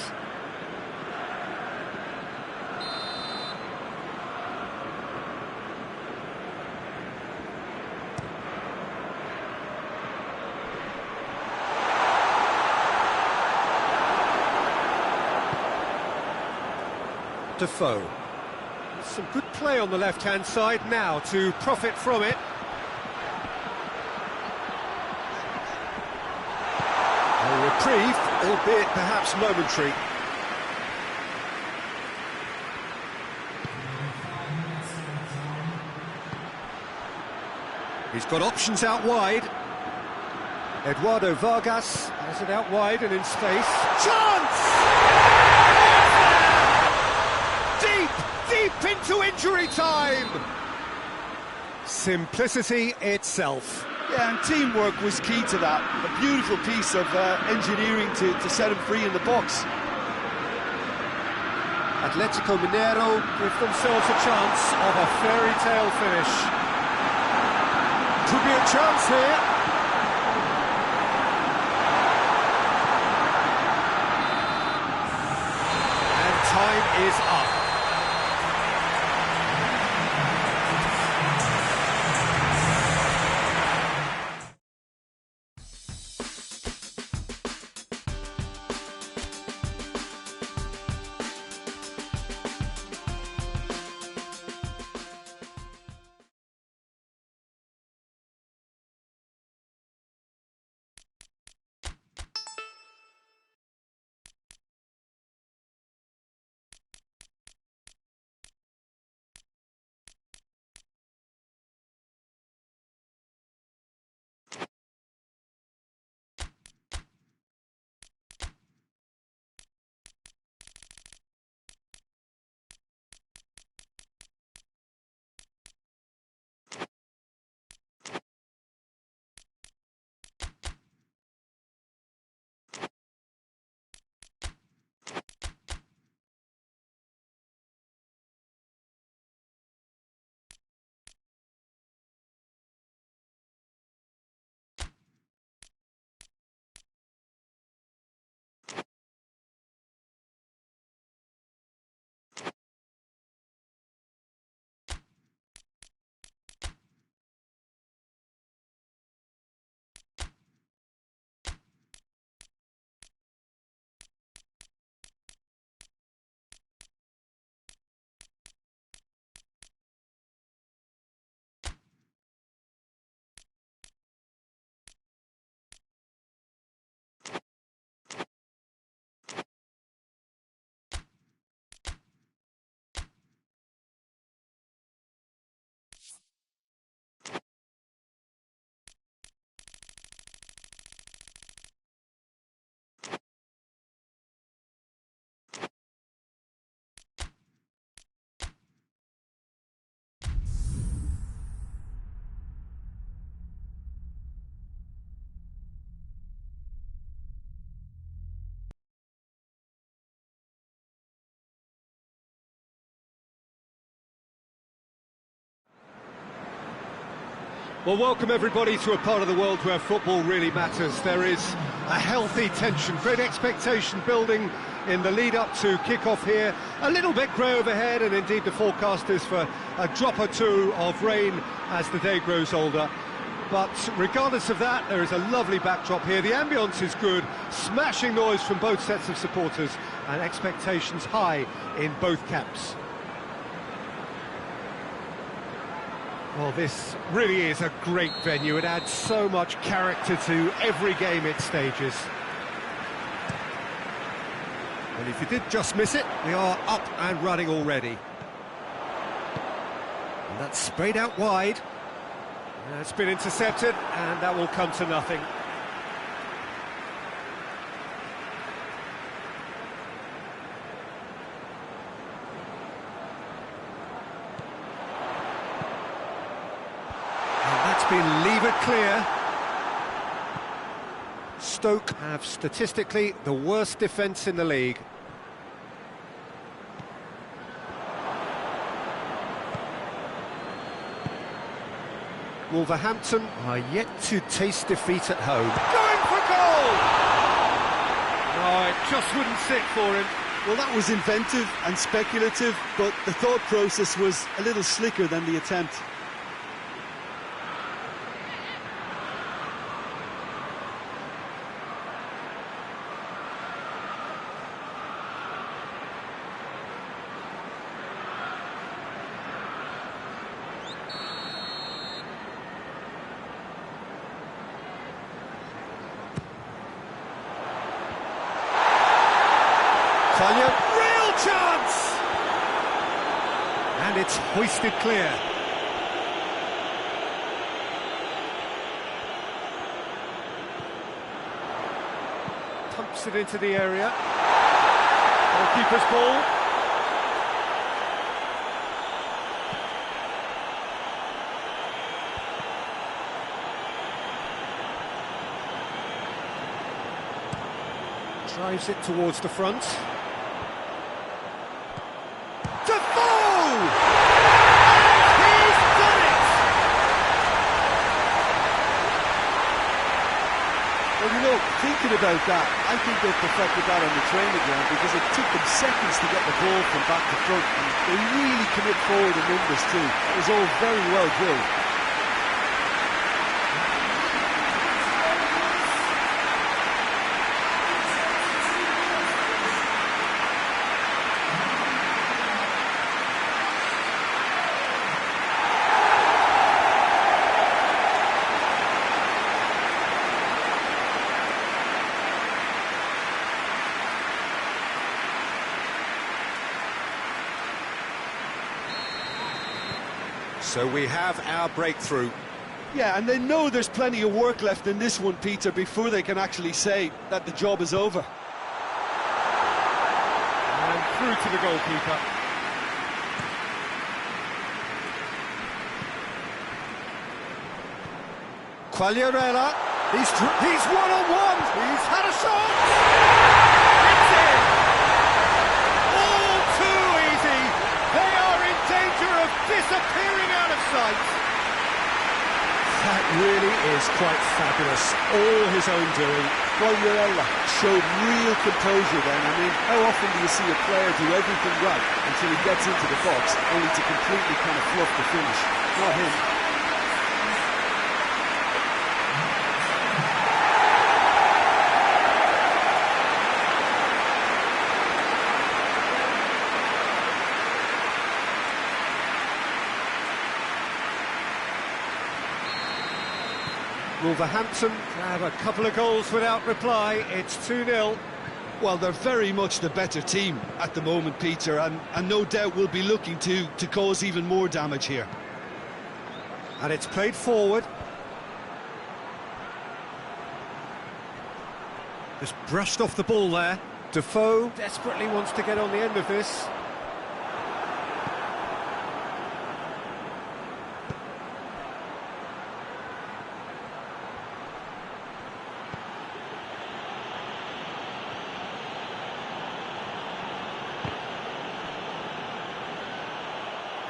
Defoe. Some good play on the left-hand side now to profit from it. A reprieve, albeit perhaps momentary. He's got options out wide. Eduardo Vargas has it out wide and in space. Chance! Deep into injury time! Simplicity itself. Yeah, and teamwork was key to that. A beautiful piece of engineering to set him free in the box. Atletico Mineiro give themselves a chance of a fairy tale finish. Could be a chance here. And time is up. Well, welcome everybody to a part of the world where football really matters. There is a healthy tension, great expectation building in the lead-up to kick-off here. A little bit grey overhead, and indeed the forecast is for a drop or two of rain as the day grows older. But regardless of that, there is a lovely backdrop here. The ambience is good, smashing noise from both sets of supporters, and expectations high in both camps. Well, this really is a great venue. It adds so much character to every game it stages. And if you did just miss it, we are up and running already. And that's sprayed out wide. It's been intercepted, and that will come to nothing. Been levered clear. Stoke have statistically the worst defence in the league. Wolverhampton are yet to taste defeat at home. Going for goal! Oh, it just wouldn't sit for him. Well, that was inventive and speculative, but the thought process was a little slicker than the attempt. Real chance! And it's hoisted clear. Pumps it into the area. Goalkeeper's ball. Drives it towards the front. Well, you know, thinking about that, I think they perfected that on the training ground because it took them seconds to get the ball from back to front, and they really commit forward in numbers too. It was all very well drilled. So we have our breakthrough. Yeah, and they know there's plenty of work left in this one, Peter, before they can actually say that the job is over. And through to the goalkeeper. Quagliarella, he's one-on-one, he's had a shot! It's in! All too easy! They are in danger of disappearing out of sight! That really is quite fabulous, all his own doing. Quagliarella showed real composure then. I mean, how often do you see a player do everything right until he gets into the box, only to completely kind of fluff the finish? Not him. Wolverhampton have a couple of goals without reply. It's 2-0. Well, they're very much the better team at the moment, Peter, and no doubt will be looking to cause even more damage here. And it's played forward. Just brushed off the ball there. Defoe desperately wants to get on the end of this.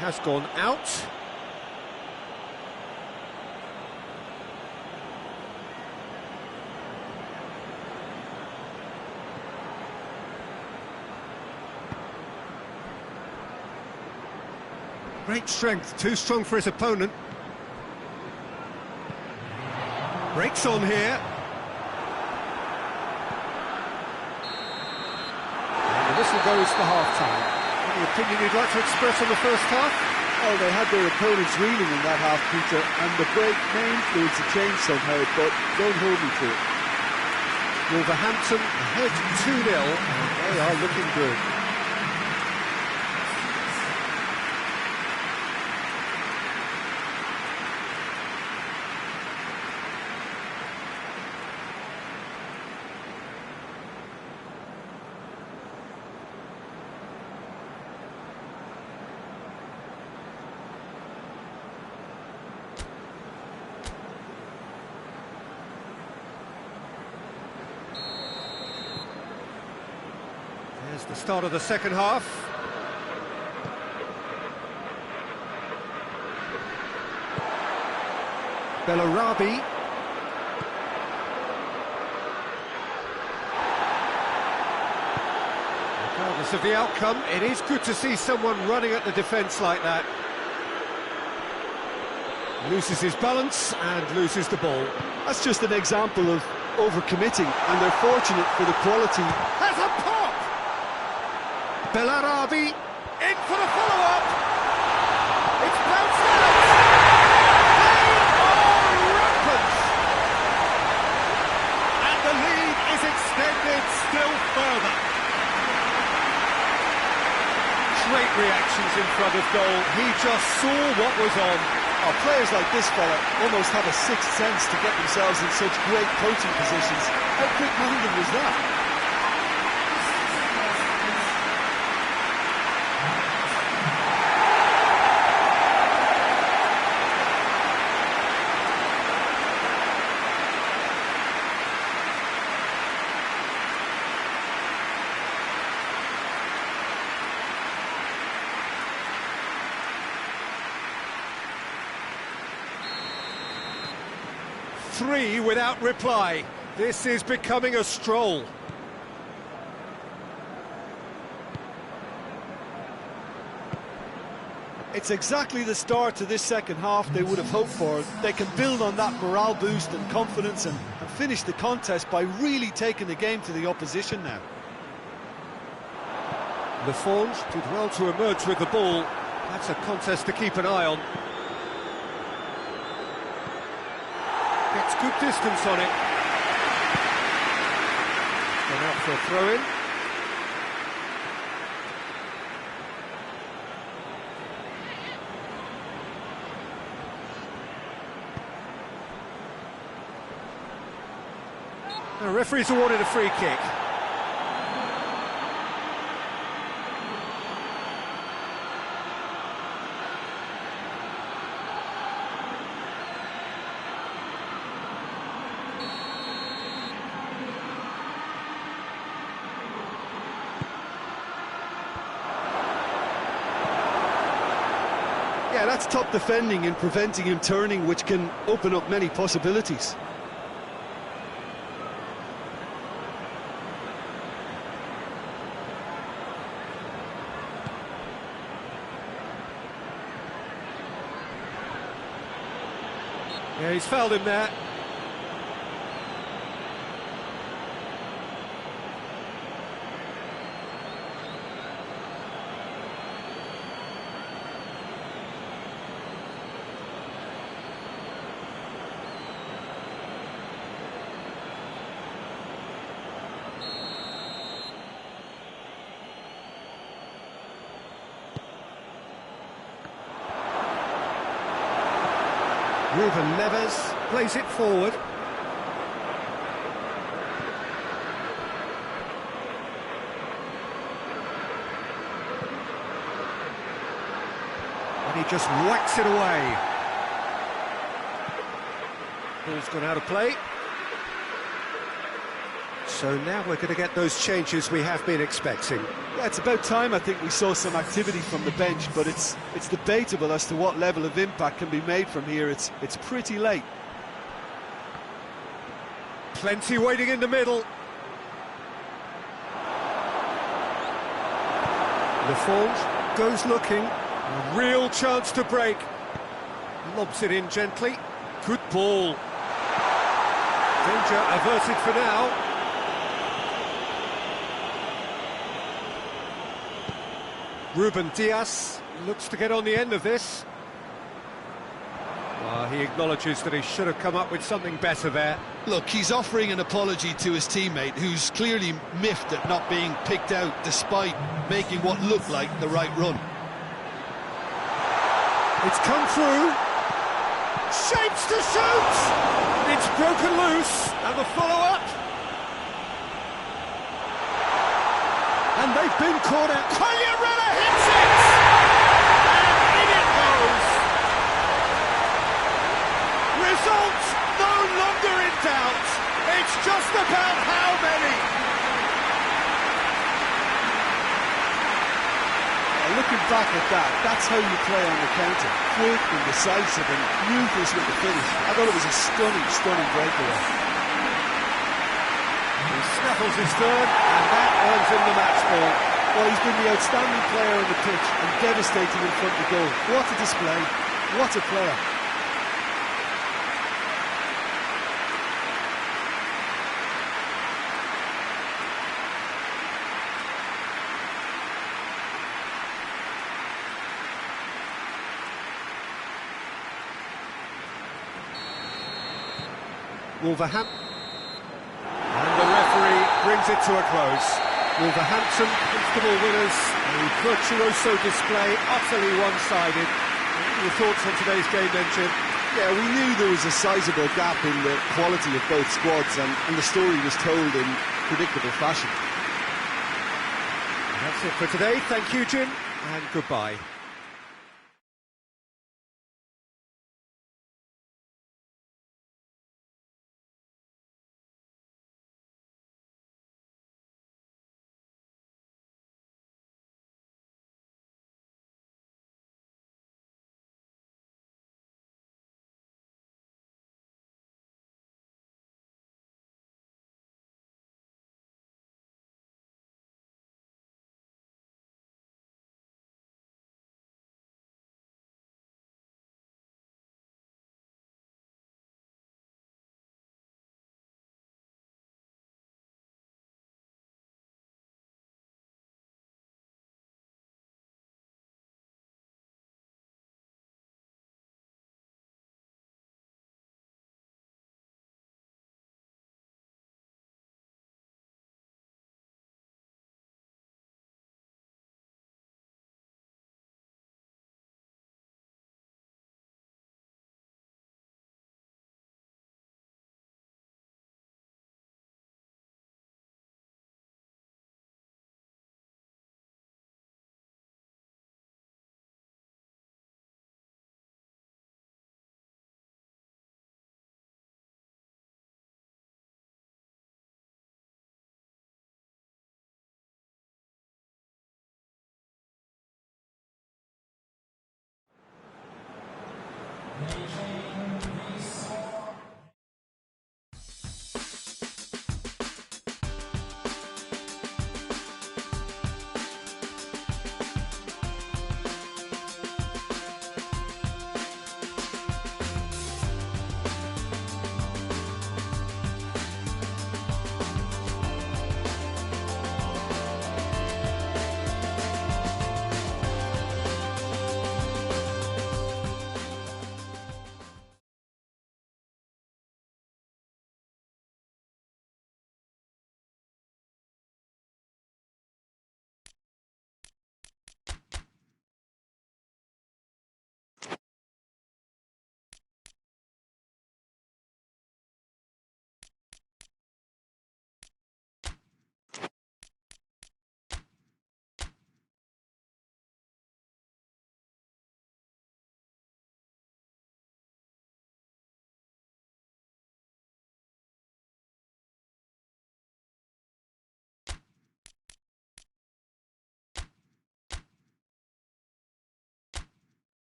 Has gone out. Great strength, too strong for his opponent. Breaks on here. And the whistle goes for half-time. Any opinion you'd like to express on the first half? Oh, they had their opponents reeling in that half, Peter, and the break may influence a change somehow, but don't hold me to it. Wolverhampton ahead 2-0, and they are looking good. There's the start of the second half. Bellarabi. Regardless of the outcome, it is good to see someone running at the defence like that. Loses his balance and loses the ball. That's just an example of overcommitting, and they're fortunate for the quality. Has a pop! Bellarabi in for the follow-up. It's bounced out. They are rampant. And the lead is extended still further. Great reactions in front of goal. He just saw what was on. Oh, players like this fella almost have a sixth sense to get themselves in such great coaching positions. How quick-minded was that? Three without reply. This is becoming a stroll. It's exactly the start to this second half they would have hoped for. They can build on that morale boost and confidence and finish the contest by really taking the game to the opposition now. Lafont did well to emerge with the ball. That's a contest to keep an eye on. Gets good distance on it. Gone out for a throw-in. The referee's awarded a free kick. Yeah, that's top defending and preventing him turning, which can open up many possibilities. Yeah, he's fouled him there. Ruben Neves plays it forward. And he just whacks it away. Ball's gone out of play. So now we're going to get those changes we have been expecting. Yeah, it's about time I think we saw some activity from the bench, but it's debatable as to what level of impact can be made from here. It's pretty late. Plenty waiting in the middle. Lafont goes looking. A real chance to break. Lobs it in gently. Good ball. Danger averted for now. Ruben Diaz looks to get on the end of this. He acknowledges that he should have come up with something better there. Look, he's offering an apology to his teammate, who's clearly miffed at not being picked out despite making what looked like the right run. It's come through. Shapes to shoot! It's broken loose, and the follow-up. And they've been caught out. Quagliarella hits it! And in it goes! Result no longer in doubt. It's just about how many. Looking back at that, that's how you play on the counter. Quick and decisive and ruthless with the finish. I thought it was a stunning breakaway. He snaffles his third, and that earns him the match ball. Well, he's been the outstanding player on the pitch and devastating in front of the goal. What a display. What a player. Wolverhampton. And the referee brings it to a close. Wolverhampton, comfortable winners. A virtuoso display, utterly one-sided. Your thoughts on today's game then, Jim? Yeah, we knew there was a sizable gap in the quality of both squads, and the story was told in predictable fashion. That's it for today. Thank you, Jim, and goodbye.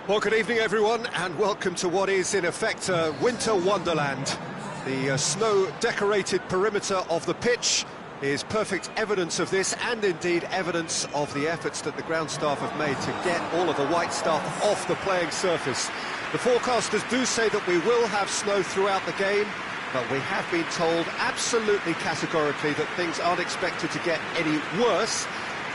Well, good evening, everyone, and welcome to what is, in effect, a winter wonderland. The snow-decorated perimeter of the pitch is perfect evidence of this, and indeed evidence of the efforts that the ground staff have made to get all of the white stuff off the playing surface. The forecasters do say that we will have snow throughout the game, but we have been told absolutely categorically that things aren't expected to get any worse.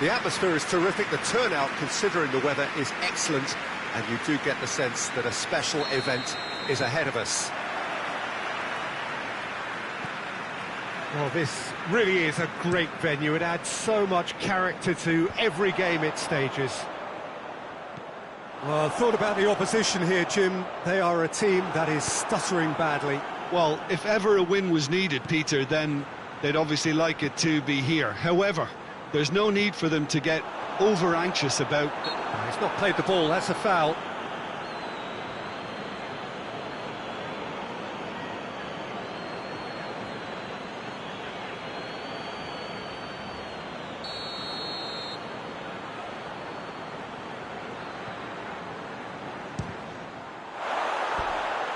The atmosphere is terrific, the turnout, considering the weather, is excellent, and you do get the sense that a special event is ahead of us. Well, this really is a great venue. It adds so much character to every game it stages. Well, thought about the opposition here, Jim. They are a team that is stuttering badly. Well, if ever a win was needed, Peter, then they'd obviously like it to be here. However, there's no need for them to get over-anxious about... He's not played the ball, that's a foul.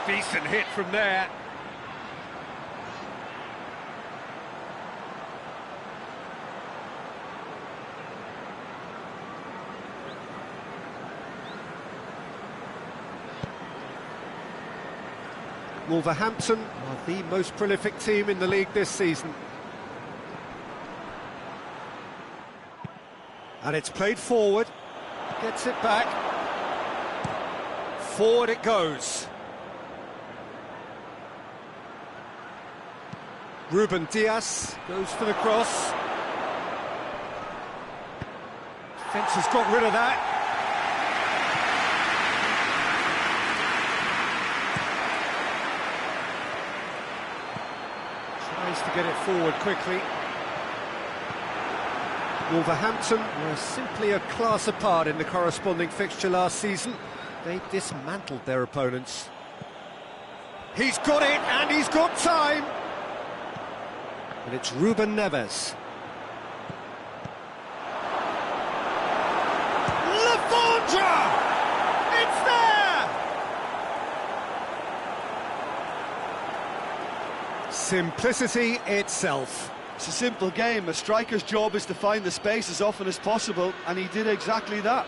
Decent hit from there. Wolverhampton are the most prolific team in the league this season. And it's played forward. Gets it back. Forward it goes. Ruben Diaz goes for the cross. Defence has got rid of that. Tries to get it forward quickly. Wolverhampton were simply a class apart in the corresponding fixture last season. They dismantled their opponents. He's got it, and he's got time! And it's Ruben Neves. Lafondra! It's there! Simplicity itself. It's a simple game. A striker's job is to find the space as often as possible, and he did exactly that.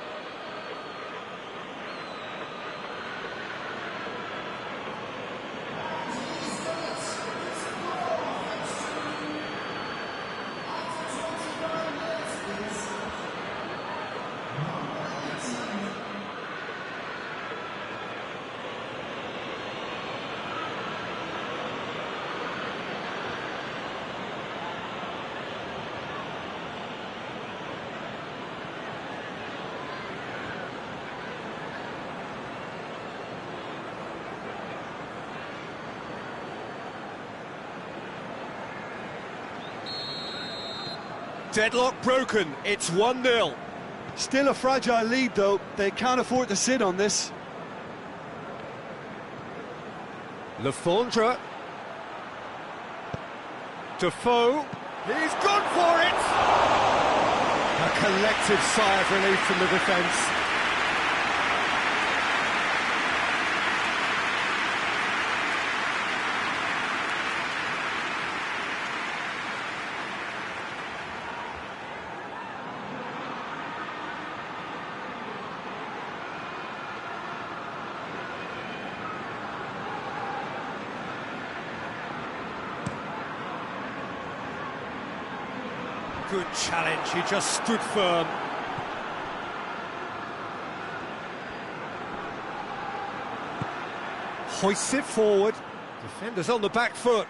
Deadlock broken, it's 1-0. Still a fragile lead, though. They can't afford to sit on this. Lafondra. Defoe. He's gone for it! A collective sigh of relief from the defence. Good challenge, he just stood firm. Hoists it forward. Defenders on the back foot.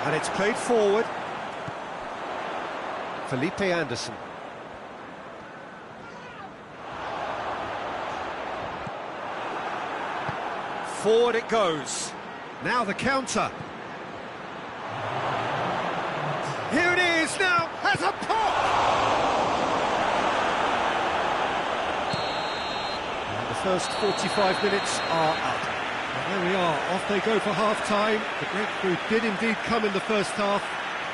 And it's played forward. Felipe Anderson. Forward it goes. Now the counter. Here it is now. has a pop! And the first 45 minutes are up. And there we are, off they go for half-time. The breakthrough did indeed come in the first half,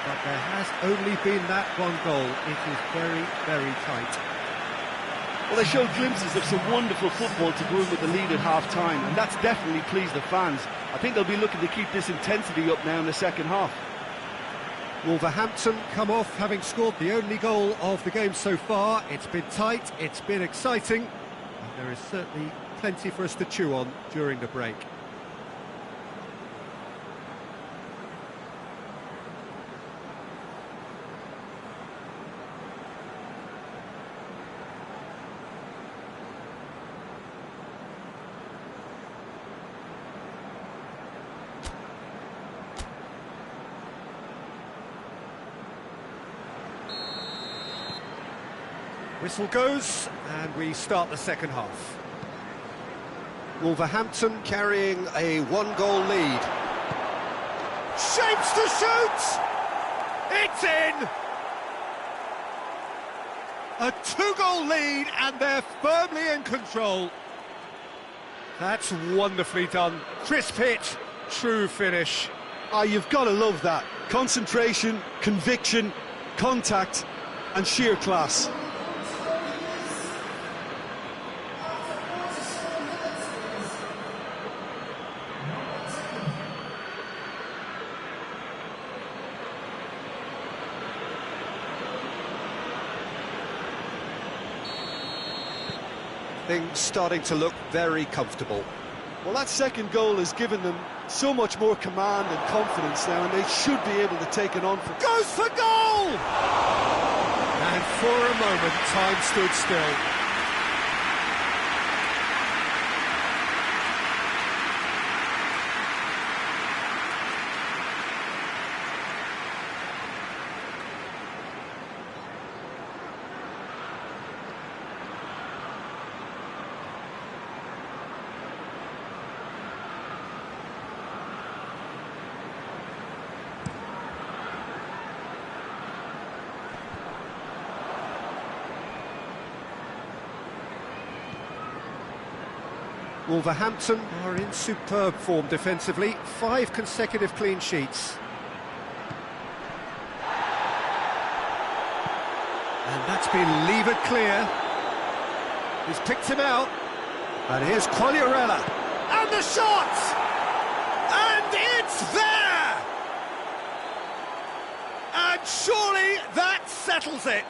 but there has only been that one goal. It is very, very tight. Well, they showed glimpses of some wonderful football to go in with the lead at half-time, and that's definitely pleased the fans. I think they'll be looking to keep this intensity up now in the second half. Wolverhampton come off having scored the only goal of the game so far. It's been tight, it's been exciting, and there is certainly plenty for us to chew on during the break. Whistle goes, and we start the second half. Wolverhampton carrying a one-goal lead. Shapes to shoot! It's in! A two-goal lead, and they're firmly in control. That's wonderfully done. Crisp hit, true finish. Ah, you've got to love that. Concentration, conviction, contact, and sheer class. Things starting to look very comfortable. Well, that second goal has given them so much more command and confidence now, and they should be able to take it on. Goes for goal! And for a moment, time stood still. Wolverhampton are in superb form defensively, 5 consecutive clean sheets. And that's been levered clear. He's picked him out. And here's Quagliarella. And the shot! And it's there! And surely that settles it.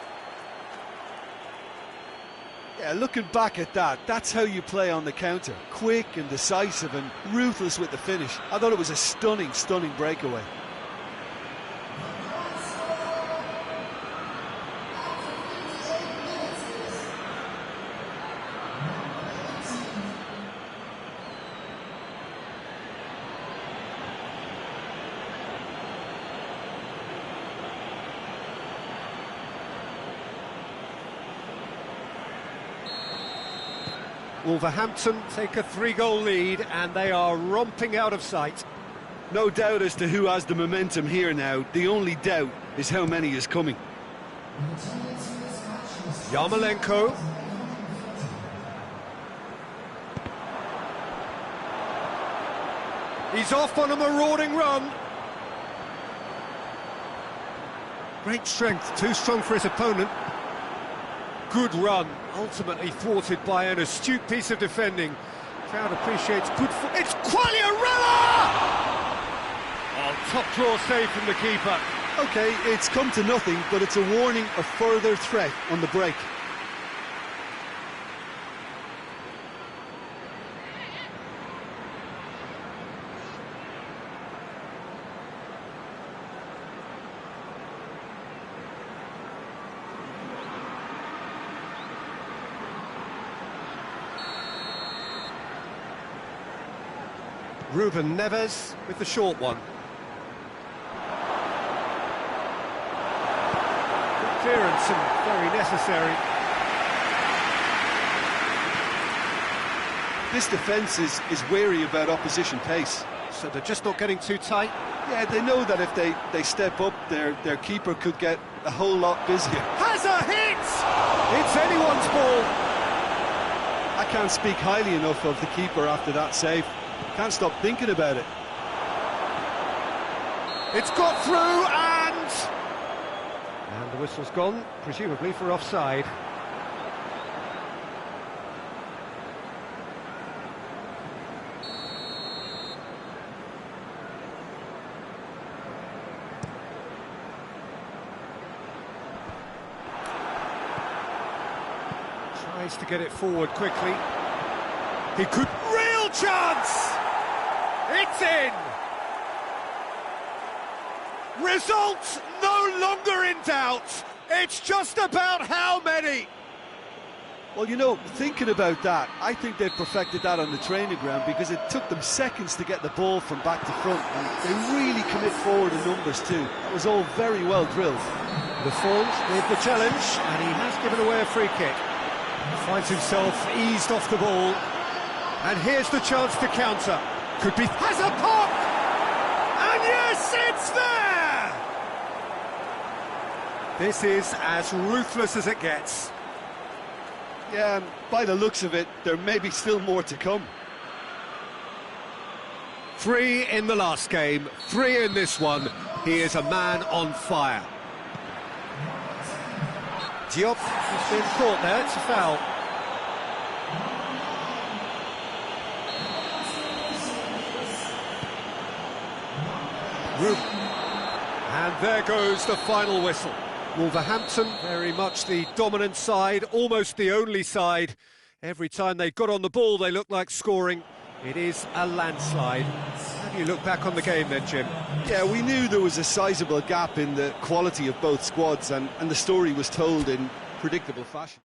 Yeah, looking back at that, that's how you play on the counter. Quick and decisive and ruthless with the finish. I thought it was a stunning, stunning breakaway. Wolverhampton take a 3-goal lead, and they are romping out of sight. No doubt as to who has the momentum here now. The only doubt is how many is coming. Yarmolenko. He's off on a marauding run. Great strength, too strong for his opponent. Good run, ultimately thwarted by an astute piece of defending. Crowd appreciates good it's Quagliarella! Oh, top draw save from the keeper. OK, it's come to nothing, but it's a warning of further threat on the break. Ruben Neves with the short one. Good clearance and very necessary. This defence is wary about opposition pace. So they're just not getting too tight. Yeah, they know that if they step up, their keeper could get a whole lot busier. Has a hit! It's anyone's ball. I can't speak highly enough of the keeper after that save. Can't stop thinking about it. It's got through and the whistle's gone, presumably for offside. Tries to get it forward quickly. He could... Real chance! It's in! Result no longer in doubt. It's just about how many. Well, you know, thinking about that, I think they've perfected that on the training ground because it took them seconds to get the ball from back to front, and they really commit forward in numbers too. That was all very well drilled. The Fawns with the challenge, and he has given away a free kick. Finds himself eased off the ball, and here's the chance to counter. Could be... Has a pop! And yes, it's there! This is as ruthless as it gets. Yeah, and by the looks of it, there may be still more to come. 3 in the last game, 3 in this one. He is a man on fire. Diop has been caught there, it's a foul. And there goes the final whistle. Wolverhampton, very much the dominant side, almost the only side. Every time they got on the ball, they looked like scoring. It is a landslide. How do you look back on the game then, Jim? Yeah, we knew there was a sizable gap in the quality of both squads, and the story was told in predictable fashion.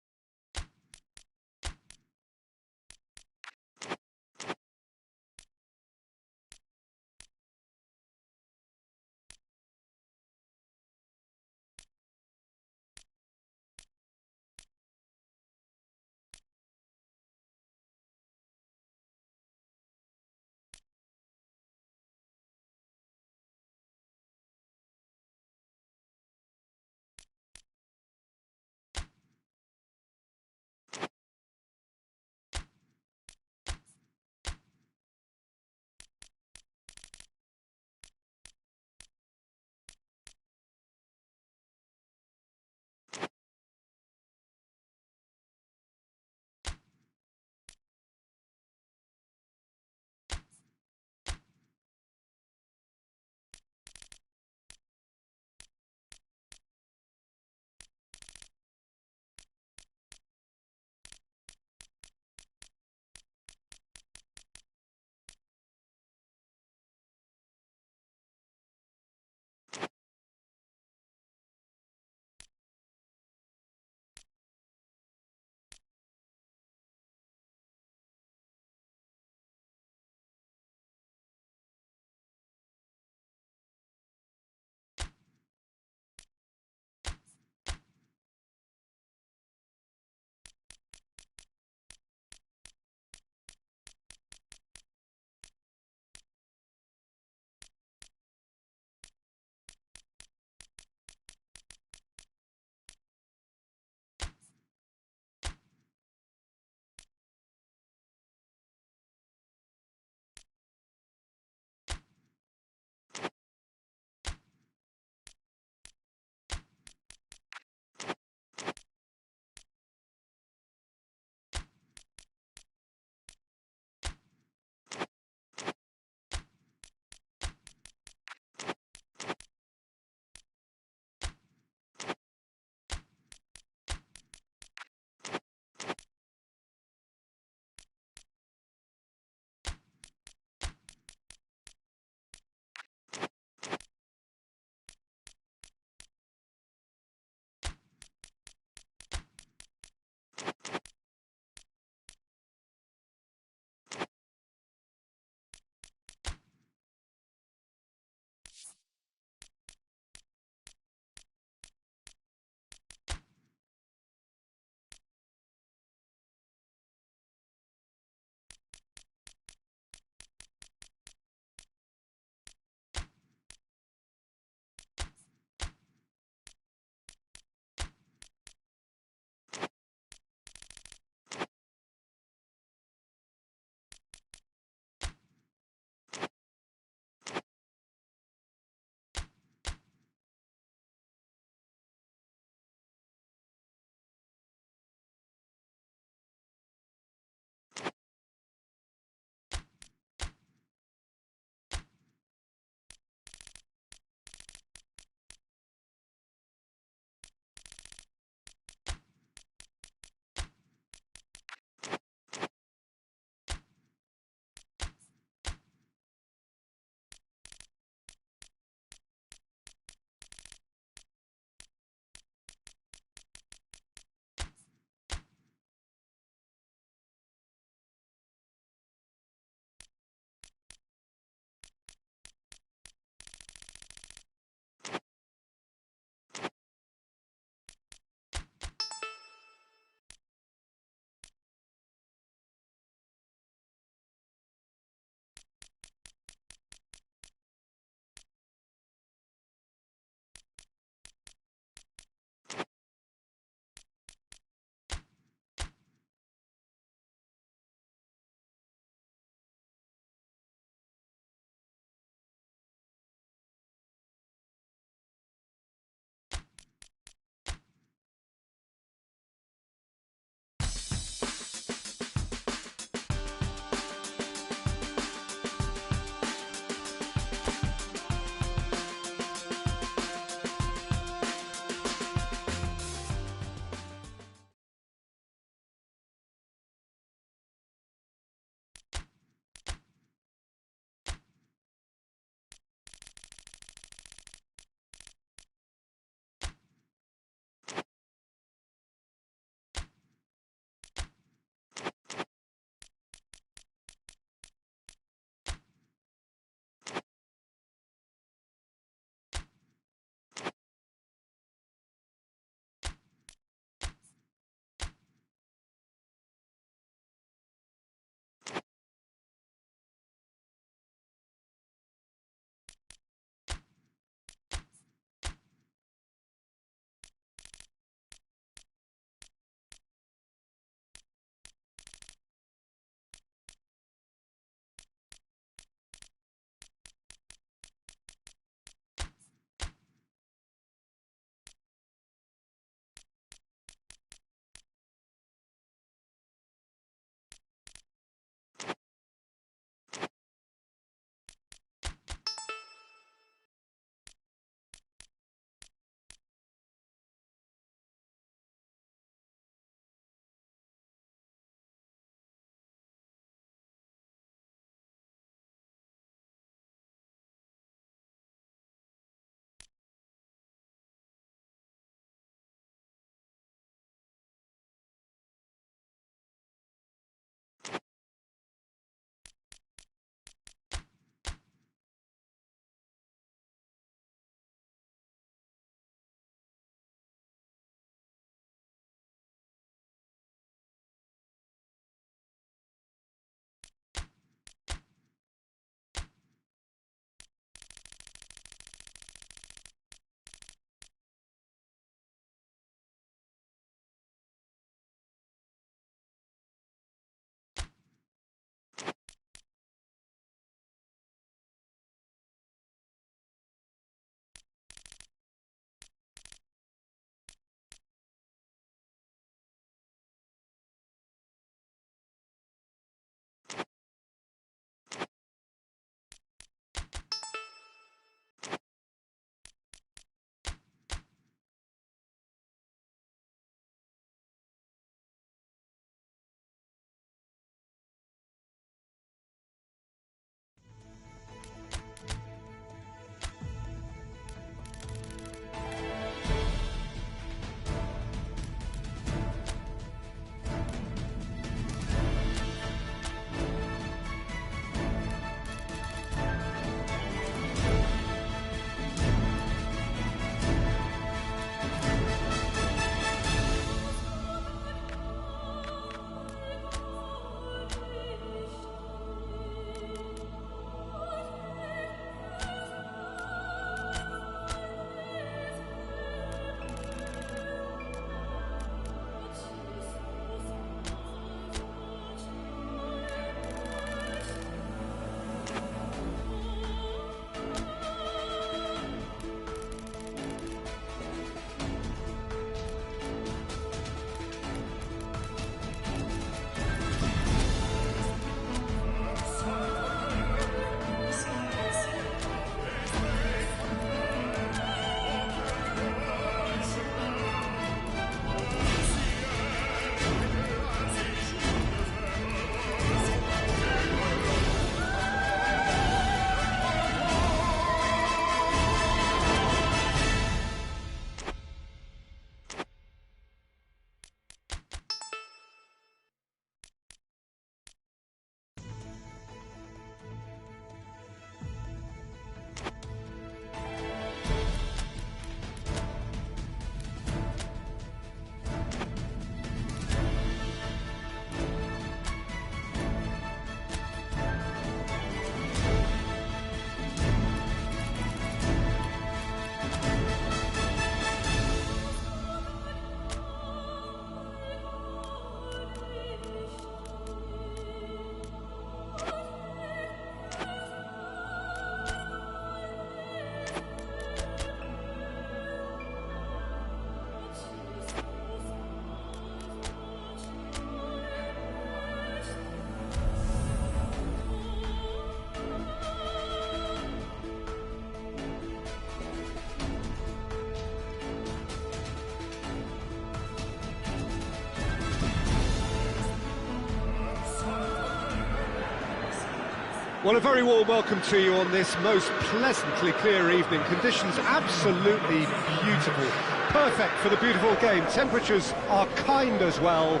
Well, a very warm welcome to you on this most pleasantly clear evening. Conditions absolutely beautiful. Perfect for the beautiful game. Temperatures are kind as well.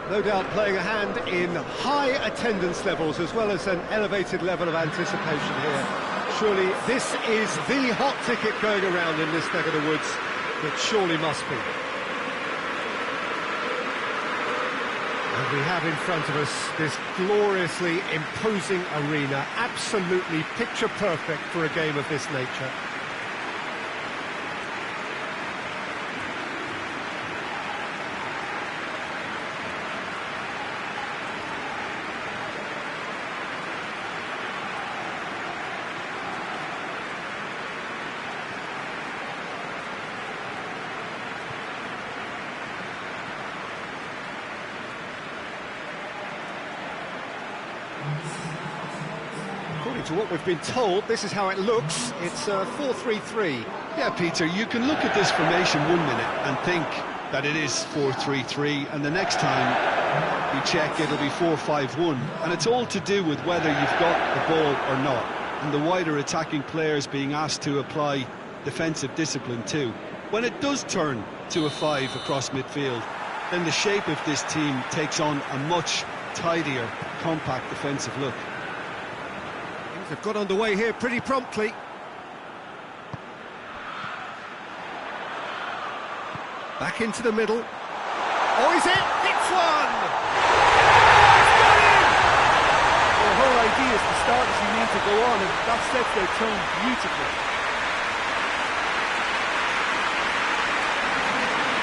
No doubt playing a hand in high attendance levels as well as an elevated level of anticipation here. Surely this is the hot ticket going around in this neck of the woods. It surely must be. And we have in front of us this gloriously imposing arena, absolutely picture perfect for a game of this nature. According to what we've been told, this is how it looks. It's 4-3-3. Yeah, Peter, you can look at this formation 1 minute and think that it is 4-3-3, and the next time you check it'll be 4-5-1, and it's all to do with whether you've got the ball or not, and the wider attacking players being asked to apply defensive discipline too. When it does turn to a 5 across midfield, then the shape of this team takes on a much tidier, compact defensive look. Things have got underway here pretty promptly. Back into the middle. Oh, is it? It's one! It's got in! Well, the whole idea is the starters who need to go on, and that sets their tone beautifully.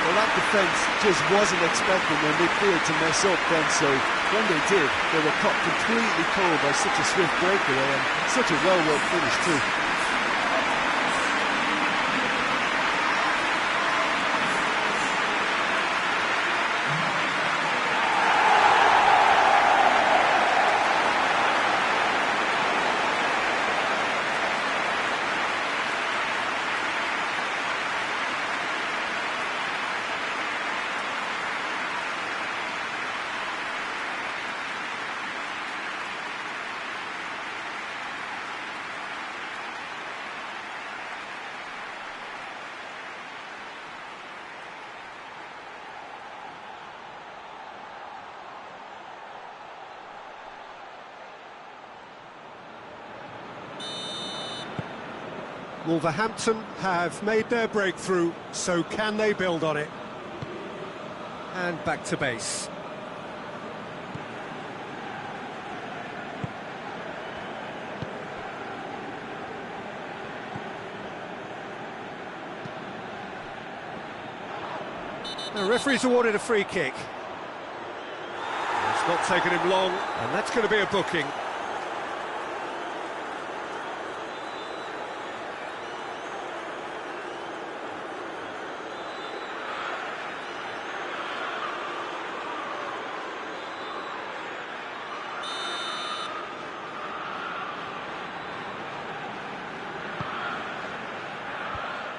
Well, that defence just wasn't expecting their midfield to mess up then, so when they did, they were caught completely cold by such a swift breakaway and such a well-worked finish too. Wolverhampton have made their breakthrough, so can they build on it? And back to base. The referee's awarded a free kick. It's not taken him long, and that's going to be a booking.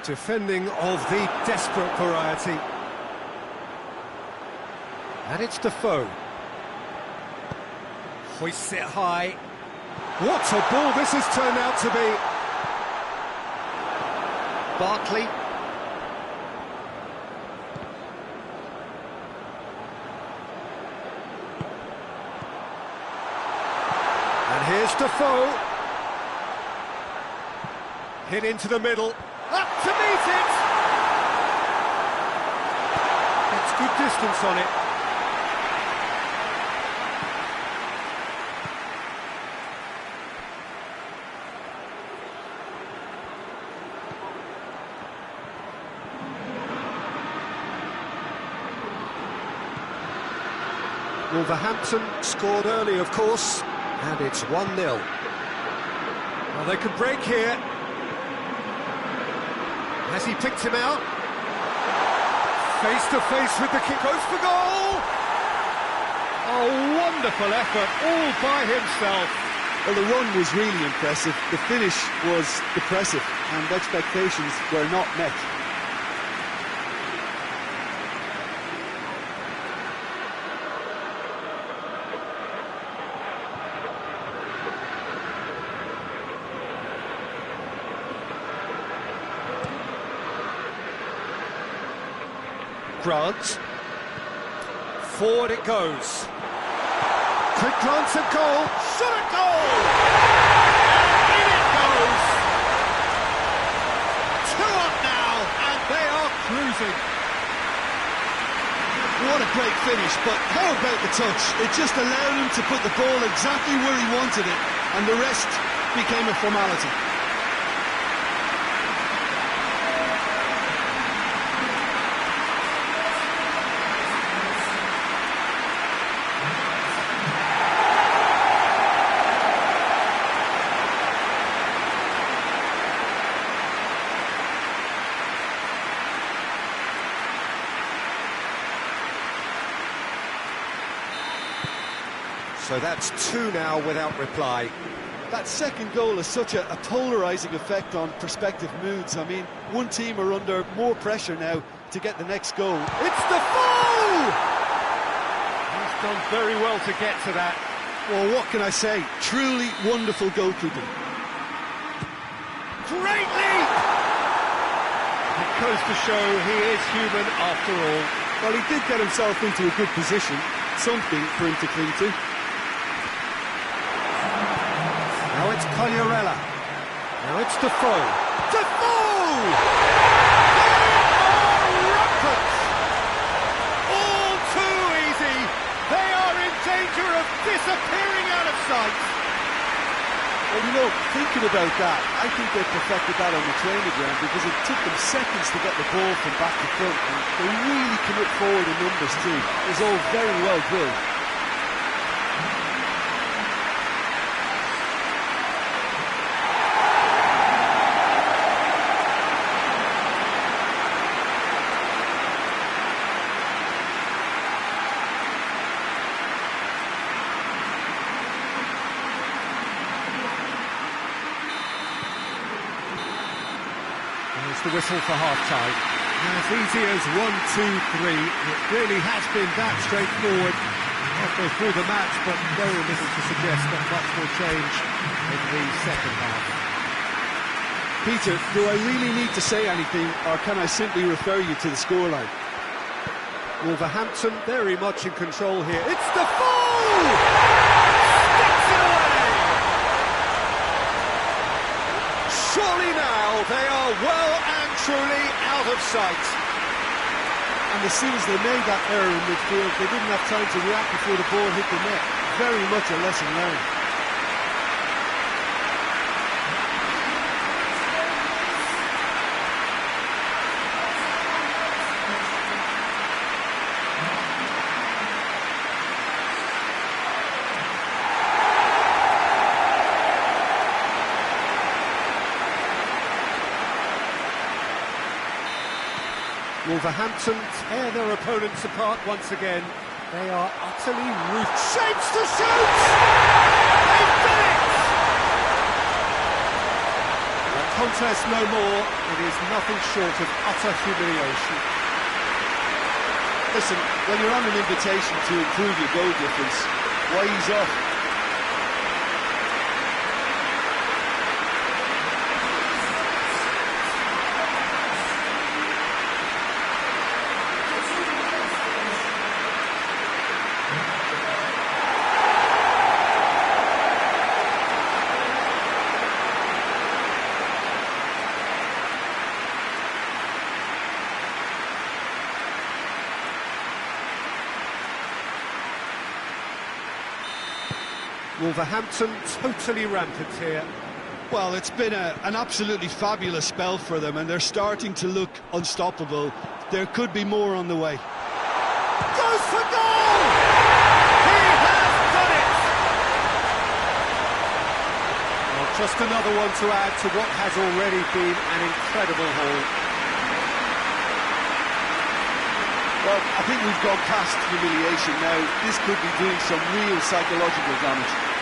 Defending of the desperate variety. And it's Defoe. Hoists it high. What a ball this has turned out to be. Barkley. And here's Defoe. Hit into the middle. Up to meet it! It's good distance on it. Wolverhampton scored early, of course, and it's 1-0. Well, they could break here. Has he picked him out? Face to face with the kick, goes for goal! A wonderful effort, all by himself. Well, the run was really impressive, the finish was depressive, and expectations were not met. Grant. Forward it goes. Quick glance at goal. Shot at goal! And in it goes! 2 up now, and they are cruising. What a great finish, but how about the touch? It just allowed him to put the ball exactly where he wanted it, and the rest became a formality. So that's 2 now without reply. That second goal has such a polarising effect on prospective moods. I mean, one team are under more pressure now to get the next goal. It's Defoe! He's done very well to get to that. Well, what can I say? Truly wonderful goalkeeping. Great leap! It goes to show he is human after all. Well, he did get himself into a good position, something for him to cling to. Now it's Colliarella. Now it's Defoe. Defoe! They are rampant! All too easy. They are in danger of disappearing out of sight. Well, you know, thinking about that, I think they perfected that on the training ground because it took them seconds to get the ball from back to front, and they really commit forward in numbers too. It was all very well drilled. There's the whistle for half-time. As easy as 1, 2, 3. It really has been that straightforward halfway through the match, but very little to suggest that much will change in the second half. Peter, do I really need to say anything, or can I simply refer you to the scoreline? Wolverhampton very much in control here. It's Defoe! Sticks it away! Surely now they are well and truly out of sight. And as soon as they made that error in midfield, they didn't have time to react before the ball hit the net. Very much a lesson learned. Wolverhampton tear their opponents apart once again. They are utterly ruthless. Shapes to shoot! They've done it! A contest no more. It is nothing short of utter humiliation. Listen, when you're on an invitation to improve your goal difference, why ease off? Wolverhampton totally rampant here. Well, it's been an absolutely fabulous spell for them, and they're starting to look unstoppable. There could be more on the way. Goes for goal! He has done it! Well, just another one to add to what has already been an incredible haul. Well, I think we've gone past humiliation now. This could be doing some real psychological damage.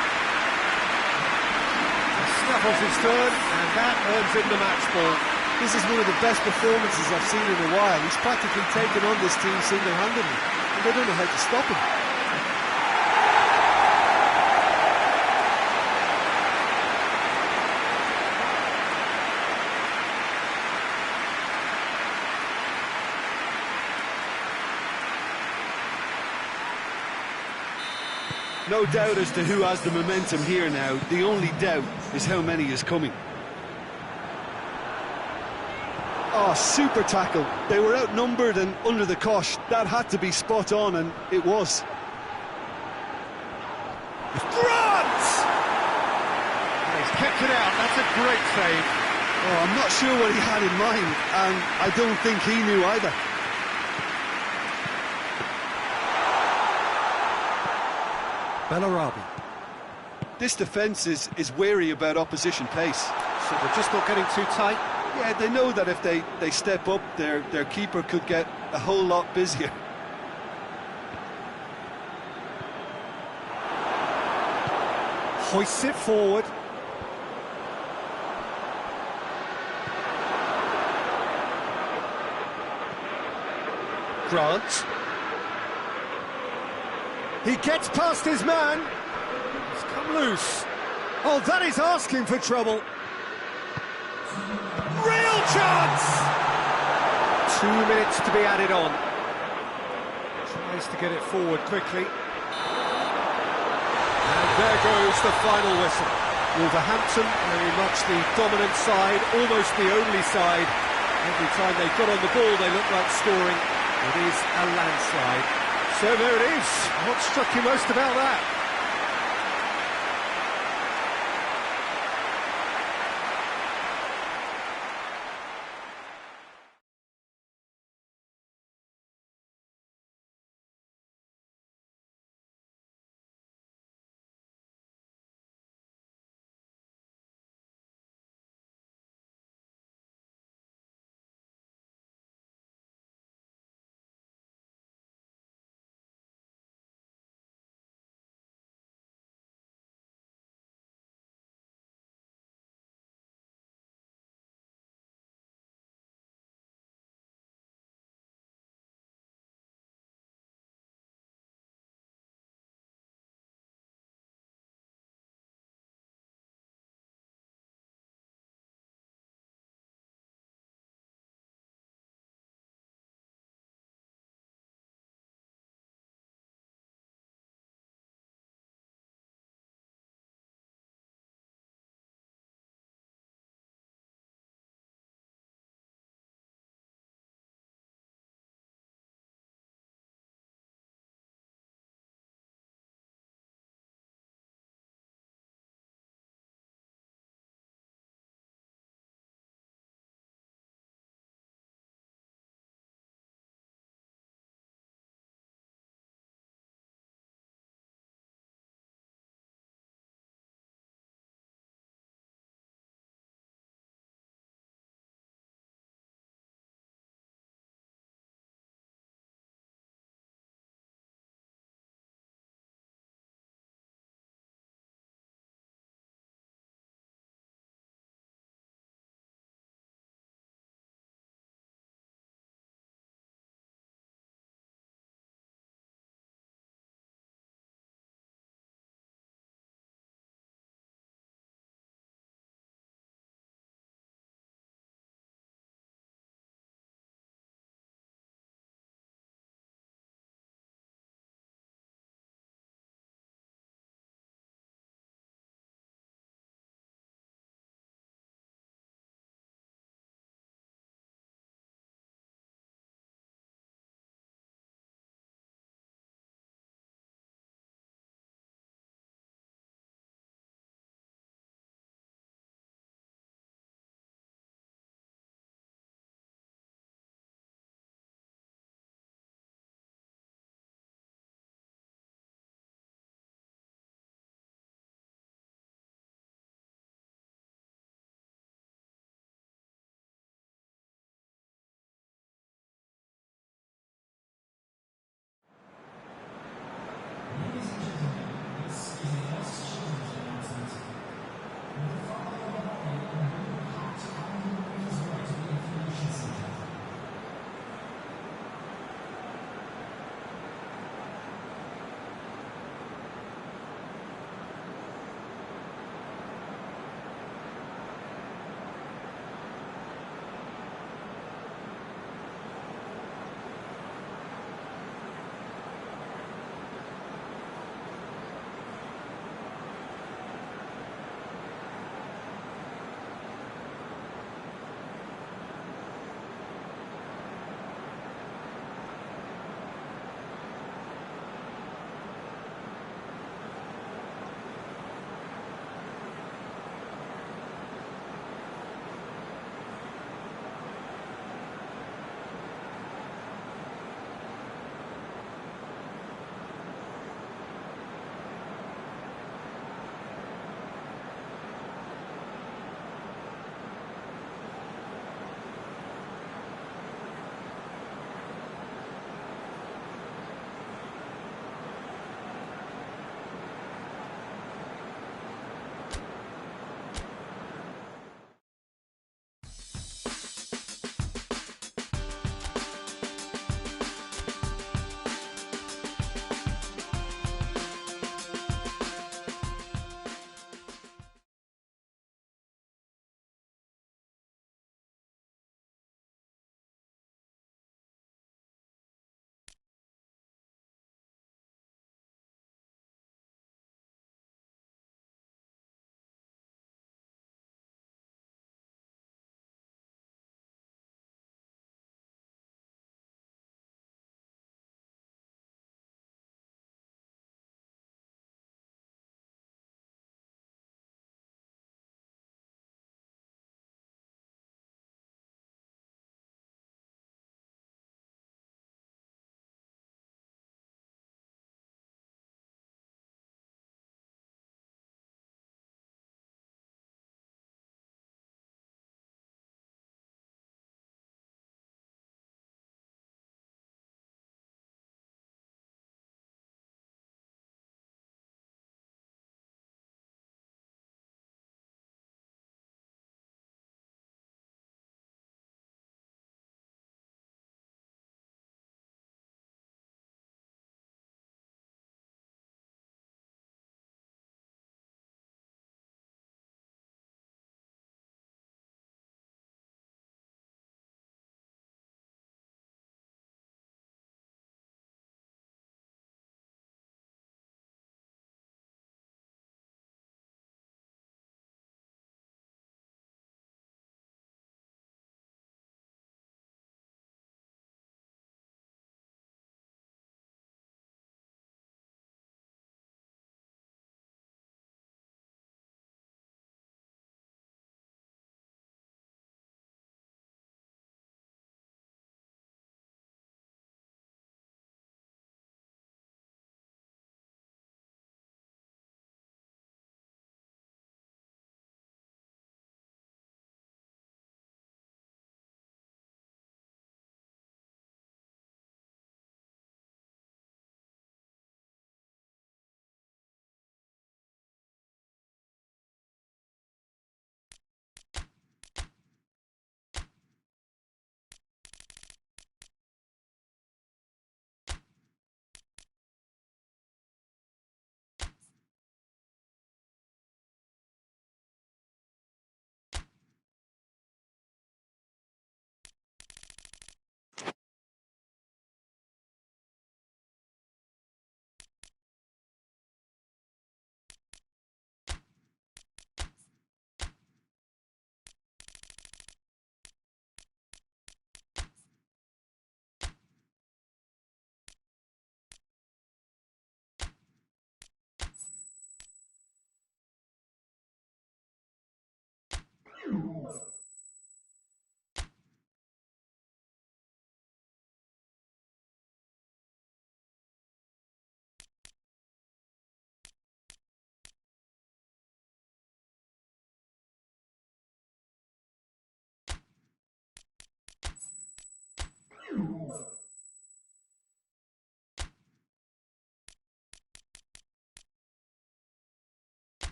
Snaffles his turn, and that earns him the match ball. This is one of the best performances I've seen in a while. He's practically taken on this team single-handedly, and they don't know how to stop him. No doubt as to who has the momentum here now. The only doubt is how many is coming. Oh, super tackle. They were outnumbered and under the cosh. That had to be spot on, and it was. Grant! He's kept it out. That's a great save. Oh, I'm not sure what he had in mind, and I don't think he knew either. Bellarabi. This defence is wary about opposition pace. So they're just not getting too tight. Yeah, they know that if they step up, their keeper could get a whole lot busier. Hoists it forward. Grant. He gets past his man. He's come loose. Oh, that is asking for trouble. Real chance! 2 minutes to be added on. Tries to get it forward quickly. And there goes the final whistle. Wolverhampton, very much the dominant side, almost the only side. Every time they got on the ball, they looked like scoring. It is a landslide. So there it is. What struck you most about that?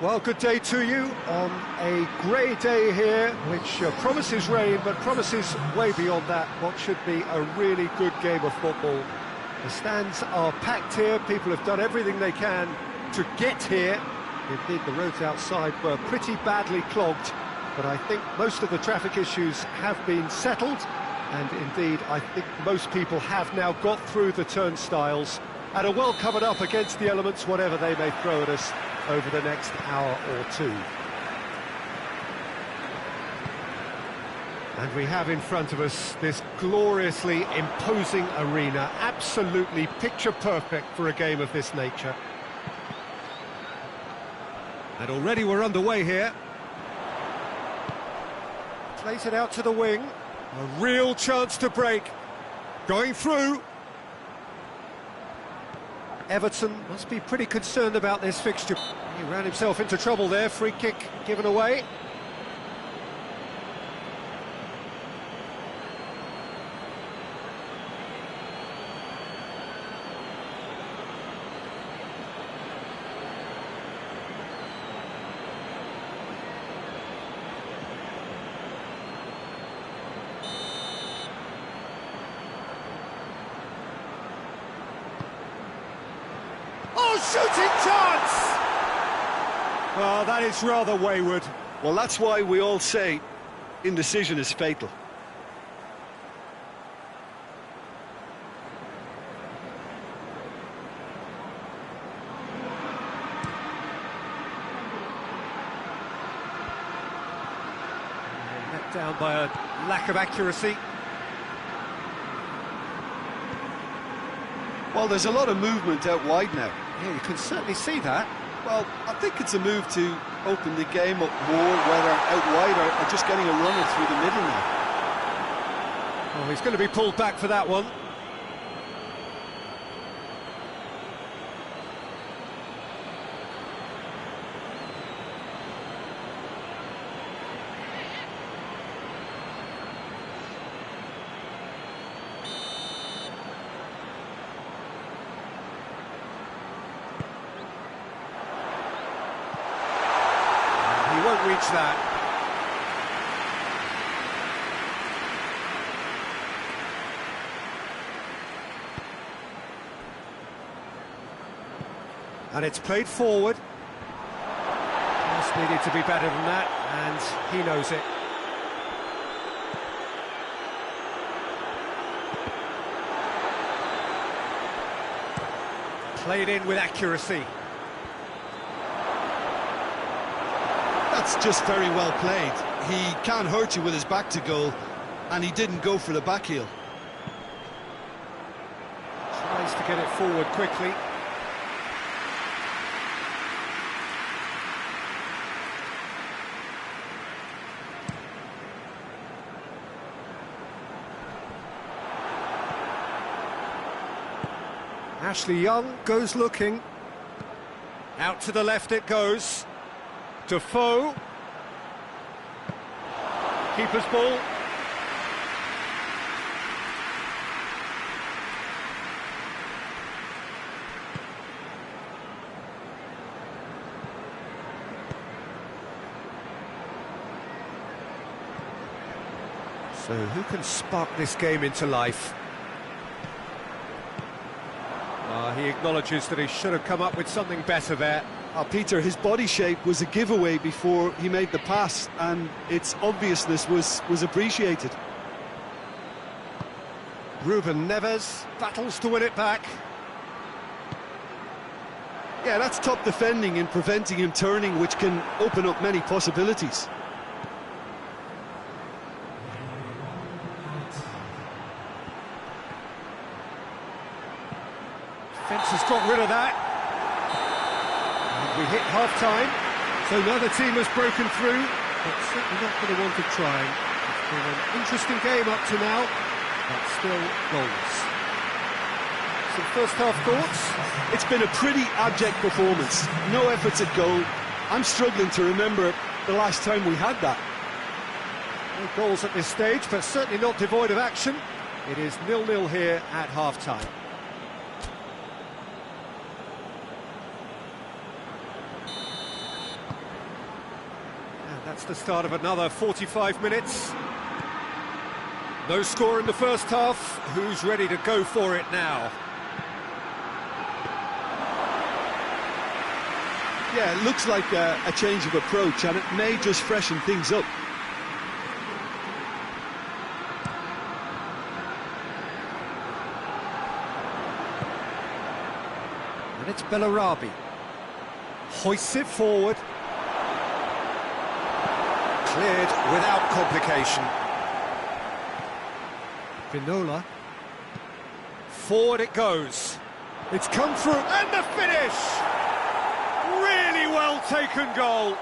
Well, good day to you on a grey day here, which promises rain, but promises way beyond that what should be a really good game of football. The stands are packed here, people have done everything they can to get here. Indeed, the roads outside were pretty badly clogged, but I think most of the traffic issues have been settled, and indeed, I think most people have now got through the turnstiles and are well covered up against the elements, whatever they may throw at us over the next hour or two. And we have in front of us this gloriously imposing arena, absolutely picture perfect for a game of this nature. And already we're underway here. Plays it out to the wing. A real chance to break. Going through. Everton must be pretty concerned about this fixture. He ran himself into trouble there. Free kick given away. Shooting chance! Well, that is rather wayward. Well, that's why we all say indecision is fatal. Let down by a lack of accuracy. Well, there's a lot of movement out wide now. Yeah, you can certainly see that. Well, I think it's a move to open the game up more, whether out wide or just getting a runner through the middle now. Oh, he's going to be pulled back for that one. He won't reach that. And it's played forward. Just needed to be better than that, and he knows it. Played in with accuracy. That's just very well played. He can't hurt you with his back to goal, and he didn't go for the back heel. Tries to get it forward quickly. Ashley Young goes looking. Out to the left it goes. Defoe. Keeper's ball. So who can spark this game into life? He acknowledges that he should have come up with something better there. Peter, his body shape was a giveaway before he made the pass, and its obviousness was appreciated. Ruben Neves battles to win it back. Yeah, that's top defending and preventing him turning, which can open up many possibilities. Fence has got rid of that. And we hit half-time, so another team has broken through, but certainly not going to want to try. It's been an interesting game up to now, but still goals. Some first-half thoughts? It's been a pretty abject performance. No efforts at goal. I'm struggling to remember the last time we had that. No goals at this stage, but certainly not devoid of action. It is 0-0 here at half-time. That's the start of another 45 minutes. No score in the first half. Who's ready to go for it now? Yeah, it looks like a change of approach, and it may just freshen things up. And it's Bellarabi. Hoists it forward. Cleared without complication. Vinola. Forward it goes. It's come through, and the finish! Really well taken goal.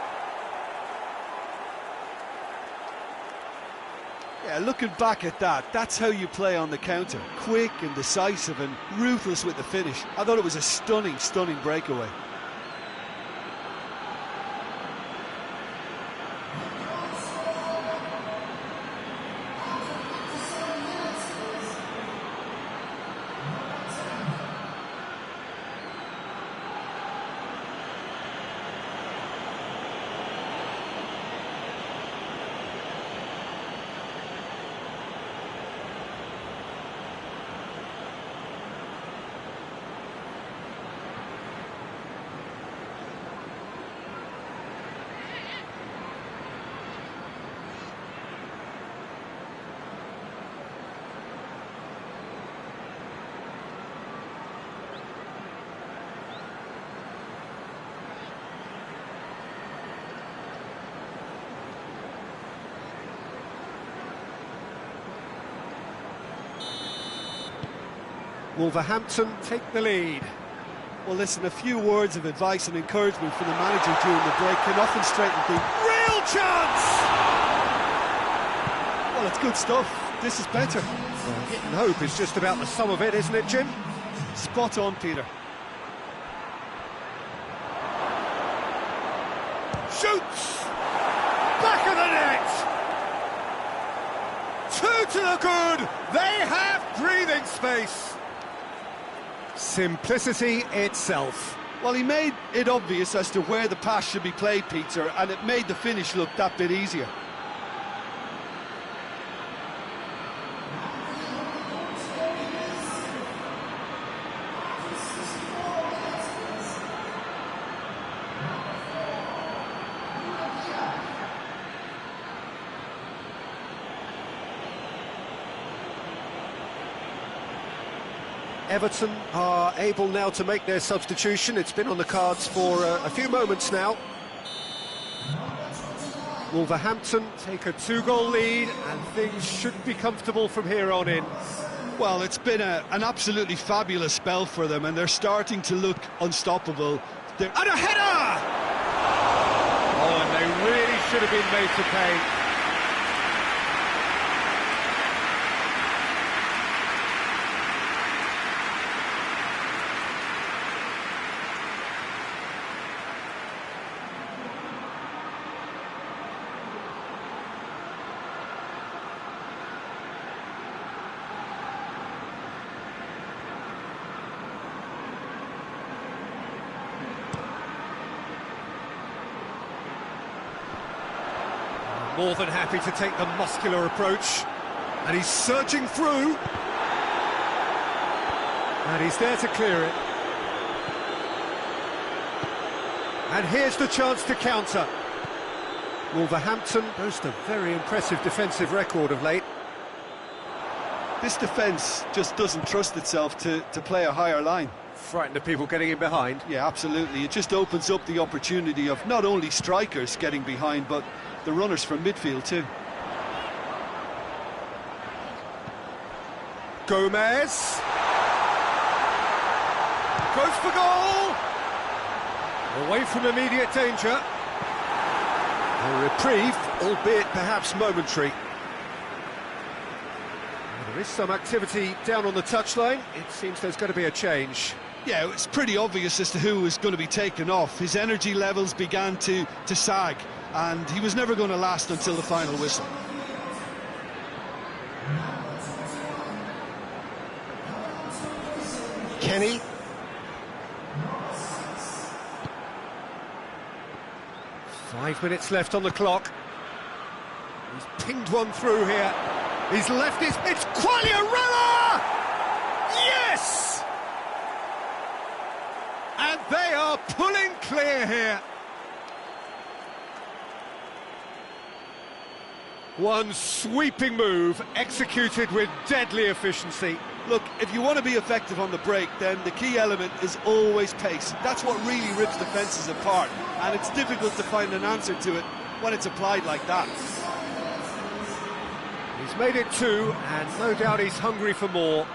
Yeah, looking back at that, that's how you play on the counter. Quick and decisive and ruthless with the finish. I thought it was a stunning, stunning breakaway. Wolverhampton take the lead. Well, listen, a few words of advice and encouragement from the manager during the break can often straighten things. Real chance! Well, it's good stuff. This is better. Well, hit and hope is just about the sum of it, isn't it, Jim? Spot on, Peter. Shoots! Back of the net! Two to the good! They have breathing space! Simplicity itself. Well, he made it obvious as to where the pass should be played, Peter, and it made the finish look that bit easier. Everton are able now to make their substitution. It's been on the cards for a few moments now. Wolverhampton take a 2-goal lead, and things should be comfortable from here on in. Well, it's been an absolutely fabulous spell for them, and they're starting to look unstoppable. And a header! Oh, and they really should have been made to pay. More than happy to take the muscular approach. And he's surging through. And he's there to clear it. And here's the chance to counter. Wolverhampton boast a very impressive defensive record of late. This defence just doesn't trust itself to play a higher line. Frightened of people getting in behind. Yeah, absolutely. It just opens up the opportunity of not only strikers getting behind, but the runners from midfield too. Gomez goes for goal. Away from immediate danger. A reprieve, albeit perhaps momentary. There is some activity down on the touchline. It seems there's going to be a change. Yeah, it's pretty obvious as to who was going to be taken off. His energy levels began to sag, and he was never going to last until the final whistle. Kenny. 5 minutes left on the clock. He's pinged one through here. He's left it. It's Quagliarella! Yes! And they are pulling clear here. One sweeping move, executed with deadly efficiency. Look, if you want to be effective on the break, then the key element is always pace. That's what really rips defences apart, and it's difficult to find an answer to it when it's applied like that. He's made it 2, and no doubt he's hungry for more.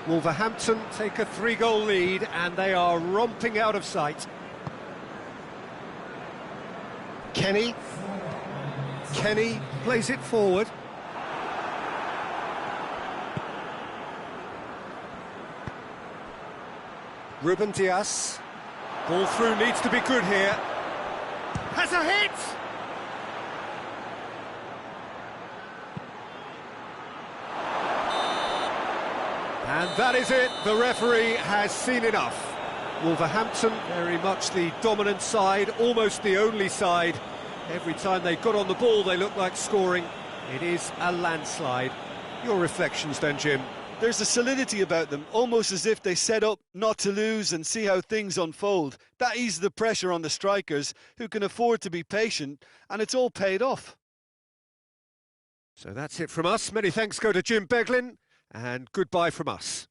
Wolverhampton take a 3-goal lead, and they are romping out of sight. Kenny plays it forward. Ruben Dias. Ball through, needs to be good here. Has a hit! And that is it, the referee has seen enough. Wolverhampton, very much the dominant side, almost the only side. Every time they got on the ball, they looked like scoring. It is a landslide. Your reflections then, Jim? There's a solidity about them, almost as if they set up not to lose and see how things unfold. That eases the pressure on the strikers, who can afford to be patient, and it's all paid off. So that's it from us. Many thanks go to Jim Beglin, and goodbye from us.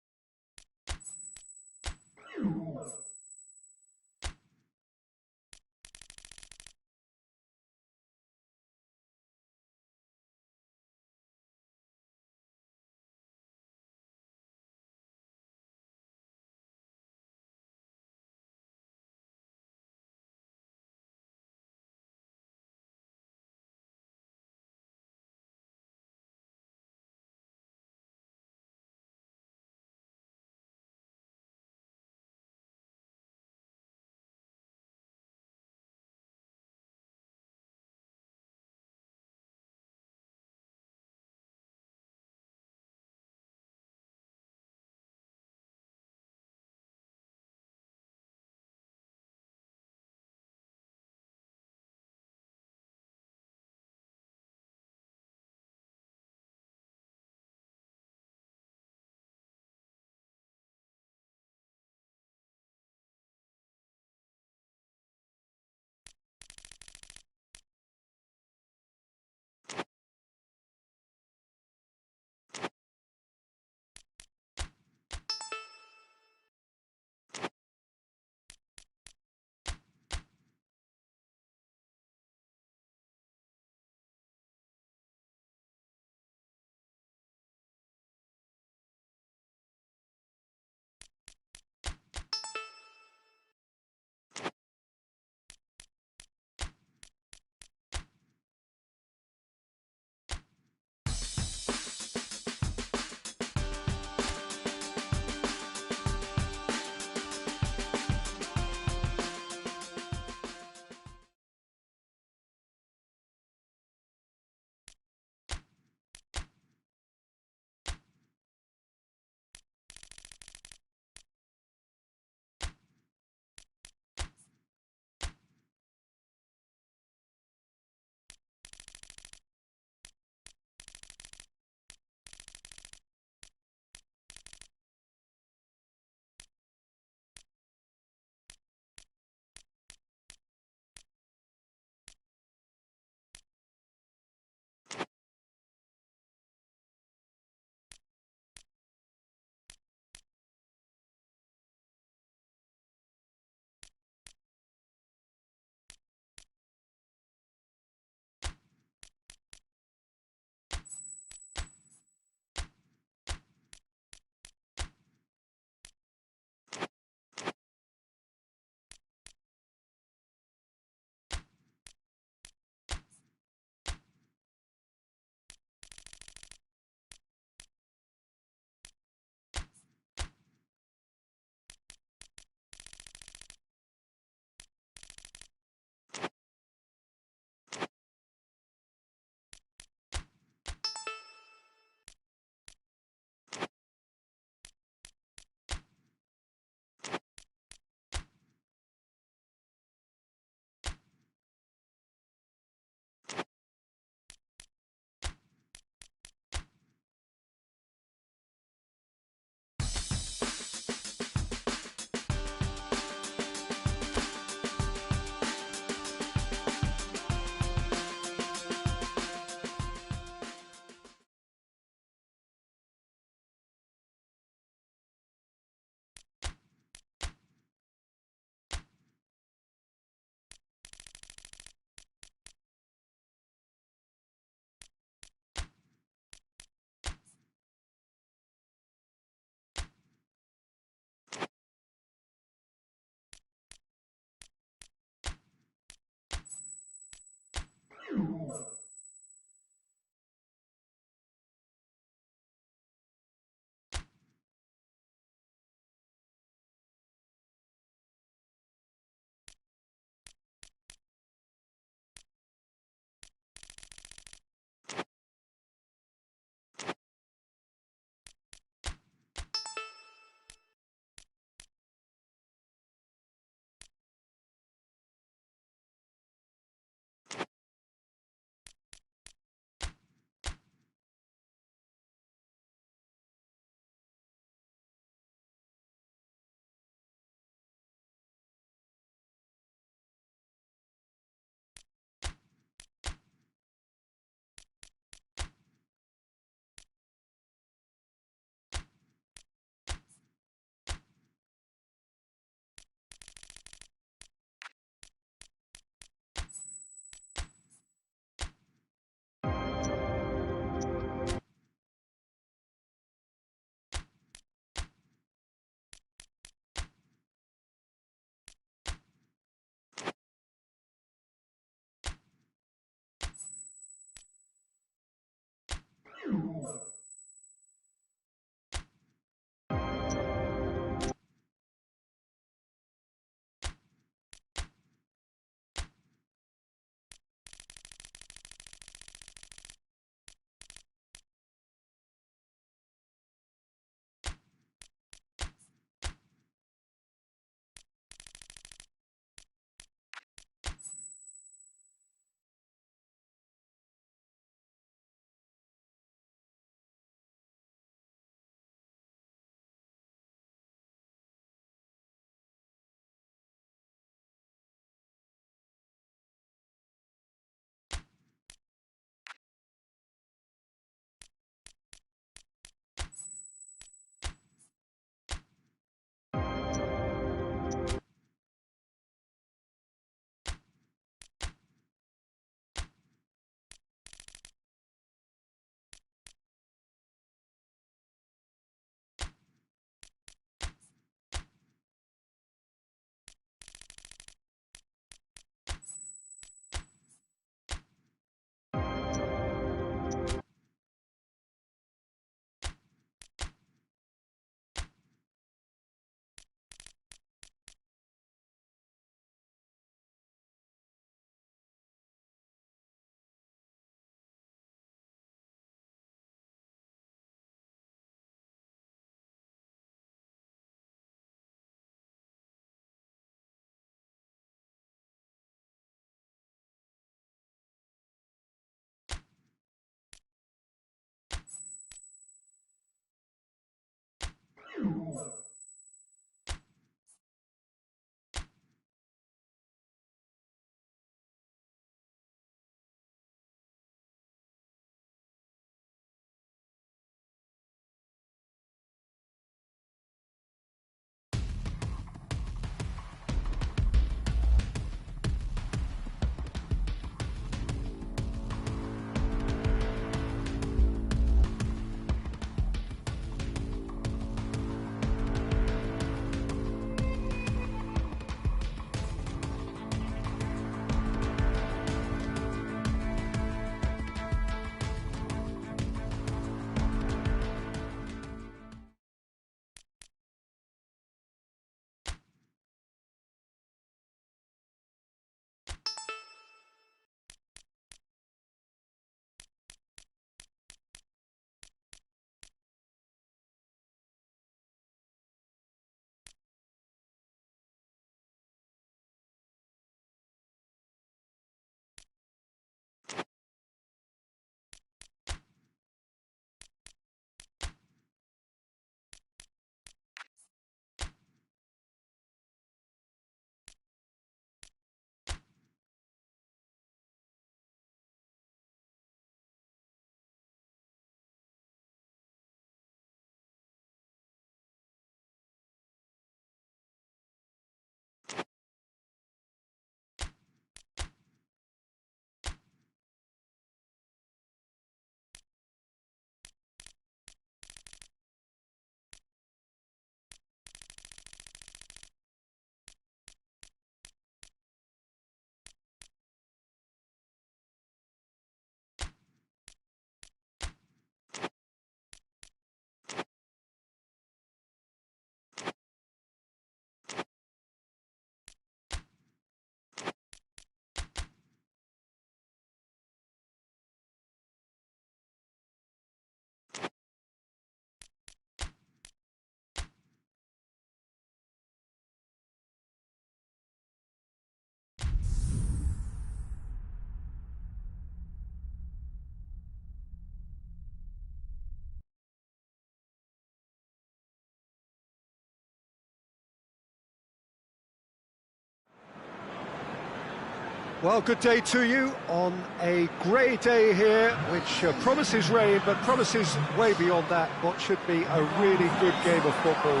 Well, good day to you on a grey day here, which promises rain, but promises way beyond that what should be a really good game of football.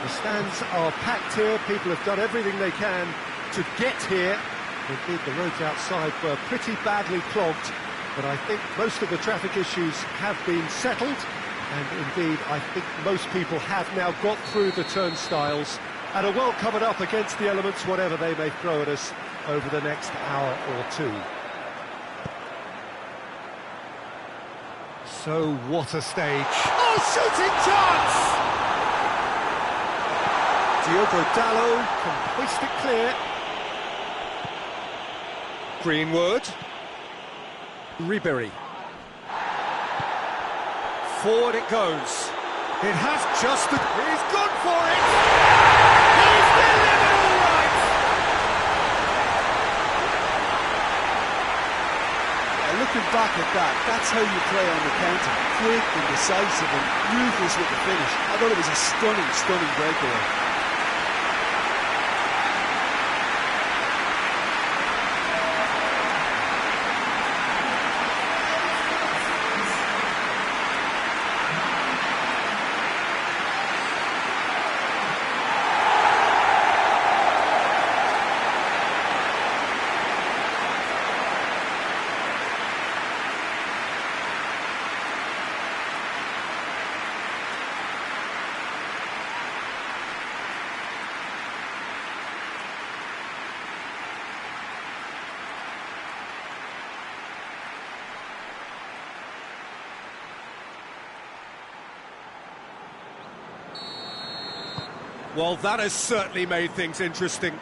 The stands are packed here, people have done everything they can to get here. Indeed, the roads outside were pretty badly clogged, but I think most of the traffic issues have been settled, and indeed, I think most people have now got through the turnstiles and are well covered up against the elements, whatever they may throw at us over the next hour or two. So what a stage. Oh, shooting chance! Diogo Dalot can hoist it clear. Greenwood. Ribery. Forward it goes. It has just... He's gone for it! He's delivered all right! Looking back at that, that's how you play on the counter. Quick and decisive and ruthless with the finish. I thought it was a stunning, stunning breakaway. Well, that has certainly made things interesting.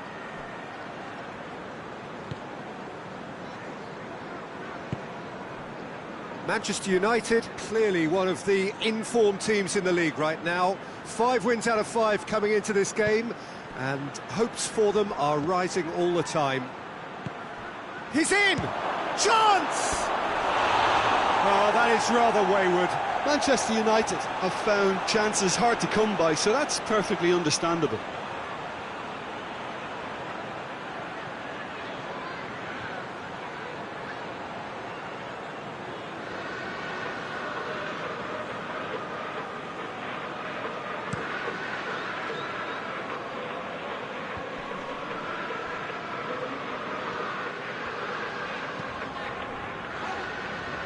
Manchester United, clearly one of the informed teams in the league right now. 5 wins out of 5 coming into this game, and hopes for them are rising all the time. He's in! Chance! Oh, that is rather wayward. Manchester United have found chances hard to come by, so that's perfectly understandable.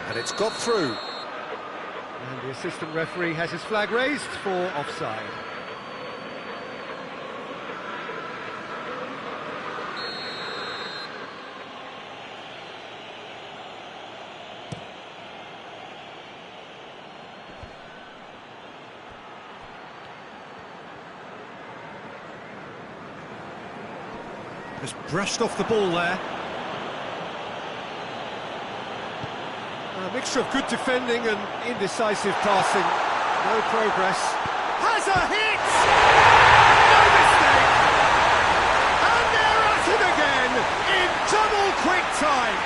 And it's got through. And the assistant referee has his flag raised for offside. Just brushed off the ball there. A mixture of good defending and indecisive passing. No progress. Has a hit! No mistake! And they're at it again in double quick time.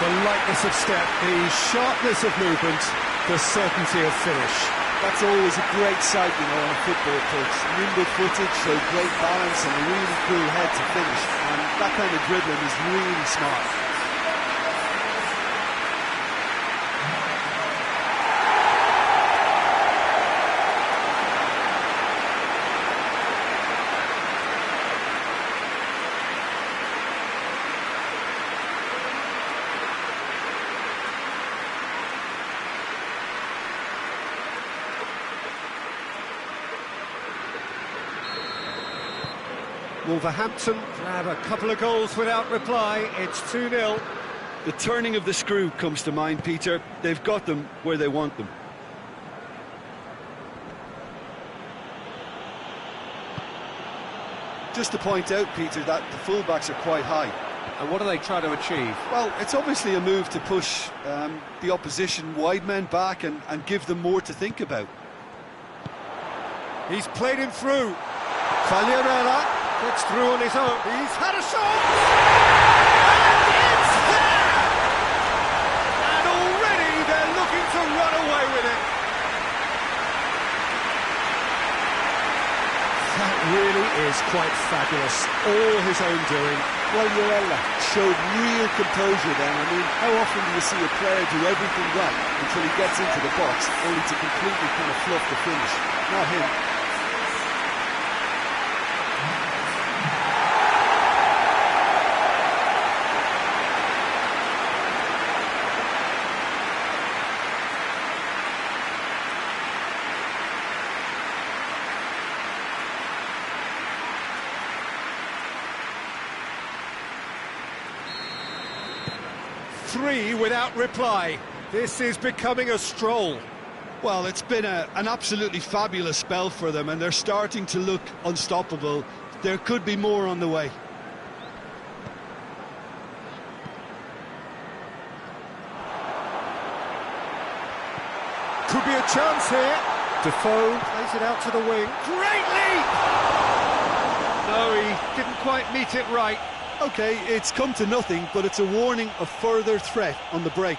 The lightness of step, the sharpness of movement, the certainty of finish. That's always a great sight, you know, on a football pitch. Nimble-footed, showed great balance and a really cool head to finish. And that kind of dribbling is really smart. Wolverhampton grab a couple of goals without reply. It's 2-0. The turning of the screw comes to mind, Peter. They've got them where they want them. Just to point out, Peter, that the fullbacks are quite high. And what are they trying to achieve? Well, it's obviously a move to push the opposition wide men back and give them more to think about. He's played him through. Fagliarella gets through on his own. He's had a shot! And it's there! And already they're looking to run away with it. That really is quite own doing. Well, Yorella showed real composure then. I mean, how often do you see a player do everything right until he gets into the box, only to completely kind of fluff the finish? Not him. Three without reply. This is becoming a stroll. Well, it's been an absolutely fabulous spell for them, and they're starting to look unstoppable. There could be more on the way. Could be a chance here. Defoe plays it out to the wing. Great leap! No, he didn't quite meet it right. OK, it's come to nothing, but it's a warning of further threat on the break.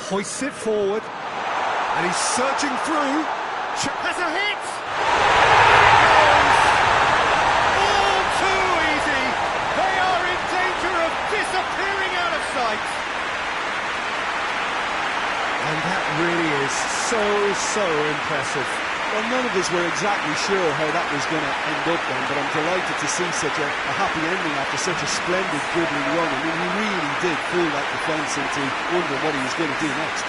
Hoists it forward. And he's searching through. Has a hit! All too easy. They are in danger of disappearing out of sight. And that really is so impressive. Well, none of us were exactly sure how that was going to end up then, but I'm delighted to see such a happy ending after such a splendid dribbling run. I mean, he really did fool that defence into wondering what he was going to do next.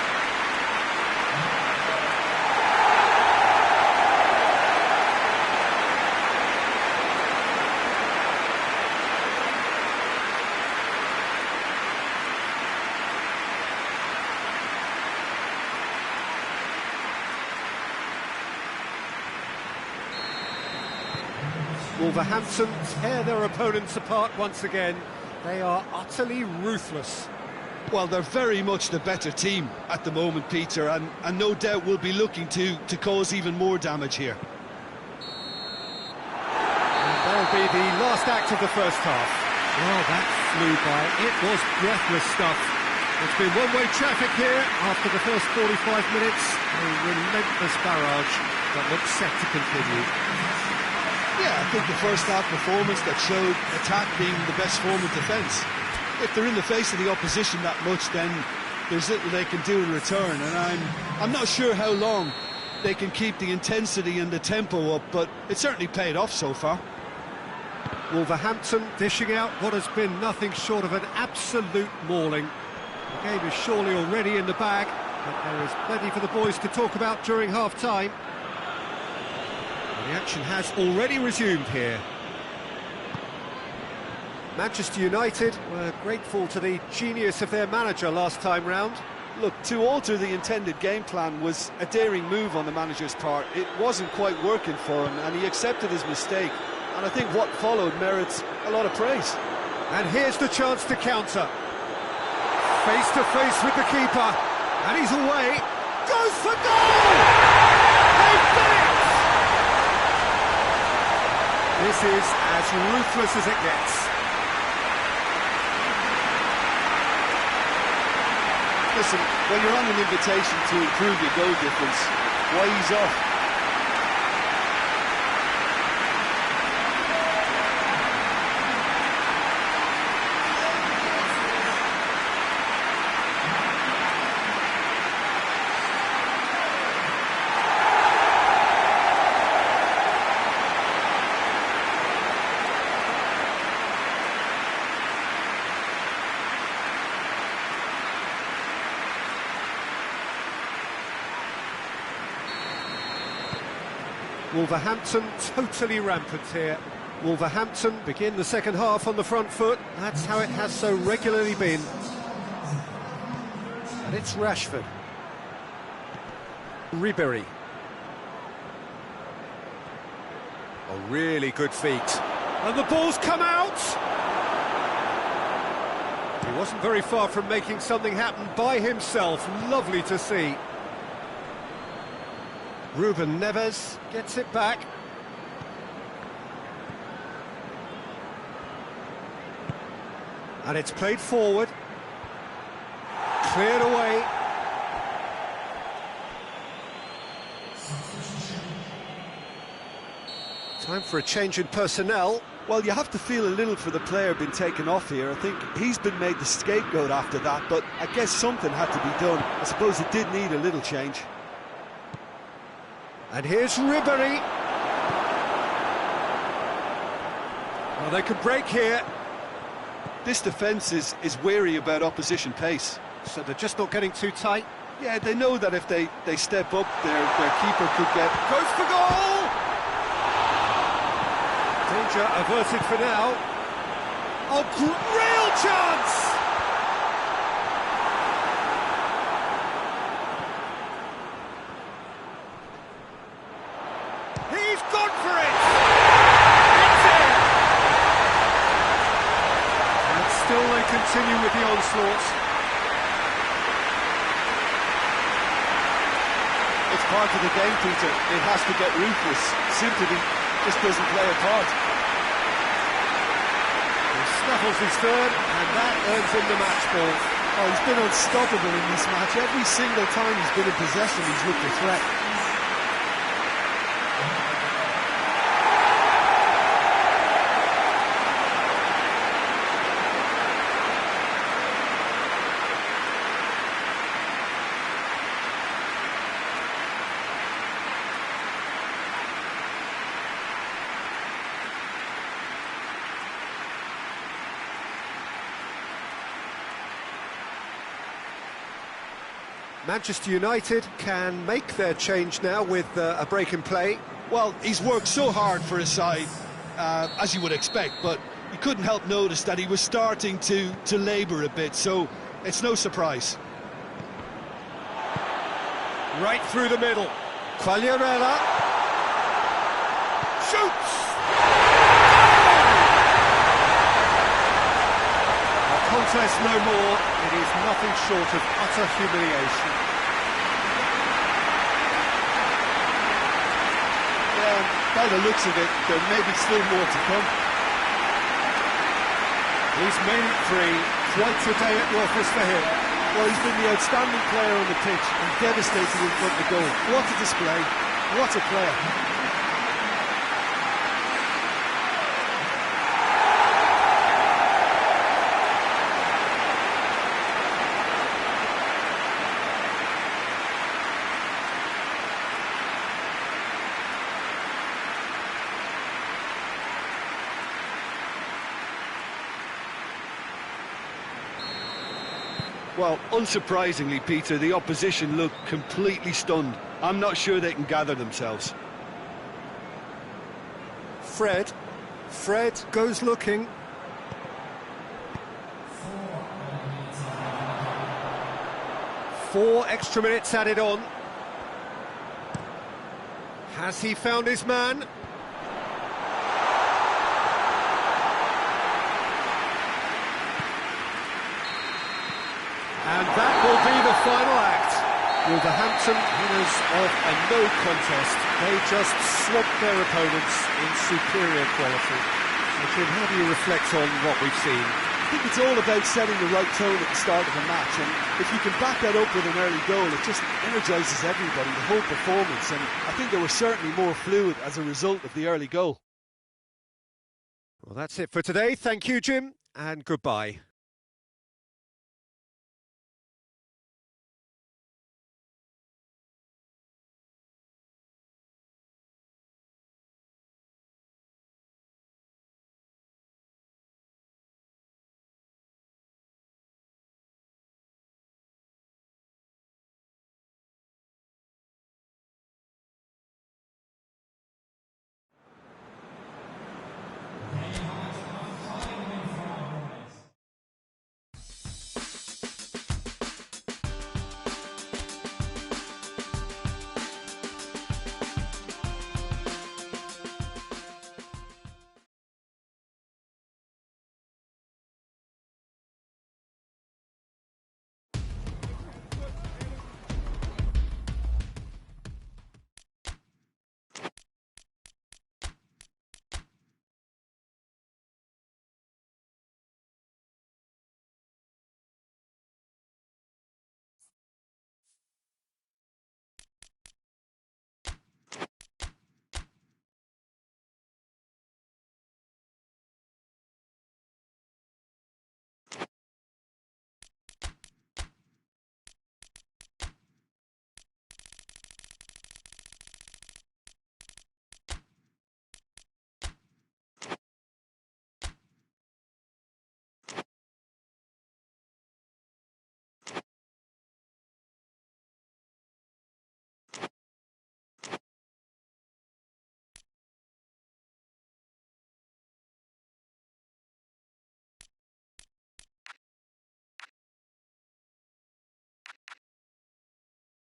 Wolverhampton tear their opponents apart once again. They are utterly ruthless. Well, they're very much the better team at the moment, Peter, and no doubt will be looking to cause even more damage here. And that'll be the last act of the first half. Well, that flew by. It was breathless stuff. It's been one-way traffic here after the first 45 minutes. A relentless barrage that looks set to continue. Yeah, I think the first half performance that showed attack being the best form of defence. If they're in the face of the opposition that much, then there's little they can do in return, and I'm not sure how long they can keep the intensity and the tempo up, but it's certainly paid off so far. Wolverhampton dishing out what has been nothing short of an absolute mauling. The game is surely already in the bag, but there is plenty for the boys to talk about during half-time. The action has already resumed here. Manchester United were grateful to the genius of their manager last time round. Look, to alter the intended game plan was a daring move on the manager's part. It wasn't quite working for him, and he accepted his mistake. And I think what followed merits a lot of praise. And here's the chance to counter. Face to face with the keeper, and he's away. Goes for goal! They've done it! This is as ruthless as it gets. Listen, when you're on an invitation to improve your goal difference, why ease off? Wolverhampton totally rampant here. Wolverhampton begin the second half on the front foot. That's how it has so regularly been. And it's Rashford. Ribery. A really good feat. And the ball's come out! He wasn't very far from making something happen by himself. Lovely to see. Ruben Neves gets it back. And it's played forward. Cleared away. Time for a change in personnel. Well, you have to feel a little for the player being taken off here. I think he's been made the scapegoat after that, but I guess something had to be done. I suppose it did need a little change. And here's Ribéry. Well, they could break here. This defence is wary about opposition pace. So they're just not getting too tight. Yeah, they know that if they step up, their keeper could get... Goes for goal! Danger averted for now. Oh, real chance! He's gone for it! It's in! And still they continue with the onslaught. It's part of the game, Peter. It has to get ruthless. Sympathy just doesn't play a part. He snaffles his third, and that earns him the match ball. Oh, he's been unstoppable in this match. Every single time he's been in possession, he's looked a threat. Manchester United can make their change now with a break in play. Well, he's worked so hard for his side, as you would expect, but you couldn't help notice that he was starting to labour a bit, so it's no surprise. Right through the middle. Quagliarella. Shoots! A contest no more. It is nothing short of utter humiliation. By the looks of it, there may be still more to come. He's made it free. Quite a day at the office for him. Well, he's been the outstanding player on the pitch and devastating in front of the goal. What a display. What a player. Well, unsurprisingly, Peter, the opposition look completely stunned. I'm not sure they can gather themselves. Fred goes looking. Four extra minutes added on. Has he found his man? And that will be the final act. Wolverhampton, winners of a no contest. They just swamped their opponents in superior quality. So, Jim, how do you reflect on what we've seen? I think it's all about setting the right tone at the start of a match, and if you can back that up with an early goal, it just energises everybody, the whole performance, and I think they were certainly more fluid as a result of the early goal. Well, that's it for today. Thank you, Jim, and goodbye.